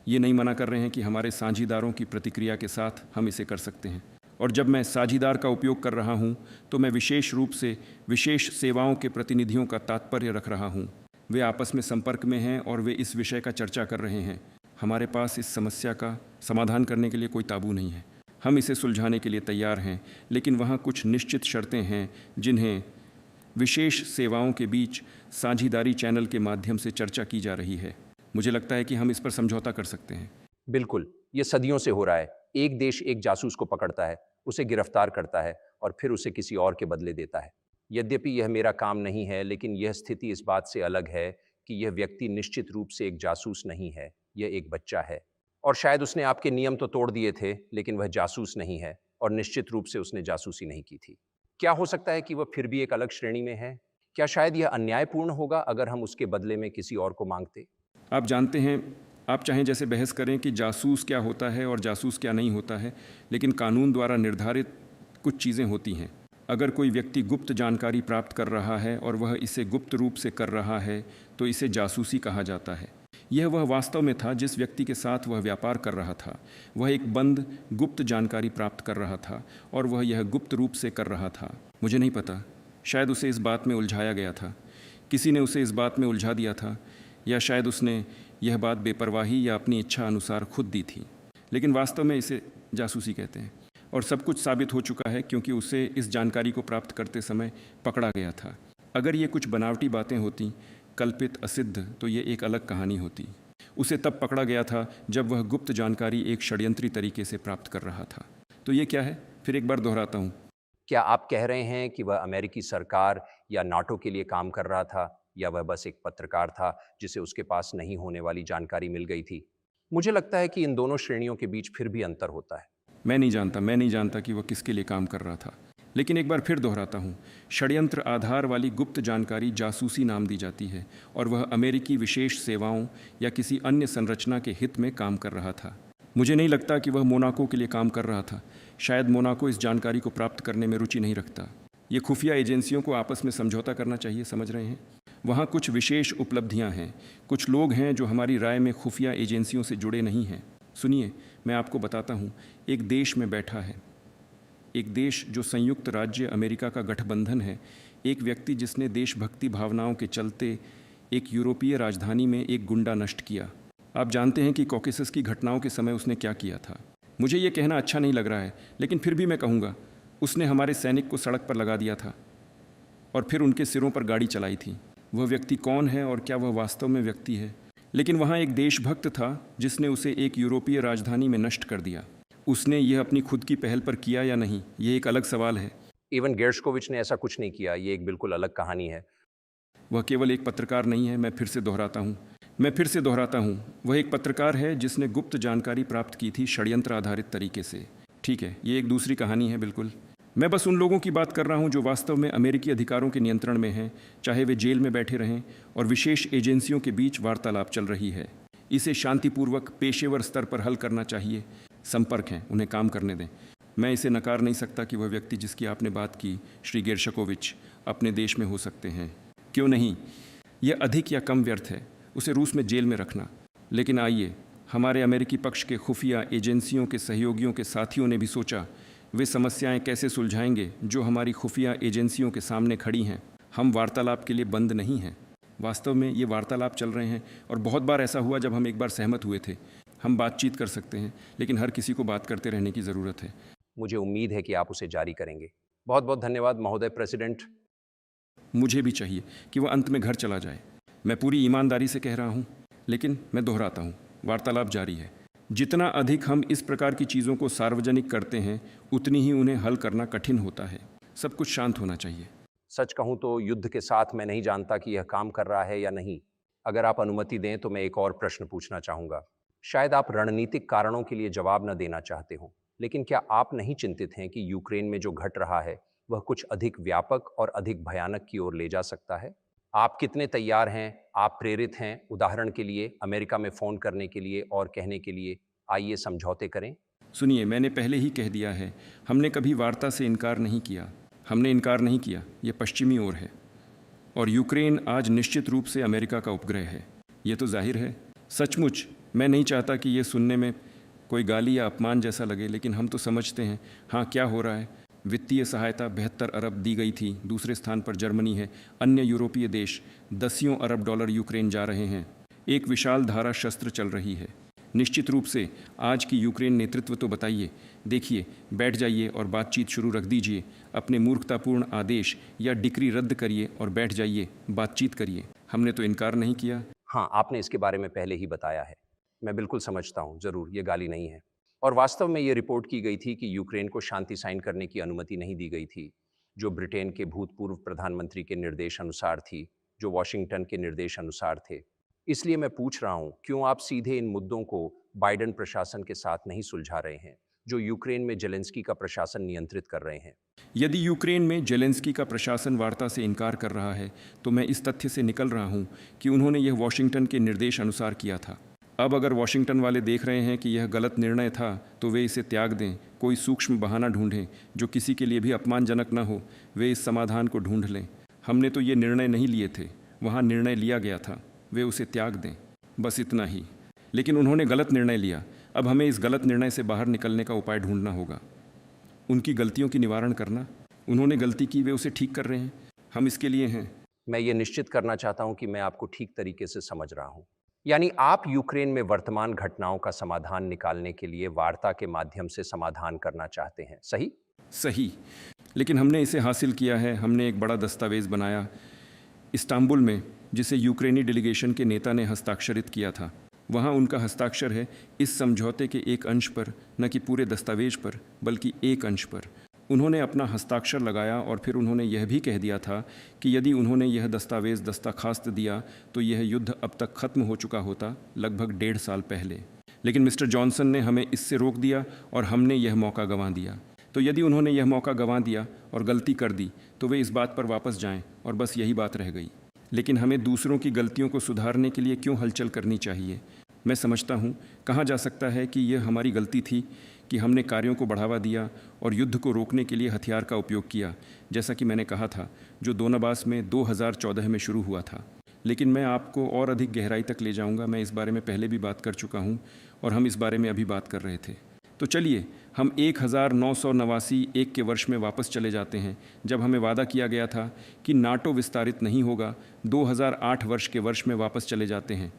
ये नहीं मना कर रहे हैं कि हमारे साझीदारों की प्रतिक्रिया के साथ हम इसे कर सकते हैं। और जब मैं साझीदार का उपयोग कर रहा हूँ तो मैं विशेष रूप से विशेष सेवाओं के प्रतिनिधियों का तात्पर्य रख रहा हूँ। वे आपस में संपर्क में हैं और वे इस विषय का चर्चा कर रहे हैं। हमारे पास इस समस्या का समाधान करने के लिए कोई ताबू नहीं है। हम इसे सुलझाने के लिए तैयार हैं, लेकिन वहाँ कुछ निश्चित शर्तें हैं जिन्हें विशेष सेवाओं के बीच साझीदारी चैनल के माध्यम से चर्चा की जा रही है। मुझे लगता है कि हम इस पर समझौता कर सकते हैं। बिल्कुल, ये सदियों से हो रहा है। एक देश एक जासूस को पकड़ता है, उसे गिरफ्तार करता है और फिर उसे किसी और के बदले देता है। यद्यपि यह मेरा काम नहीं है, लेकिन यह स्थिति इस बात से अलग है कि यह व्यक्ति निश्चित रूप से एक जासूस नहीं है, यह एक बच्चा है। और शायद उसने आपके नियम तो तोड़ दिए थे, लेकिन वह जासूस नहीं है और निश्चित रूप से उसने जासूसी नहीं की थी। क्या हो सकता है कि वह फिर भी एक अलग श्रेणी में है? क्या शायद यह अन्यायपूर्ण होगा अगर हम उसके बदले में किसी और को मांगते? आप जानते हैं, आप चाहें जैसे बहस करें कि जासूस क्या होता है और जासूस क्या नहीं होता है, लेकिन कानून द्वारा निर्धारित कुछ चीज़ें होती हैं। अगर कोई व्यक्ति गुप्त जानकारी प्राप्त कर रहा है और वह इसे गुप्त रूप से कर रहा है, तो इसे जासूसी कहा जाता है। यह वह वास्तव में था जिस व्यक्ति के साथ वह व्यापार कर रहा था। वह एक बंद गुप्त जानकारी प्राप्त कर रहा था और वह यह गुप्त रूप से कर रहा था। मुझे नहीं पता, शायद उसे इस बात में उलझाया गया था, किसी ने उसे इस बात में उलझा दिया था, या शायद उसने यह बात बेपरवाही या अपनी इच्छा अनुसार खुद दी थी। लेकिन वास्तव में इसे जासूसी कहते हैं और सब कुछ साबित हो चुका है क्योंकि उसे इस जानकारी को प्राप्त करते समय पकड़ा गया था। अगर ये कुछ बनावटी बातें होती, कल्पित, असिद्ध, तो ये एक अलग कहानी होती। उसे तब पकड़ा गया था जब वह गुप्त जानकारी एक षड्यंत्री तरीके से प्राप्त कर रहा था। तो ये क्या है? फिर एक बार दोहराता हूँ। क्या आप कह रहे हैं कि वह अमेरिकी सरकार या नाटो के लिए काम कर रहा था, या वह बस एक पत्रकार था जिसे उसके पास नहीं होने वाली जानकारी मिल गई थी? मुझे लगता है कि इन दोनों श्रेणियों के बीच फिर भी अंतर होता है। मैं नहीं जानता कि वह किसके लिए काम कर रहा था। लेकिन एक बार फिर दोहराता हूँ, षड्यंत्र आधार वाली गुप्त जानकारी जासूसी नाम दी जाती है और वह अमेरिकी विशेष सेवाओं या किसी अन्य संरचना के हित में काम कर रहा था। मुझे नहीं लगता कि वह मोनाको के लिए काम कर रहा था। शायद मोनाको इस जानकारी को प्राप्त करने में रुचि नहीं रखता। ये खुफिया एजेंसियों को आपस में समझौता करना चाहिए, समझ रहे हैं? वहाँ कुछ विशेष उपलब्धियाँ हैं, कुछ लोग हैं जो हमारी राय में खुफिया एजेंसियों से जुड़े नहीं हैं। सुनिए, मैं आपको बताता हूँ, एक देश में बैठा है, एक देश जो संयुक्त राज्य अमेरिका का गठबंधन है, एक व्यक्ति जिसने देशभक्ति भावनाओं के चलते एक यूरोपीय राजधानी में एक गुंडा नष्ट किया। आप जानते हैं कि कॉकेसस की घटनाओं के समय उसने क्या किया था। मुझे ये कहना अच्छा नहीं लग रहा है, लेकिन फिर भी मैं कहूँगा, उसने हमारे सैनिक को सड़क पर लगा दिया था और फिर उनके सिरों पर गाड़ी चलाई थी। वह व्यक्ति कौन है और क्या वह वास्तव में व्यक्ति है? लेकिन वहाँ एक देशभक्त था जिसने उसे एक यूरोपीय राजधानी में नष्ट कर दिया। उसने यह अपनी खुद की पहल पर किया या नहीं, ये एक अलग सवाल है। इवन गेर्शकोविच ने ऐसा कुछ नहीं किया। ये एक बिल्कुल अलग कहानी है। वह केवल एक पत्रकार नहीं है। मैं फिर से दोहराता हूँ, वह एक पत्रकार है जिसने गुप्त जानकारी प्राप्त की थी षड्यंत्र आधारित तरीके से। ठीक है, ये एक दूसरी कहानी है। बिल्कुल, मैं बस उन लोगों की बात कर रहा हूँ जो वास्तव में अमेरिकी अधिकारों के नियंत्रण में हैं, चाहे वे जेल में बैठे रहें, और विशेष एजेंसियों के बीच वार्तालाप चल रही है। इसे शांतिपूर्वक पेशेवर स्तर पर हल करना चाहिए। संपर्क हैं, उन्हें काम करने दें। मैं इसे नकार नहीं सकता कि वह व्यक्ति जिसकी आपने बात की, श्री गेर्शकोविच, अपने देश में हो सकते हैं। क्यों नहीं? यह अधिक या कम व्यर्थ है उसे रूस में जेल में रखना। लेकिन आइए, हमारे अमेरिकी पक्ष के खुफिया एजेंसियों के सहयोगियों के साथियों ने भी सोचा, वे समस्याएं कैसे सुलझाएंगे जो हमारी खुफिया एजेंसियों के सामने खड़ी हैं। हम वार्तालाप के लिए बंद नहीं हैं। वास्तव में ये वार्तालाप चल रहे हैं और बहुत बार ऐसा हुआ जब हम एक बार सहमत हुए थे। हम बातचीत कर सकते हैं, लेकिन हर किसी को बात करते रहने की ज़रूरत है। मुझे उम्मीद है कि आप उसे जारी करेंगे। बहुत बहुत धन्यवाद महोदय प्रेसिडेंट। मुझे भी चाहिए कि वह अंत में घर चला जाए। मैं पूरी ईमानदारी से कह रहा हूँ, लेकिन मैं दोहराता हूँ, वार्तालाप जारी है। जितना अधिक हम इस प्रकार की चीज़ों को सार्वजनिक करते हैं, उतनी ही उन्हें हल करना कठिन होता है। सब कुछ शांत होना चाहिए। सच कहूं तो युद्ध के साथ मैं नहीं जानता कि यह काम कर रहा है या नहीं। अगर आप अनुमति दें तो मैं एक और प्रश्न पूछना चाहूंगा। शायद आप रणनीतिक कारणों के लिए जवाब न देना चाहते हो, लेकिन क्या आप नहीं चिंतित हैं कि यूक्रेन में जो घट रहा है वह कुछ अधिक व्यापक और अधिक भयानक की ओर ले जा सकता है? आप कितने तैयार हैं, आप प्रेरित हैं, उदाहरण के लिए अमेरिका में फोन करने के लिए और कहने के लिए, आइए समझौते करें? सुनिए, मैंने पहले ही कह दिया है, हमने कभी वार्ता से इनकार नहीं किया। हमने इनकार नहीं किया। ये पश्चिमी ओर है और यूक्रेन आज निश्चित रूप से अमेरिका का उपग्रह है। ये तो जाहिर है। सचमुच मैं नहीं चाहता कि ये सुनने में कोई गाली या अपमान जैसा लगे, लेकिन हम तो समझते हैं हाँ क्या हो रहा है। वित्तीय सहायता 72 अरब दी गई थी। दूसरे स्थान पर जर्मनी है। अन्य यूरोपीय देश दसियों अरब डॉलर यूक्रेन जा रहे हैं। एक विशाल धारा शस्त्र चल रही है। निश्चित रूप से आज की यूक्रेन नेतृत्व तो बताइए, देखिए, बैठ जाइए और बातचीत शुरू रख दीजिए। अपने मूर्खतापूर्ण आदेश या डिक्री रद्द करिए और बैठ जाइए, बातचीत करिए। हमने तो इनकार नहीं किया। हाँ, आपने इसके बारे में पहले ही बताया है। मैं बिल्कुल समझता हूँ, ज़रूर, ये गाली नहीं है। और वास्तव में ये रिपोर्ट की गई थी कि यूक्रेन को शांति साइन करने की अनुमति नहीं दी गई थी, जो ब्रिटेन के भूतपूर्व प्रधानमंत्री के निर्देश अनुसार थी, जो वॉशिंगटन के निर्देश अनुसार थे। इसलिए मैं पूछ रहा हूँ, क्यों आप सीधे इन मुद्दों को बाइडेन प्रशासन के साथ नहीं सुलझा रहे हैं? जो यूक्रेन में जेलेंस्की का प्रशासन नियंत्रित कर रहे हैं? यदि यूक्रेन में जेलेंस्की का प्रशासन वार्ता से इनकार कर रहा है तो मैं इस तथ्य से निकल रहा हूं कि उन्होंने यह वॉशिंगटन के निर्देश अनुसार किया था। अब अगर वॉशिंगटन वाले देख रहे हैं कि यह गलत निर्णय था तो वे इसे त्याग दें, कोई सूक्ष्म बहाना ढूंढें जो किसी के लिए भी अपमानजनक न हो। वे इस समाधान को ढूंढ लें। हमने तो ये निर्णय नहीं लिए थे, वहाँ निर्णय लिया गया था, वे उसे त्याग दें, बस इतना ही। लेकिन उन्होंने गलत निर्णय लिया। अब हमें इस गलत निर्णय से बाहर निकलने का उपाय ढूंढना होगा, उनकी गलतियों की निवारण करना। उन्होंने गलती की, वे उसे ठीक कर रहे हैं, हम इसके लिए हैं। मैं ये निश्चित करना चाहता हूं कि मैं आपको ठीक तरीके से समझ रहा हूं। यानी आप यूक्रेन में वर्तमान घटनाओं का समाधान निकालने के लिए वार्ता के माध्यम से समाधान करना चाहते हैं, सही? सही। लेकिन हमने इसे हासिल किया है। हमने एक बड़ा दस्तावेज़ बनाया इस्तांबुल में, जिसे यूक्रेनी डेलीगेशन के नेता ने हस्ताक्षरित किया था। वहाँ उनका हस्ताक्षर है इस समझौते के एक अंश पर, न कि पूरे दस्तावेज पर, बल्कि एक अंश पर। उन्होंने अपना हस्ताक्षर लगाया और फिर उन्होंने यह भी कह दिया था कि यदि उन्होंने यह दस्तावेज़ दस्तखास्त दिया तो यह युद्ध अब तक ख़त्म हो चुका होता, लगभग 1.5 साल पहले। लेकिन मिस्टर जॉनसन ने हमें इससे रोक दिया और हमने यह मौका गंवा दिया। तो यदि उन्होंने यह मौका गंवा दिया और गलती कर दी तो वे इस बात पर वापस जाएं और बस यही बात रह गई। लेकिन हमें दूसरों की गलतियों को सुधारने के लिए क्यों हलचल करनी चाहिए? मैं समझता हूँ कहा जा सकता है कि यह हमारी गलती थी कि हमने कार्यों को बढ़ावा दिया और युद्ध को रोकने के लिए हथियार का उपयोग किया, जैसा कि मैंने कहा था, जो दोनबास में 2014 में शुरू हुआ था। लेकिन मैं आपको और अधिक गहराई तक ले जाऊंगा। मैं इस बारे में पहले भी बात कर चुका हूं और हम इस बारे में अभी बात कर रहे थे। तो चलिए हम 1989 एक के वर्ष में वापस चले जाते हैं, जब हमें वादा किया गया था कि नाटो विस्तारित नहीं होगा। 2008 वर्ष के वर्ष में वापस चले जाते हैं,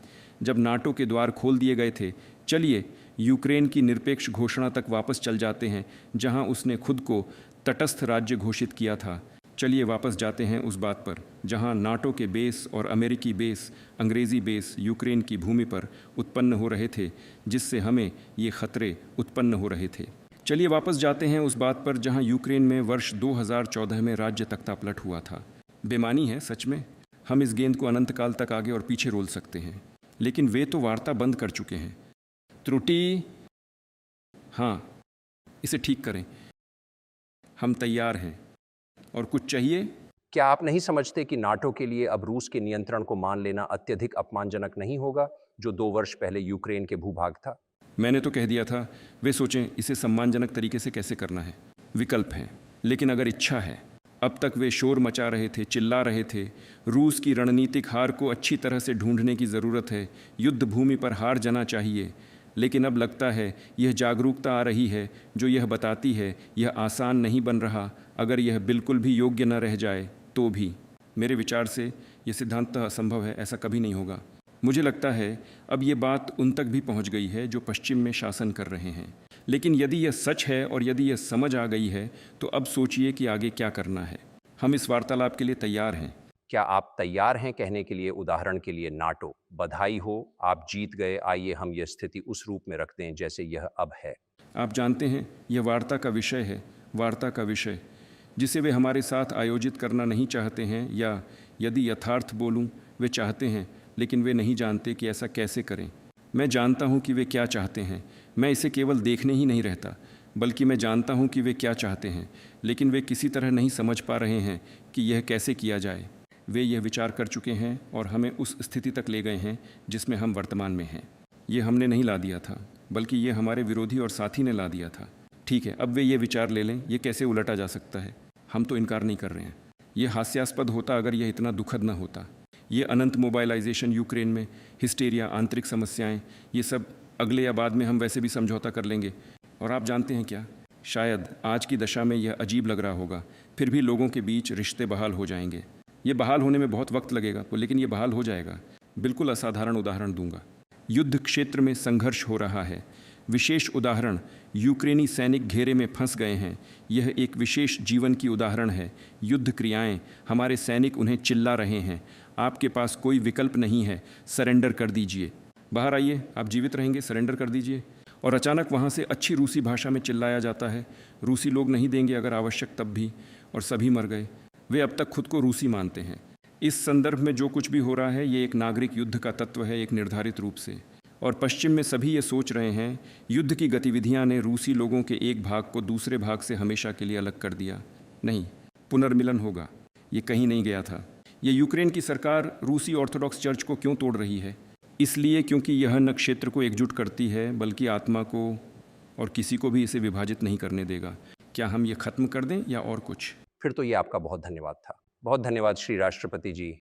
जब नाटो के द्वार खोल दिए गए थे। चलिए यूक्रेन की निरपेक्ष घोषणा तक वापस चल जाते हैं, जहां उसने खुद को तटस्थ राज्य घोषित किया था। चलिए वापस जाते हैं उस बात पर जहां नाटो के बेस और अमेरिकी बेस, अंग्रेज़ी बेस यूक्रेन की भूमि पर उत्पन्न हो रहे थे, जिससे हमें ये खतरे उत्पन्न हो रहे थे। चलिए वापस जाते हैं उस बात पर जहां यूक्रेन में वर्ष 2014 में राज्य तख्तापलट हुआ था। बेमानी है सच में। हम इस गेंद को अनंत काल तक आगे और पीछे रोल सकते हैं, लेकिन वे तो वार्ता बंद कर चुके हैं। त्रुटि, हाँ, इसे ठीक करें। हम तैयार हैं। और कुछ चाहिए? क्या आप नहीं समझते कि नाटो के लिए अब रूस के नियंत्रण को मान लेना अत्यधिक अपमानजनक नहीं होगा, जो 2 वर्ष पहले यूक्रेन के भूभाग था? मैंने तो कह दिया था। वे सोचें इसे सम्मानजनक तरीके से कैसे करना है। विकल्प हैं, लेकिन अगर इच्छा है। अब तक वे शोर मचा रहे थे, चिल्ला रहे थे। रूस की रणनीतिक हार को अच्छी तरह से ढूंढने की ज़रूरत है। युद्ध भूमि पर हार जाना चाहिए। लेकिन अब लगता है यह जागरूकता आ रही है जो यह बताती है यह आसान नहीं बन रहा। अगर यह बिल्कुल भी योग्य न रह जाए तो भी। मेरे विचार से यह सिद्धांततः असंभव है, ऐसा कभी नहीं होगा। मुझे लगता है अब ये बात उन तक भी पहुंच गई है जो पश्चिम में शासन कर रहे हैं। लेकिन यदि यह सच है और यदि यह समझ आ गई है तो अब सोचिए कि आगे क्या करना है। हम इस वार्तालाप के लिए तैयार हैं। क्या आप तैयार हैं कहने के लिए, उदाहरण के लिए नाटो, बधाई हो, आप जीत गए, आइए हम यह स्थिति उस रूप में रख दें जैसे यह अब है? आप जानते हैं यह वार्ता का विषय है, वार्ता का विषय जिसे वे हमारे साथ आयोजित करना नहीं चाहते हैं, या यदि यथार्थ बोलूं, वे चाहते हैं लेकिन वे नहीं जानते कि ऐसा कैसे करें। मैं जानता हूं कि वे क्या चाहते हैं। मैं इसे केवल देखने ही नहीं रहता, बल्कि मैं जानता हूं कि वे क्या चाहते हैं, लेकिन वे किसी तरह नहीं समझ पा रहे हैं कि यह कैसे किया जाए। वे यह विचार कर चुके हैं और हमें उस स्थिति तक ले गए हैं जिसमें हम वर्तमान में हैं। ये हमने नहीं ला दिया था, बल्कि ये हमारे विरोधी और साथी ने ला दिया था। ठीक है, अब वे ये विचार ले लें, ये कैसे उलटा जा सकता है। हम तो इनकार नहीं कर रहे हैं। ये हास्यास्पद होता अगर यह इतना दुखद न होता। ये अनंत मोबाइलाइजेशन यूक्रेन में, हिस्टेरिया, आंतरिक समस्याएं, ये सब अगले या बाद में हम वैसे भी समझौता कर लेंगे। और आप जानते हैं क्या, शायद आज की दशा में यह अजीब लग रहा होगा, फिर भी लोगों के बीच रिश्ते बहाल हो जाएंगे। ये बहाल होने में बहुत वक्त लगेगा, लेकिन ये बहाल हो जाएगा। बिल्कुल असाधारण उदाहरण दूंगा। युद्ध क्षेत्र में संघर्ष हो रहा है। विशेष उदाहरण, यूक्रेनी सैनिक घेरे में फंस गए हैं। यह एक विशेष जीवन की उदाहरण है। युद्ध क्रियाएं, हमारे सैनिक उन्हें चिल्ला रहे हैं, आपके पास कोई विकल्प नहीं है, सरेंडर कर दीजिए, बाहर आइए, आप जीवित रहेंगे, सरेंडर कर दीजिए। और अचानक वहाँ से अच्छी रूसी भाषा में चिल्लाया जाता है, रूसी लोग नहीं देंगे अगर आवश्यक तब भी, और सभी मर गए। वे अब तक खुद को रूसी मानते हैं। इस संदर्भ में जो कुछ भी हो रहा है ये एक नागरिक युद्ध का तत्व है, एक निर्धारित रूप से। और पश्चिम में सभी ये सोच रहे हैं युद्ध की गतिविधियां ने रूसी लोगों के एक भाग को दूसरे भाग से हमेशा के लिए अलग कर दिया। नहीं, पुनर्मिलन होगा। ये कहीं नहीं गया था। ये यूक्रेन की सरकार रूसी ऑर्थोडॉक्स चर्च को क्यों तोड़ रही है? इसलिए क्योंकि यह न क्षेत्र को एकजुट करती है बल्कि आत्मा को, और किसी को भी इसे विभाजित नहीं करने देगा। क्या हम ये खत्म कर दें या और कुछ? फिर तो ये आपका बहुत धन्यवाद था। बहुत धन्यवाद श्री राष्ट्रपति जी।